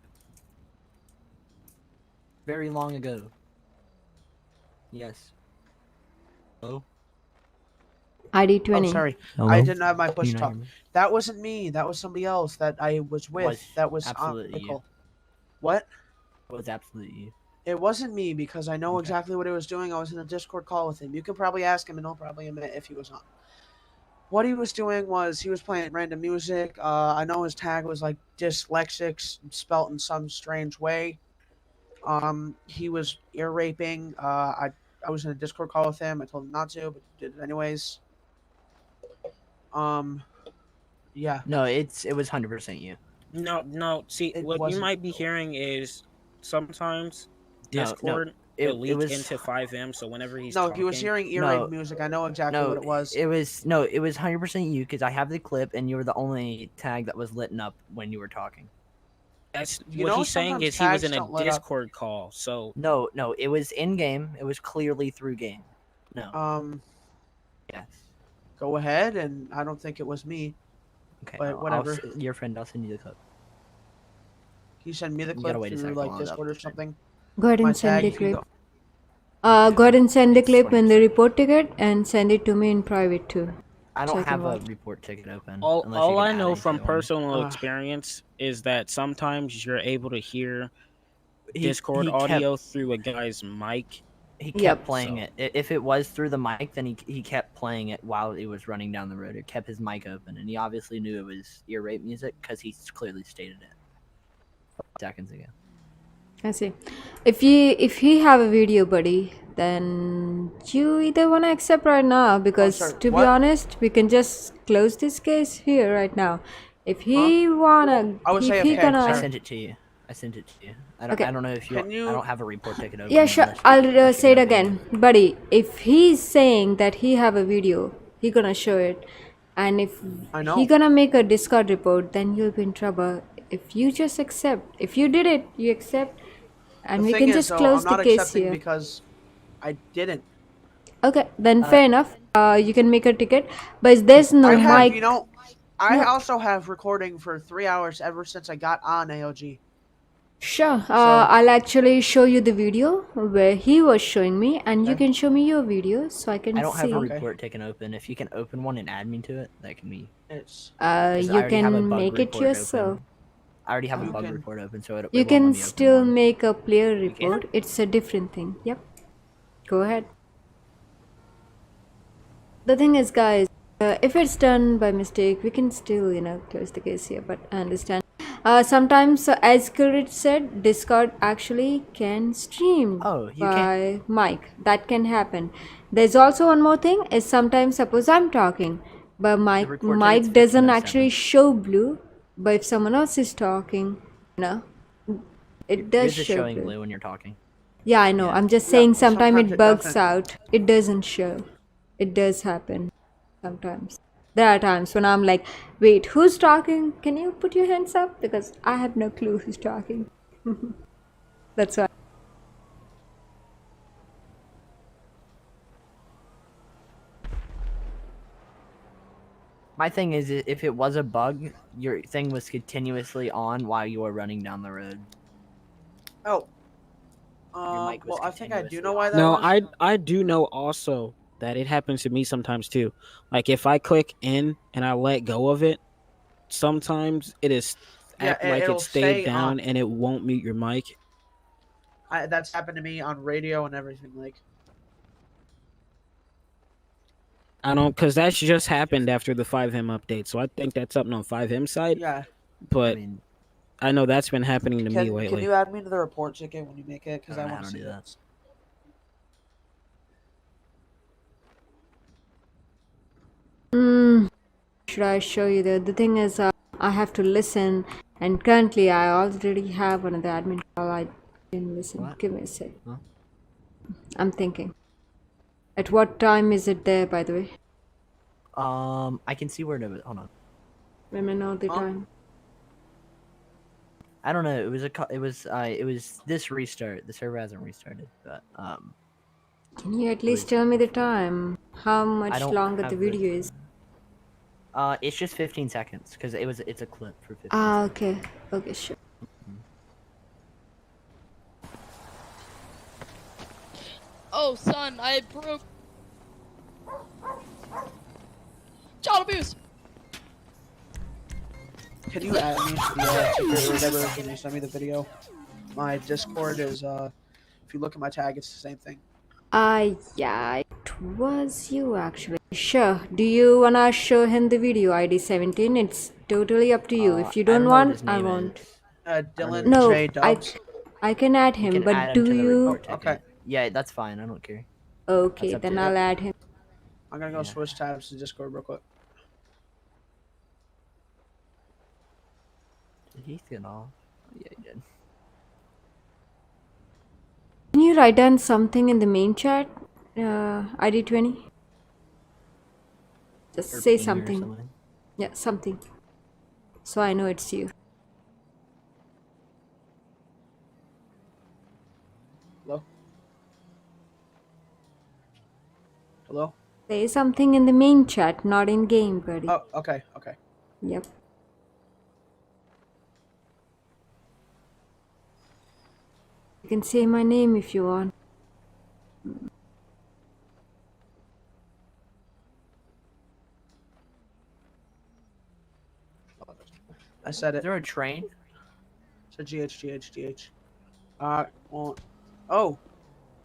Very long ago. Yes. Hello? ID 20. Oh, sorry. Hello? I didn't have my push Can you not talk. hear me? That wasn't me. That was somebody else that I was with. That was absolutely you. What? It was absolutely you. It wasn't me because I know exactly what he was doing. I was in a Discord call with him. You could probably ask him and he'll probably admit if he was on. What he was doing was he was playing random music. I know his tag was like dyslexic, spelt in some strange way. He was ear raping. I was in a Discord call with him. I told him not to, but did it anyways. Yeah. No, it was 100% you. No. See, what you might be hearing is sometimes Discord it leak was into FiveM. So whenever he's No, talking, he was hearing ear rape music. I know exactly what it was. It was 100% you because I have the clip and you were the only tag that was lit up when you were talking. That's what he's saying is he was in a Discord call. So no, it was in game. It was clearly through game. No. Yes. Go ahead, and I don't think it was me. Okay. But whatever. Your friend, I'll send you the clip. Can you send me the clip through like Discord or something? Go ahead and send the clip. Go ahead and send the clip in the report ticket and send it to me in private too. I don't have a report ticket open. All I know from personal experience is that sometimes you're able to hear Discord audio through a guy's mic. He kept playing it. If it was through the mic, then he kept playing it while it was running down the road. It kept his mic open, and he obviously knew it was ear rape music because he clearly stated it 5 seconds ago. I see. If he have a video, buddy, then you either wanna accept right now because to be honest, we can just close this case here right now. If he wanna, if he gonna, I sent it to you. I don't know if I don't have a report ticket open. Yeah, sure. I'll say it again, buddy. If he's saying that he have a video, he gonna show it, and if he gonna make a Discord report, then you'll be in trouble. If you just accept, if you did it, you accept, and we can just close the case here. Because I didn't. Okay, then fair enough. You can make a ticket, but there's no mic. I also have recording for 3 hours ever since I got on AOG. Sure. I'll actually show you the video where he was showing me, and you Okay. can show me your video so I can I don't see. have a report taken open. If you can open one and add me to it, that can be. It's 'cause I You already have a can bug make it report yourself. open. I already have a You bug can- report open, so it You won't let can me open still one. make a player You can? report. It's a different thing. Yep. Go ahead. The thing is, guys, if it's done by mistake, we can still, close the case here. But I understand. Sometimes, as Kirit said, Discord actually can stream by mic. That can happen. There's also one more thing: is sometimes suppose I'm talking, but mic doesn't actually show blue. But if someone else is talking, it does Yours is show showing blue. blue when you're talking. Yeah, I know. I'm just saying sometimes it bugs out. It doesn't show. It does happen sometimes. There are times when I'm like, wait, who's talking? Can you put your hands up? Because I have no clue who's talking. That's why. My thing is, if it was a bug, your thing was continuously on while you were running down the road. Oh. mic was Well, I think I do know why that No, was. I do know also that it happens to me sometimes too. Like if I click in and I let go of it, sometimes it is act like it'll it stayed say, down and it won't mute your mic. That's happened to me on radio and everything. Like, I don't, because that's just happened after the FiveM update, so I think that's something on FiveM side. yeah. But I know that's been happening to me lately. Can you add me to the report ticket when you make it? Because I want to see that. Should I show you the thing is, I have to listen, and currently I already have another admin call. I didn't listen. What? Give me a sec. Huh? I'm thinking. At what time is it there, by the way? I can see where to. Hold on. Let me know the time. I don't know. It was this restart. The server hasn't restarted, but Can you at least tell me the time? How much don't longer the have video is? It's just 15 seconds because it's a clip for 15 Ah, seconds. okay. Okay, sure. Oh, son, I broke. Child abuse. can you add me to the ticket or whatever? Can you send me the video? My Discord is if you look at my tag, it's the same thing. Yeah, it was you actually. Sure. Do you wanna show him the video ID 17? It's totally up to you. If you don't want, I won't. Dylan No, J. Dubs. I can add You him, can but add him do to the you? report ticket. Okay. Yeah, that's fine. I don't care. Okay, That's up then to I'll you. add him. I'm gonna go switch tabs to Discord real quick. Did he get off? Yeah, he did. Can you write down something in the main chat? ID 20. Just Or say ping or something. something. Yeah, something. So I know it's you. Hello? Hello? Say something in the main chat, not in game, buddy. Oh, okay, okay. Yep. You can say my name if you want. I said it. Is there a train? It's a GH. Well, oh.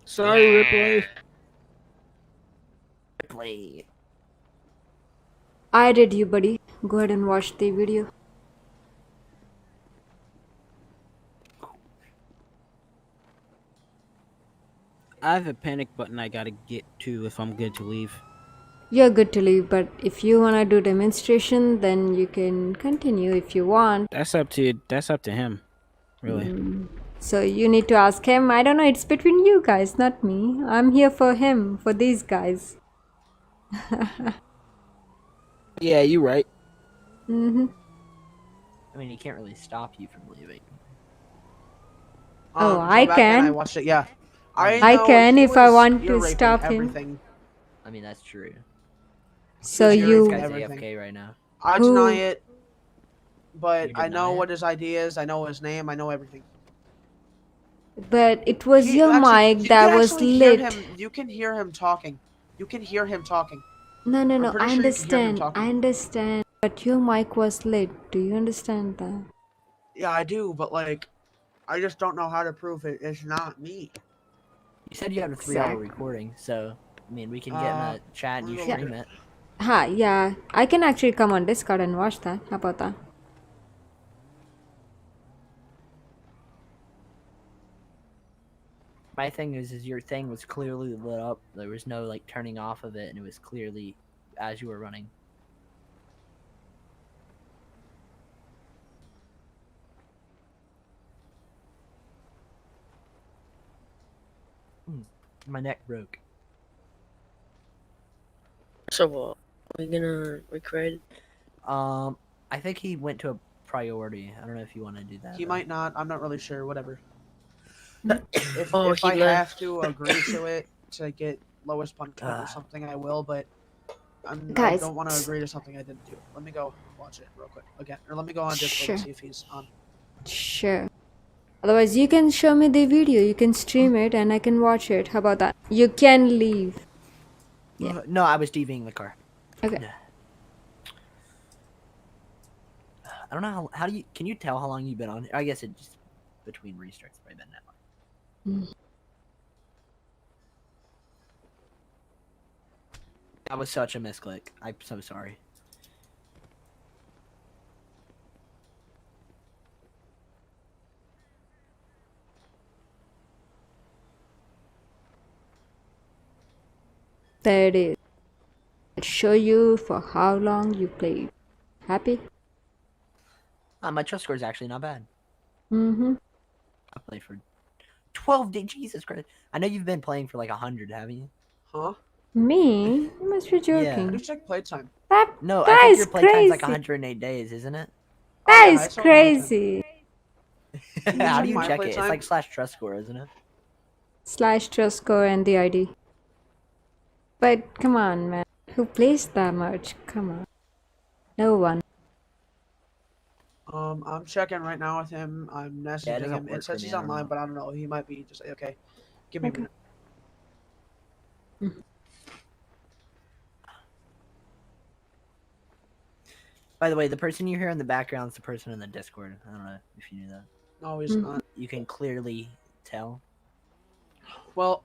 Sorry, Ripley. Ripley. I did you, buddy. Go ahead and watch the video. I have a panic button I gotta get to if I'm good to leave. You're good to leave, but if you wanna do demonstration, then you can continue if you want. That's up to him, really. So you need to ask him. I don't know, it's between you guys, not me. I'm here for him, for these guys. Yeah, you right. Mm-hmm. I mean, he can't really stop you from leaving. Oh, so I back then can. I watched it, yeah. I know can he if I was want to ear-raping stop him. everything. I mean, that's true. So He was you. ear-raping This guy's everything. AFK right now. I Who- deny it, but You I know deny what his ID is. I know his name. I know everything. But it was your mic that was lit. You can hear him talking. You can hear him talking. No, I'm I pretty sure you can hear him understand. talking. I understand. But your mic was lit. Do you understand that? Yeah, I do, but like, I just don't know how to prove it. It's not me. You said you had a 3-hour recording, so I mean, we can get in a chat and you stream it. Ha, yeah. I can actually come on Discord and watch that. How about that? My thing is your thing was clearly lit up. There was no like turning off of it, and it was clearly as you were running. My neck broke. So what? Are we gonna recreate? I think he went to a priority. I don't know if you want to do that. He might not. I'm not really sure. Whatever. If Oh, if he I left. have to agree to it to get lowest punishment or something, I will. But I Guys, don't want to agree to something I didn't do. Let me go watch it real quick again, or let me go on Discord and Sure. see if he's on. Sure. Otherwise, you can show me the video. You can stream it and I can watch it. How about that? You can leave. Yeah. No, I was DVing the car. Okay. I don't know how do you can you tell how long you've been on? I guess it just between restarts probably been that long. That was such a misclick. I'm so sorry. There it is. I'll show you for how long you played. Happy? My trust score is actually not bad. Mm-hmm. I played for 12 days. Jesus Christ! I know you've been playing for like 100, haven't you? Huh? Me? You must be joking. How do you check playtime? No, That I think is your playtime's like crazy. 108 days, isn't it? That yeah, is I saw crazy. How do you my check it? It's playtime? like / trust score, isn't it? / trust score and the ID. But come on, man. Who plays that much? Come on. No one. I'm checking right now with him. I'm Yeah, it messaging doesn't him. work It for says me, he's I don't online, know. but I don't know. He might be just okay. Give me a minute. By the way, the person you hear in the background is the person in the Discord. I don't know if you knew that. No, he's not. You can clearly tell. Well,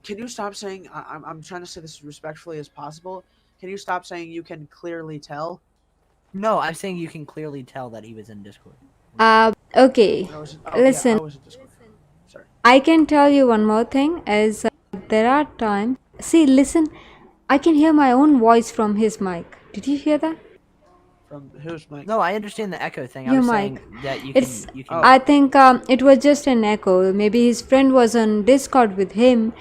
can you stop saying? I'm trying to say this as respectfully as possible. Can you stop saying you can clearly tell? No, I'm saying you can clearly tell that he was in Discord. Okay. Listen. Yeah, I was in Discord. Sorry. I can tell you one more thing is there are times. See, listen. I can hear my own voice from his mic. Did you hear that? From whose mic? No, I understand the echo thing. I Your was mic. saying that you can. It's. You can. I think it was just an echo. Maybe his friend was on Discord with him,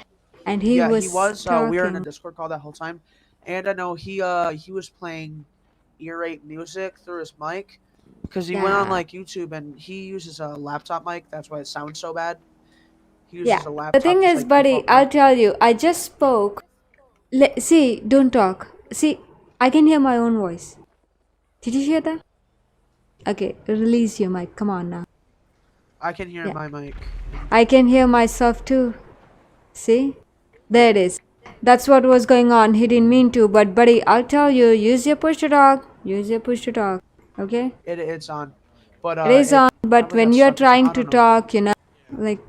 and he was. He was. We were in a talking. Discord call that whole time, and I know he was playing ear rape music through his mic because he went on Yeah. like YouTube and he uses a laptop mic. That's why it sounds so bad. He uses Yeah. a laptop. The thing just is, like buddy, default I'll mic. tell you. I just spoke. See, don't talk. See, I can hear my own voice. Did you hear that? Okay, release your mic. Come on now. I can hear Yeah. my mic. I can hear myself too. See? There it is. That's what was going on. He didn't mean to, but buddy, I'll tell you, use your push to talk. Use your push to talk. Okay? It's on, but It is on, but apparently when got you're stuck or trying something. to talk, like,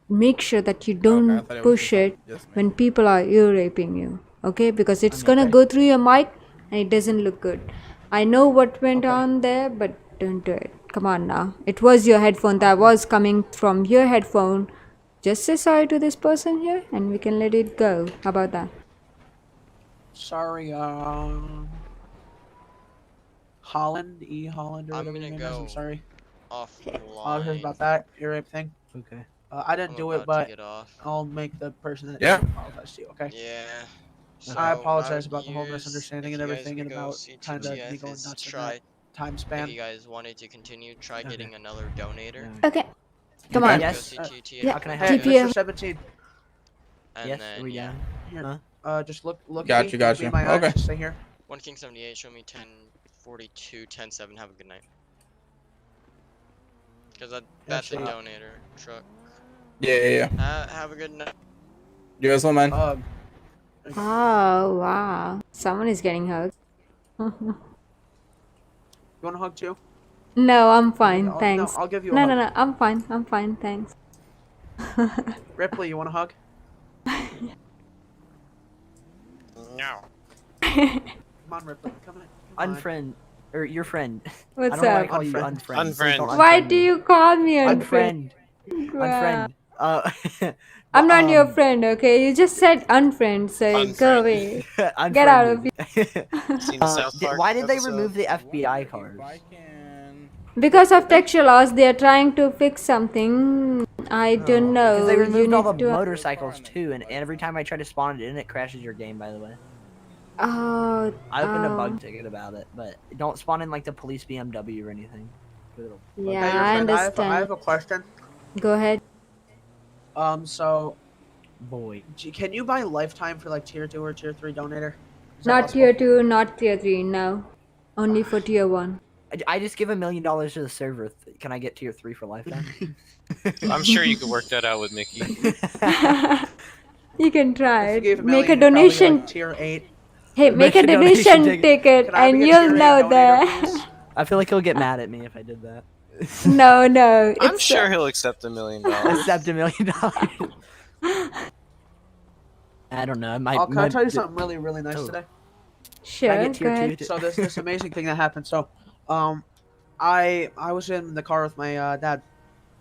make sure that you don't thought it was push just it when people are ear raping you. Okay? Because it's gonna Okay. go through your mic and it doesn't look good. I know what went on there, but don't do it. Come on now. It was your headphone that was coming from your headphone. Just say sorry to this person here and we can let it go. How about that? Sorry, Holland, Holland, or I'm whatever gonna your name is. I'm go sorry. offline. Apologize about that ear rape thing. Okay. I didn't I'm do it, about to but get off. I'll make the person that Yeah. did it apologize to you. Okay. Yeah. So I I apologize would about the whole use, misunderstanding if and you guys everything, would and go about kind of me CTF going is nuts in try, that time if span. you guys wanted to continue, try getting another donator. Okay. Come Okay. on. Yes. Go see TTF Yeah. How can I if help you you? guys- TPM. Mr. 17. And Yes. then Are we yeah. down? Here. Huh? Just look Got at you, me. got Look me you. in my eyes. Okay. Just stay here. 1King78, show me 1042, 10-7. Have a good night. Because that's a Actually, donator truck. Yeah. Have a good night. You as well, man. Oh, wow. Someone is getting hugged. You want a hug too? No, I'm fine, No, thanks. I'll give you a No, hug. no, I'm fine, thanks. Ripley, you want a hug? No. Come on, Ripley. Come in. Come on. Unfriend, or your friend. What's I don't know why I up? call you unfriend. Please don't Why unfriend do me. you call me unfriend? Unfriend. I'm not your friend, okay? You just said unfriend, so go away. Get out of here. Why did they remove the FBI cars? Because of texture laws, they are trying to fix something. I don't know. Because they You removed all need the to- motorcycles too, and every time I try to spawn it in, it crashes your game. By the way, Oh. I opened a bug ticket about it, but don't spawn in like the police BMW or anything. Yeah, Hey, your I friend, understand. I have a question. Go ahead. So, boy, can you buy lifetime for like tier 2 or tier 3 donator? Is that Not possible? tier 2, not tier 3, no. Only for tier 1. I just give $1 million to the server. Can I get tier 3 for lifetime? I'm sure you could work that out with Mickey. You can try If you it. gave a Make a million, it'd probably get, donation. like, tier 8. Hey, make a donation ticket Can I and be a you'll tier 8 know donator, that. please? I feel like he'll get mad at me if I did that. No. I'm It's sure he'll accept $1 million. Accept $1 million. I don't know. Can I tell you something really, really nice today? Sure, Can I get tier go ahead. two? So this amazing thing that happened. So, I was in the car with my dad.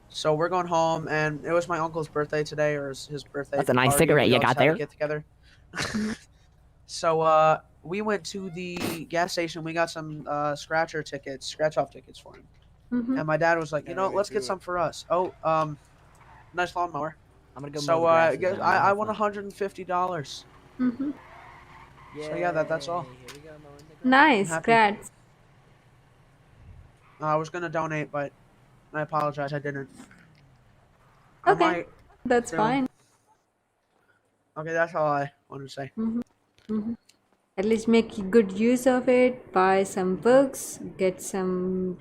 So we're going home, and it was my uncle's birthday today, or his birthday. That's a nice party. cigarette We you all got just had to there. Get together. So we went to the gas station. We got some scratch off tickets for him. Mhm. And my dad was like, let's get some for us. Oh, nice lawnmower. I'm gonna go mow So the grasses guess now, I have won fun. $150. Mhm. So yeah, that's all. Nice, happy. congrats. I was gonna donate, but I apologize, I didn't. I Okay, might that's soon. fine. Okay, that's all I wanted to say. At least make good use of it. Buy some books, get some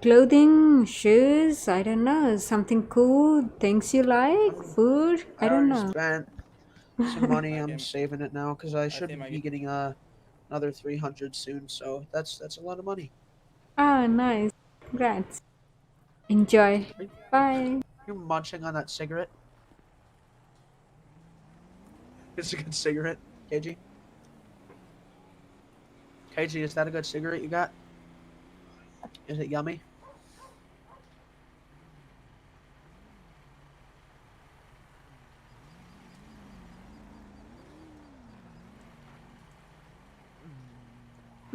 clothing, shoes. I don't know, something cool, things you like, food. I don't already know. spent some money. I'm saving it now because I should be getting another 300 soon. So that's a lot of money. Ah, nice. Congrats. Enjoy. Bye. You're munching on that cigarette. It's a good cigarette, KG. KG, is that a good cigarette you got? Is it yummy?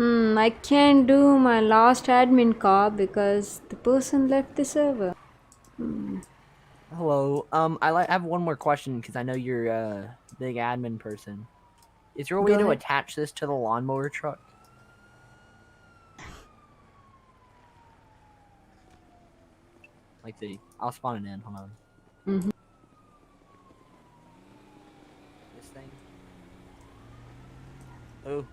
I can't do my last admin call because the person left the server. Hello. I have one more question because I know you're a big admin person. Is there a way Go to ahead. attach this to the lawnmower truck? Like I'll spawn it in. Hold on. Mhm. This thing. Oh.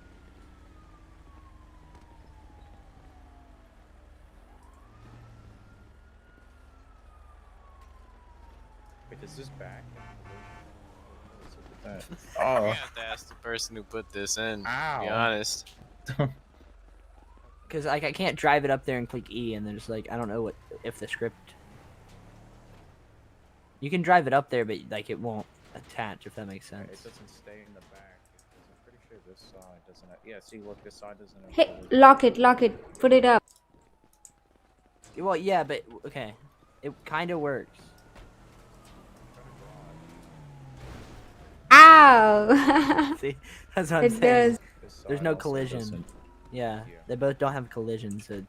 Wait, is this back? We Oh. have to ask the person who put this in. To be Ow. honest. Because like I can't drive it up there and click E, and there's like I don't know if the script. You can drive it up there, but like it won't attach. If that makes sense. It doesn't stay in the back. Because I'm pretty sure this side doesn't have... Yeah, see, look, this side doesn't have... Hey, lock it, put it up. Well, yeah, but okay, it kind of works. Ow! See, that's what I'm It saying. does. There's no collision. Yeah, they both don't have collision, so.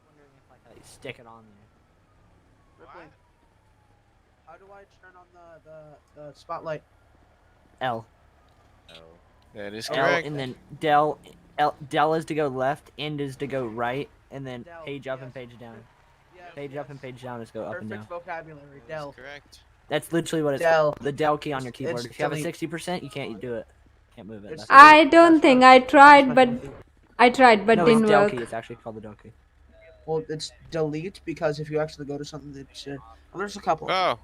Wondering if I could stick it on there. Ripley, how do I turn on the spotlight? L. That is L, correct. and then del is to go left, end is to go right, and then page up and page down. Page up and page down is go up and down. Perfect vocabulary, Del. Correct. That's literally what it's Del. the del key on your keyboard. It's If you have a delete. 60%, you can't do it. Can't move it. It's- I don't think I tried, but no, didn't it's del work. key. It's actually called the del key. Well, it's delete because if you actually go to something that well, there's a couple. Oh,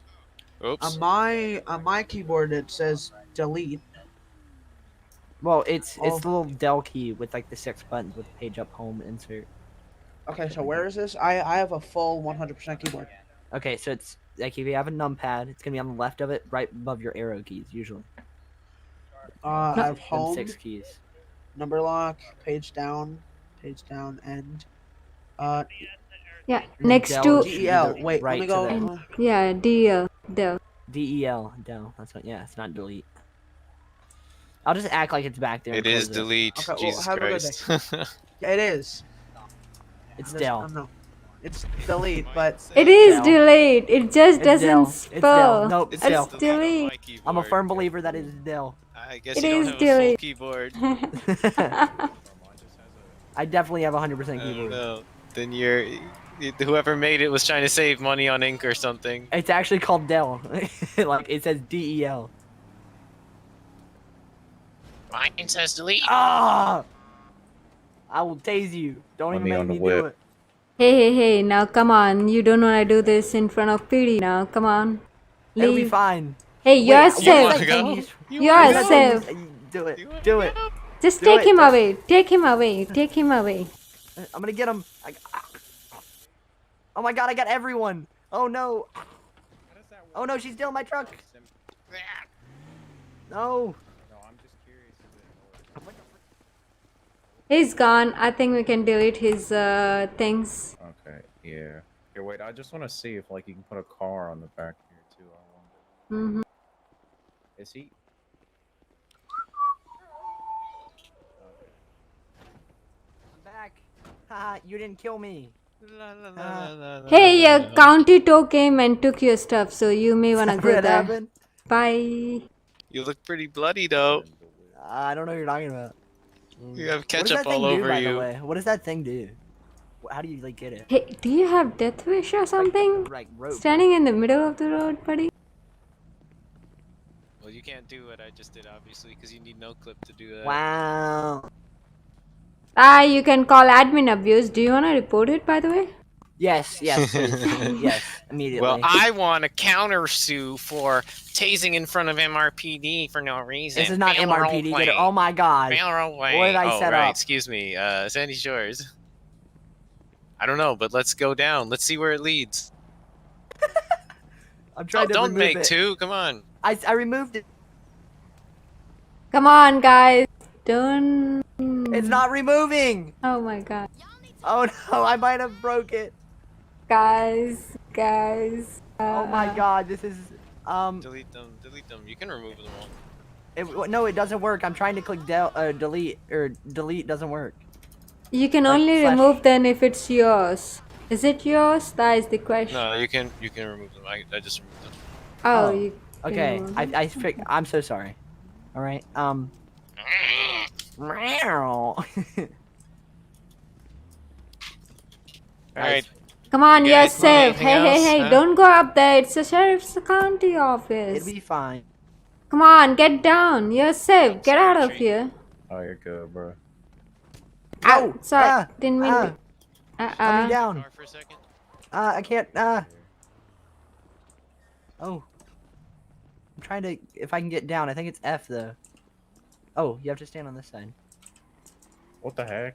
oops. On my keyboard it says delete. Well, it's the Oh. little del key with like the 6 buttons with page up, home, insert. Okay, so where is this? I have a full 100% keyboard. Okay, so it's like if you have a numpad, it's gonna be on the left of it, right above your arrow keys usually. I have Them home, 6 keys. number lock, page down, end. Yeah, And then next del to should be DEL. the Wait, let right me to go. the- yeah, DL, del. DEL, del. That's what. Yeah, it's not delete. I'll just act like it's back there. It and is close delete. Okay, well, Jesus have a good Christ. Yeah, it is. It's There's- del. no, it's delete, but It is Del. delete. It just It's doesn't del. It's del. spell. Nope, it's It's del. delete. I'm a firm believer that it is del. I guess It you don't is have a full delete. keyboard. I definitely have a 100% I don't keyboard. know. Then whoever made it was trying to save money on ink or something. It's actually called del. Like it says DEL. Mine says delete. Ah! I will tase you. Don't even make me do it. Hey, now come on. You don't want to do this in front of PD now. Come on. It'll be Leave. fine. Hey, you're Wait, safe. You're safe. Do it. Do it. Just Do take it. him away. Take him away. Take him away. I'm gonna get him. Oh my god, I got everyone. Oh no. Oh no, she's still in my truck. No. He's gone. I think we can delete his things. Okay, yeah. Here, wait, I just want to see if, like, you can put a car on the back here, too. I wonder. Mm-hmm. Is he? I'm back. Haha, you didn't kill me. Hey, your county tow came and took your stuff, so you may want to That go really there. happened? Bye. You look pretty bloody though. I don't know what you're talking about. You have What does ketchup that thing all do, over by the you. way? What does that thing do? How do you like get it? Hey, do you have death wish or something? Like rope. Standing in the middle of the road, buddy? Well, you can't do what I just did, obviously, because you need no clip to do that. Wow. You can call admin abuse. Do you want to report it, by the way? Yes, please. Yes, immediately. Well, I want to countersue for tasing in front of MRPD for no reason. This is not V MRPD. Roleplay. Get it. Oh my god. V Roleplay. What did I oh, set right. up? Excuse me. Sandy Shores. I don't know, but let's go down. Let's see where it leads. I'm trying to don't remove make it. two. Come on. I removed it. Come on, guys. Don't. It's not removing. Oh my god. Oh no, I might have broke it. Guys. Oh my god, this is Delete them. Delete them. You can remove them all. no, it doesn't work. I'm trying to click delete or delete doesn't work. You can Like, only flash- remove them if it's yours. Is it yours? That is the question. No, you can remove them. I just removed them. Oh, you can Okay, remove them. I'm so sorry. All right. Alright. Come on, You you're guys need safe. anything Hey, else, huh? don't go up there. It's the sheriff's county office. It'll be fine. Come on, get down. You're safe. Get out of here. Oh, you're good, bro. Oh, sorry. ah, Didn't mean to. Let me down. I can't. Oh. I'm trying to. If I can get down, I think it's F though. Oh, you have to stand on this side. What the heck?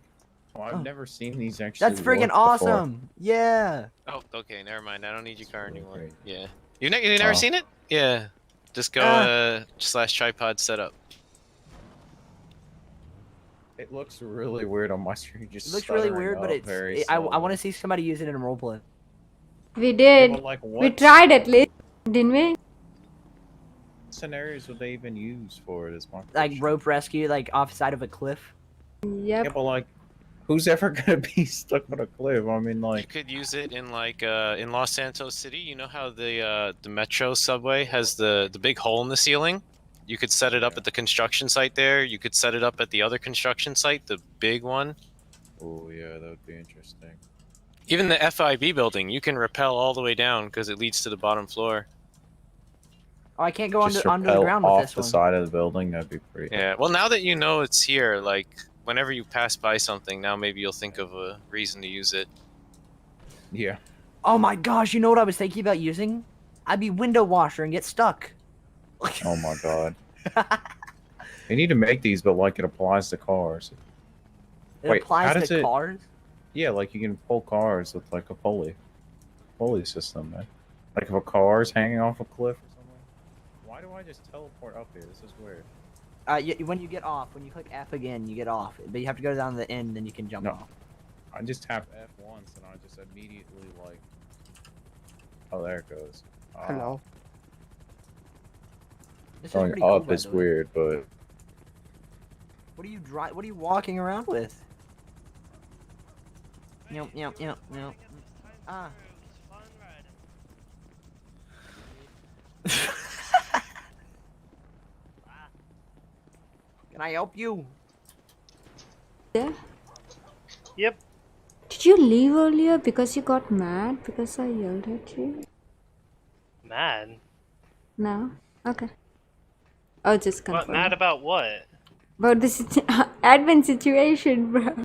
Oh, I've Oh. never seen these actually. That's freaking work before. awesome. Yeah. Oh, okay. Never mind. I don't need your car anymore. Great. Yeah. You never Oh. seen it? Yeah. Just go / tripod setup. It looks really weird on my screen. Just It looks really stuttering weird, but up it's. very I slowly. want to see somebody use it in a roleplay. We did. but like, We what? tried at least, didn't we? What scenarios would they even use for it? Is my Like question. rope rescue, like off side of a cliff. Yep. Yeah, but like, who's ever gonna be stuck on a cliff? I mean, You like, could use it in in Los Santos City. You know how the metro subway has the big hole in the ceiling? You could set it up at the construction site there. You could set it up at the other construction site, the big one. oh yeah, that would be interesting. Even the FIB building, you can rappel all the way down because it leads to the bottom floor. Oh, I can't go Just under the rappel ground with off this the one. side of the building. That'd be pretty. Yeah. Well, now that you know it's here, like whenever you pass by something, now maybe you'll think of a reason to use it. Yeah. Oh my gosh, you know what I was thinking about using? I'd be window washer and get stuck. Oh my god. They need to make these, but like it applies to cars. It Wait, applies how does to it? cars? Yeah, like you can pull cars with like a pulley system, man. Like if a car's hanging off a cliff or something. Why do I just teleport up here? This is weird. When you get off, when you click F again, you get off. But you have to go down to the end, then you can jump off. I just tap F once and I just immediately like. Oh, there it goes. Hello. This is Going pretty cool, up by is the way. weird, but What are you walking around with? Yep. Ah. Can I help you? Yeah. Yep. Did you leave earlier because you got mad because I yelled at you? Mad? No? Okay. Oh, just What? confirm. Mad about what? About this admin situation, bro.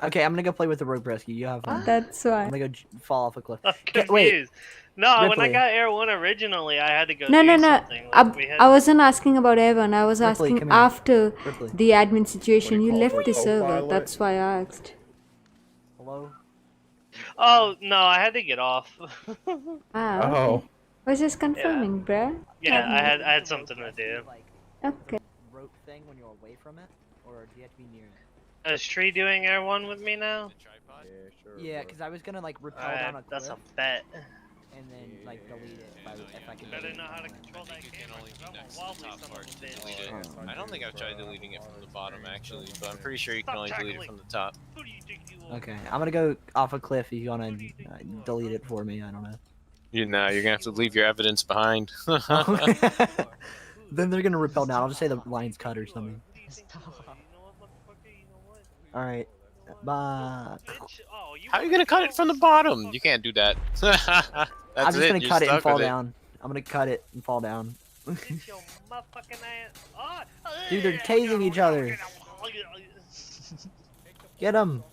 Okay, I'm gonna go play with the rope rescue. You have fun. That's why. I'm gonna go fall off a cliff. I'm Get- wait. confused. No, when I Ripley. got Air 1 originally, I had to go No, do no, no. something. Like, we had... I wasn't asking about Evan. I was Ripley, asking come here. after Ripley. the admin situation. You call left for the server. co-pilot? That's why I asked. Hello? Oh, no, I had to get off. Ah, okay. Oh. I was just confirming, bruh. Yeah, I had something to do. Okay. Rope thing when you're away from it, or do you have to be near it? Is Tree doing Air 1 with me now? yeah, sure. Yeah, because I was gonna like rappel down a cliff That's a bet. and then like delete it if I could. Better know how to control that camera. I'm a wobbly son of a bitch. I don't think I've tried deleting it from the bottom actually, but I'm pretty sure you can only delete it from the top. Okay, I'm gonna go off a cliff if you wanna delete it for me. I don't know. You're gonna have to leave your evidence behind. Then they're gonna rappel down. I'll just say the line's cut or something. All right, bye. How are you gonna cut it from the bottom? You can't do that. That's I'm just it. gonna You're cut it and stuck fall with down. I'm gonna cut it and fall down. Get your motherfucking ass. Oh, Dude, they're tasing each other. Get them.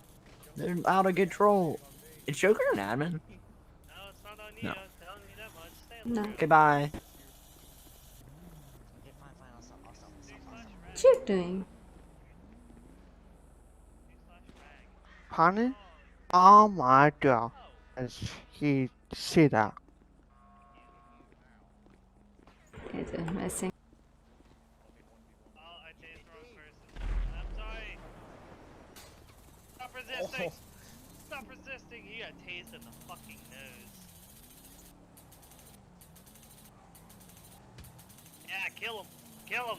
They're out of control. Is Joker an admin? No. No. Okay, bye. What you doing? Honey? Oh my god. He see that. It's a messing. Stop resisting! Stop resisting! You got tased in the fucking nose. Yeah, kill him! Kill him!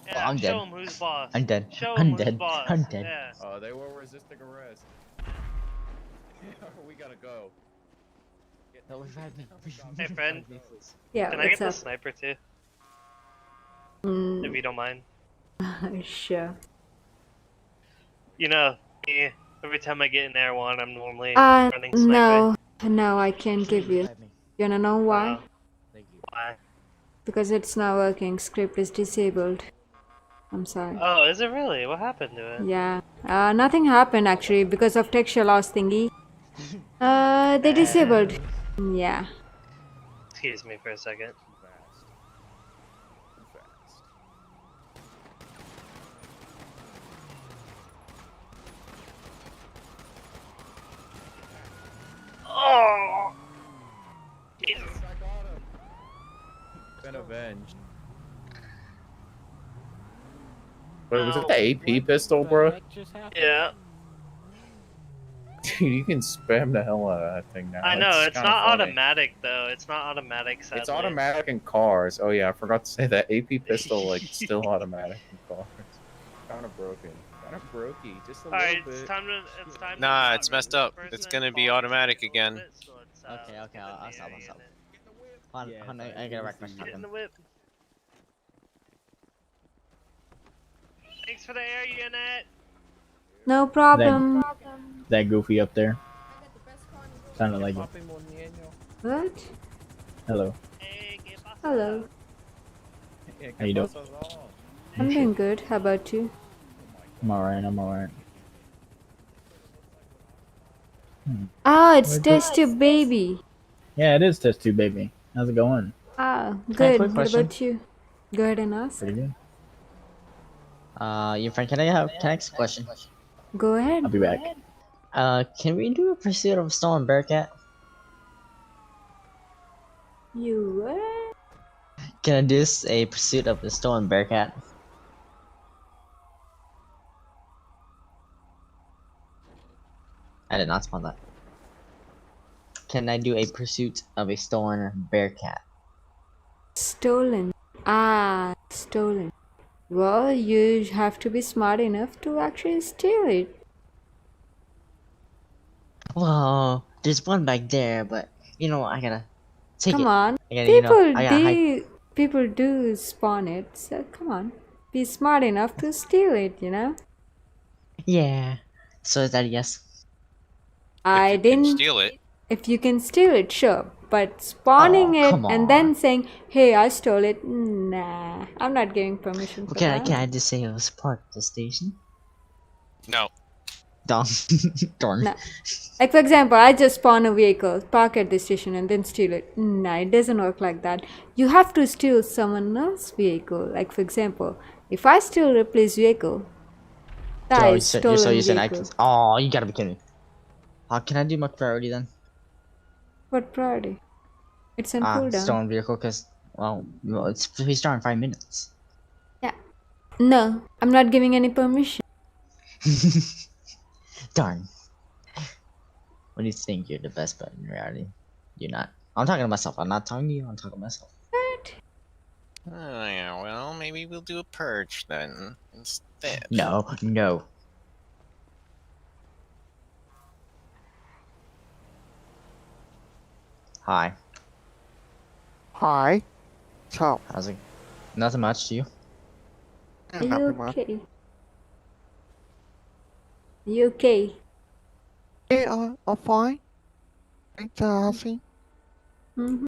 Yeah, I'm show dead. him who's boss. I'm dead. Show I'm him who's dead. boss. I'm dead. Yeah. They were resisting arrest. We gotta go. No, revive me. Hey, friend. Yeah, Can I get what's the up? sniper too? Mm, If you don't mind. sure. You know, me, every time I get in Air 1, I'm normally running sniper. No, I can't give you. You wanna know why? Why? Because it's not working. Script is disabled. I'm sorry. Oh, is it really? What happened to it? Yeah. Nothing happened actually because of texture loss thingy. They disabled. Yeah. Excuse me for a second. Oh! Jesus. Been avenged. Wait, was it the AP pistol, bro? Yeah. Dude, you can spam the hell out of that thing now. I know, it's kinda not funny. automatic though. It's not automatic, sadly. It's automatic in cars. Oh yeah, I forgot to say that AP pistol like still automatic in cars. Kind of broken. Kind of brokey. Just a Alright, little bit. it's time Nah, it's messed up. It's gonna be automatic again. Okay, I'll stop. Hold on, I gotta wreck my Get in shotgun. the whip. Thanks for the air unit. No problem. That goofy up there. Sounded like it. What? Hello. Hello. How you doing? I'm doing good. How about you? I'm alright. I'm alright. Ah, it's Where'd Test Tube Baby. Yeah, it is Test Tube Baby. How's it going? Ah, Can I ask you a good. What question? about you? Go ahead and ask. Pretty good. Your friend, can I ask a question? Go ahead. I'll be back. Can we do a pursuit of a stolen Bearcat? You what? Can I do a pursuit of a stolen Bearcat? I did not spawn that. Can I do a pursuit of a stolen Bearcat? Stolen. Ah, stolen. Well, you have to be smart enough to actually steal it. Well, there's one back there, but you know I gotta take Come it. on. I gotta, I gotta hide. People do spawn it. So come on. Be smart enough to steal it, you know? Yeah. So is that a yes? I Can didn't. steal it. If you can steal it, sure. But spawning it come and on. then saying, "Hey, I stole it," nah, I'm not giving permission for Can that. I just say it was part of the station? No. Darn. Darn. Nah. Like for example, I just spawn a vehicle, park at the station, and then steal it. Nah, it doesn't work like that. You have to steal someone else's vehicle. Like for example, if I steal Ripley's vehicle, that So is you're stolen saying I vehicle. can? Oh, you gotta be kidding me. Can I do my priority then? What priority? It's on cooldown. Stolen vehicle, cause well, we start in 5 minutes. Yeah. No, I'm not giving any permission. Darn. When you think you're the best, but in reality, you're not. I'm talking to myself. I'm not talking to you. I'm talking to myself. What? Oh, yeah, well, maybe we'll do a purge then instead. No, no. Hi. Hi. So. How's it? Nothing much to you. Are you okay? You okay? Yeah, I'm fine. Thanks for asking. Mm-hmm.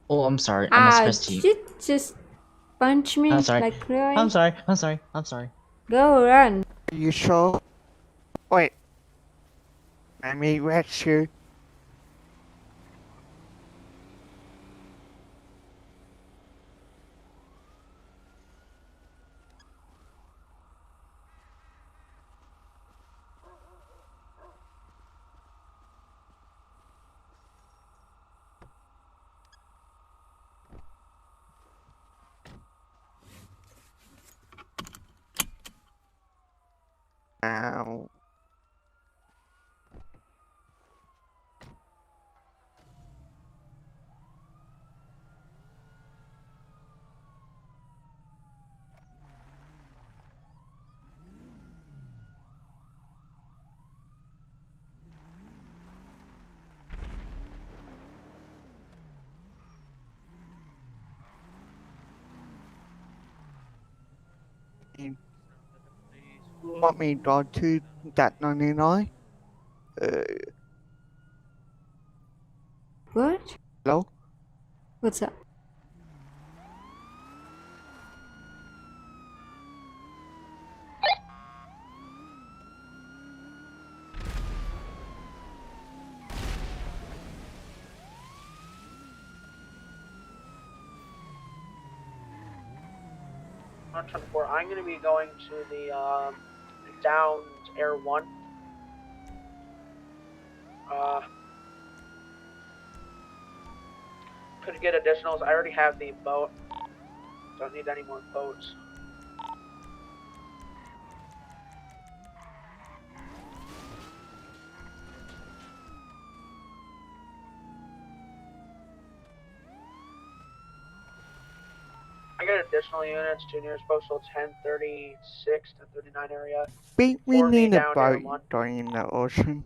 Oh, I'm sorry. I mispressed you. Just punch me I'm sorry. like really? I'm sorry. I'm sorry. I'm sorry. Go run. Are you sure? Wait. Let me rescue. Ow. You want me to go to that 99? What? Hello? What's up? On 24, I'm going to be going to the Downs Air 1. Could get additionals. I already have the boat. Don't need any more boats. I got additional units to nearest postal 1036, 1039 area. We need a down Air boat 1. going in the ocean.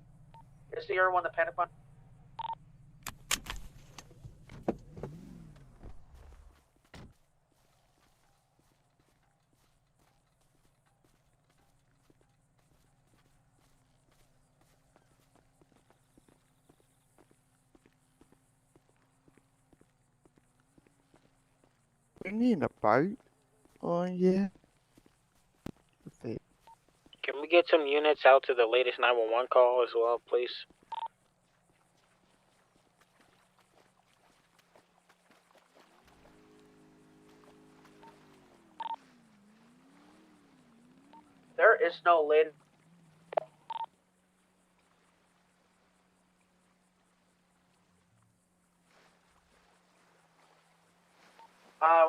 Is the Air 1 the panic one? You need a boat? Oh, yeah. Can we get some units out to the latest 911 call as well, please? There is no lid.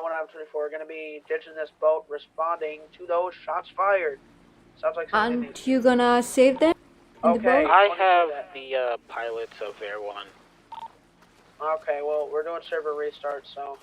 124, we're going to be ditching this boat, responding to those shots fired. Sounds like something. Aren't you gonna save them in the boat? I have the pilots of Air 1. Okay, well, we're doing server restart, so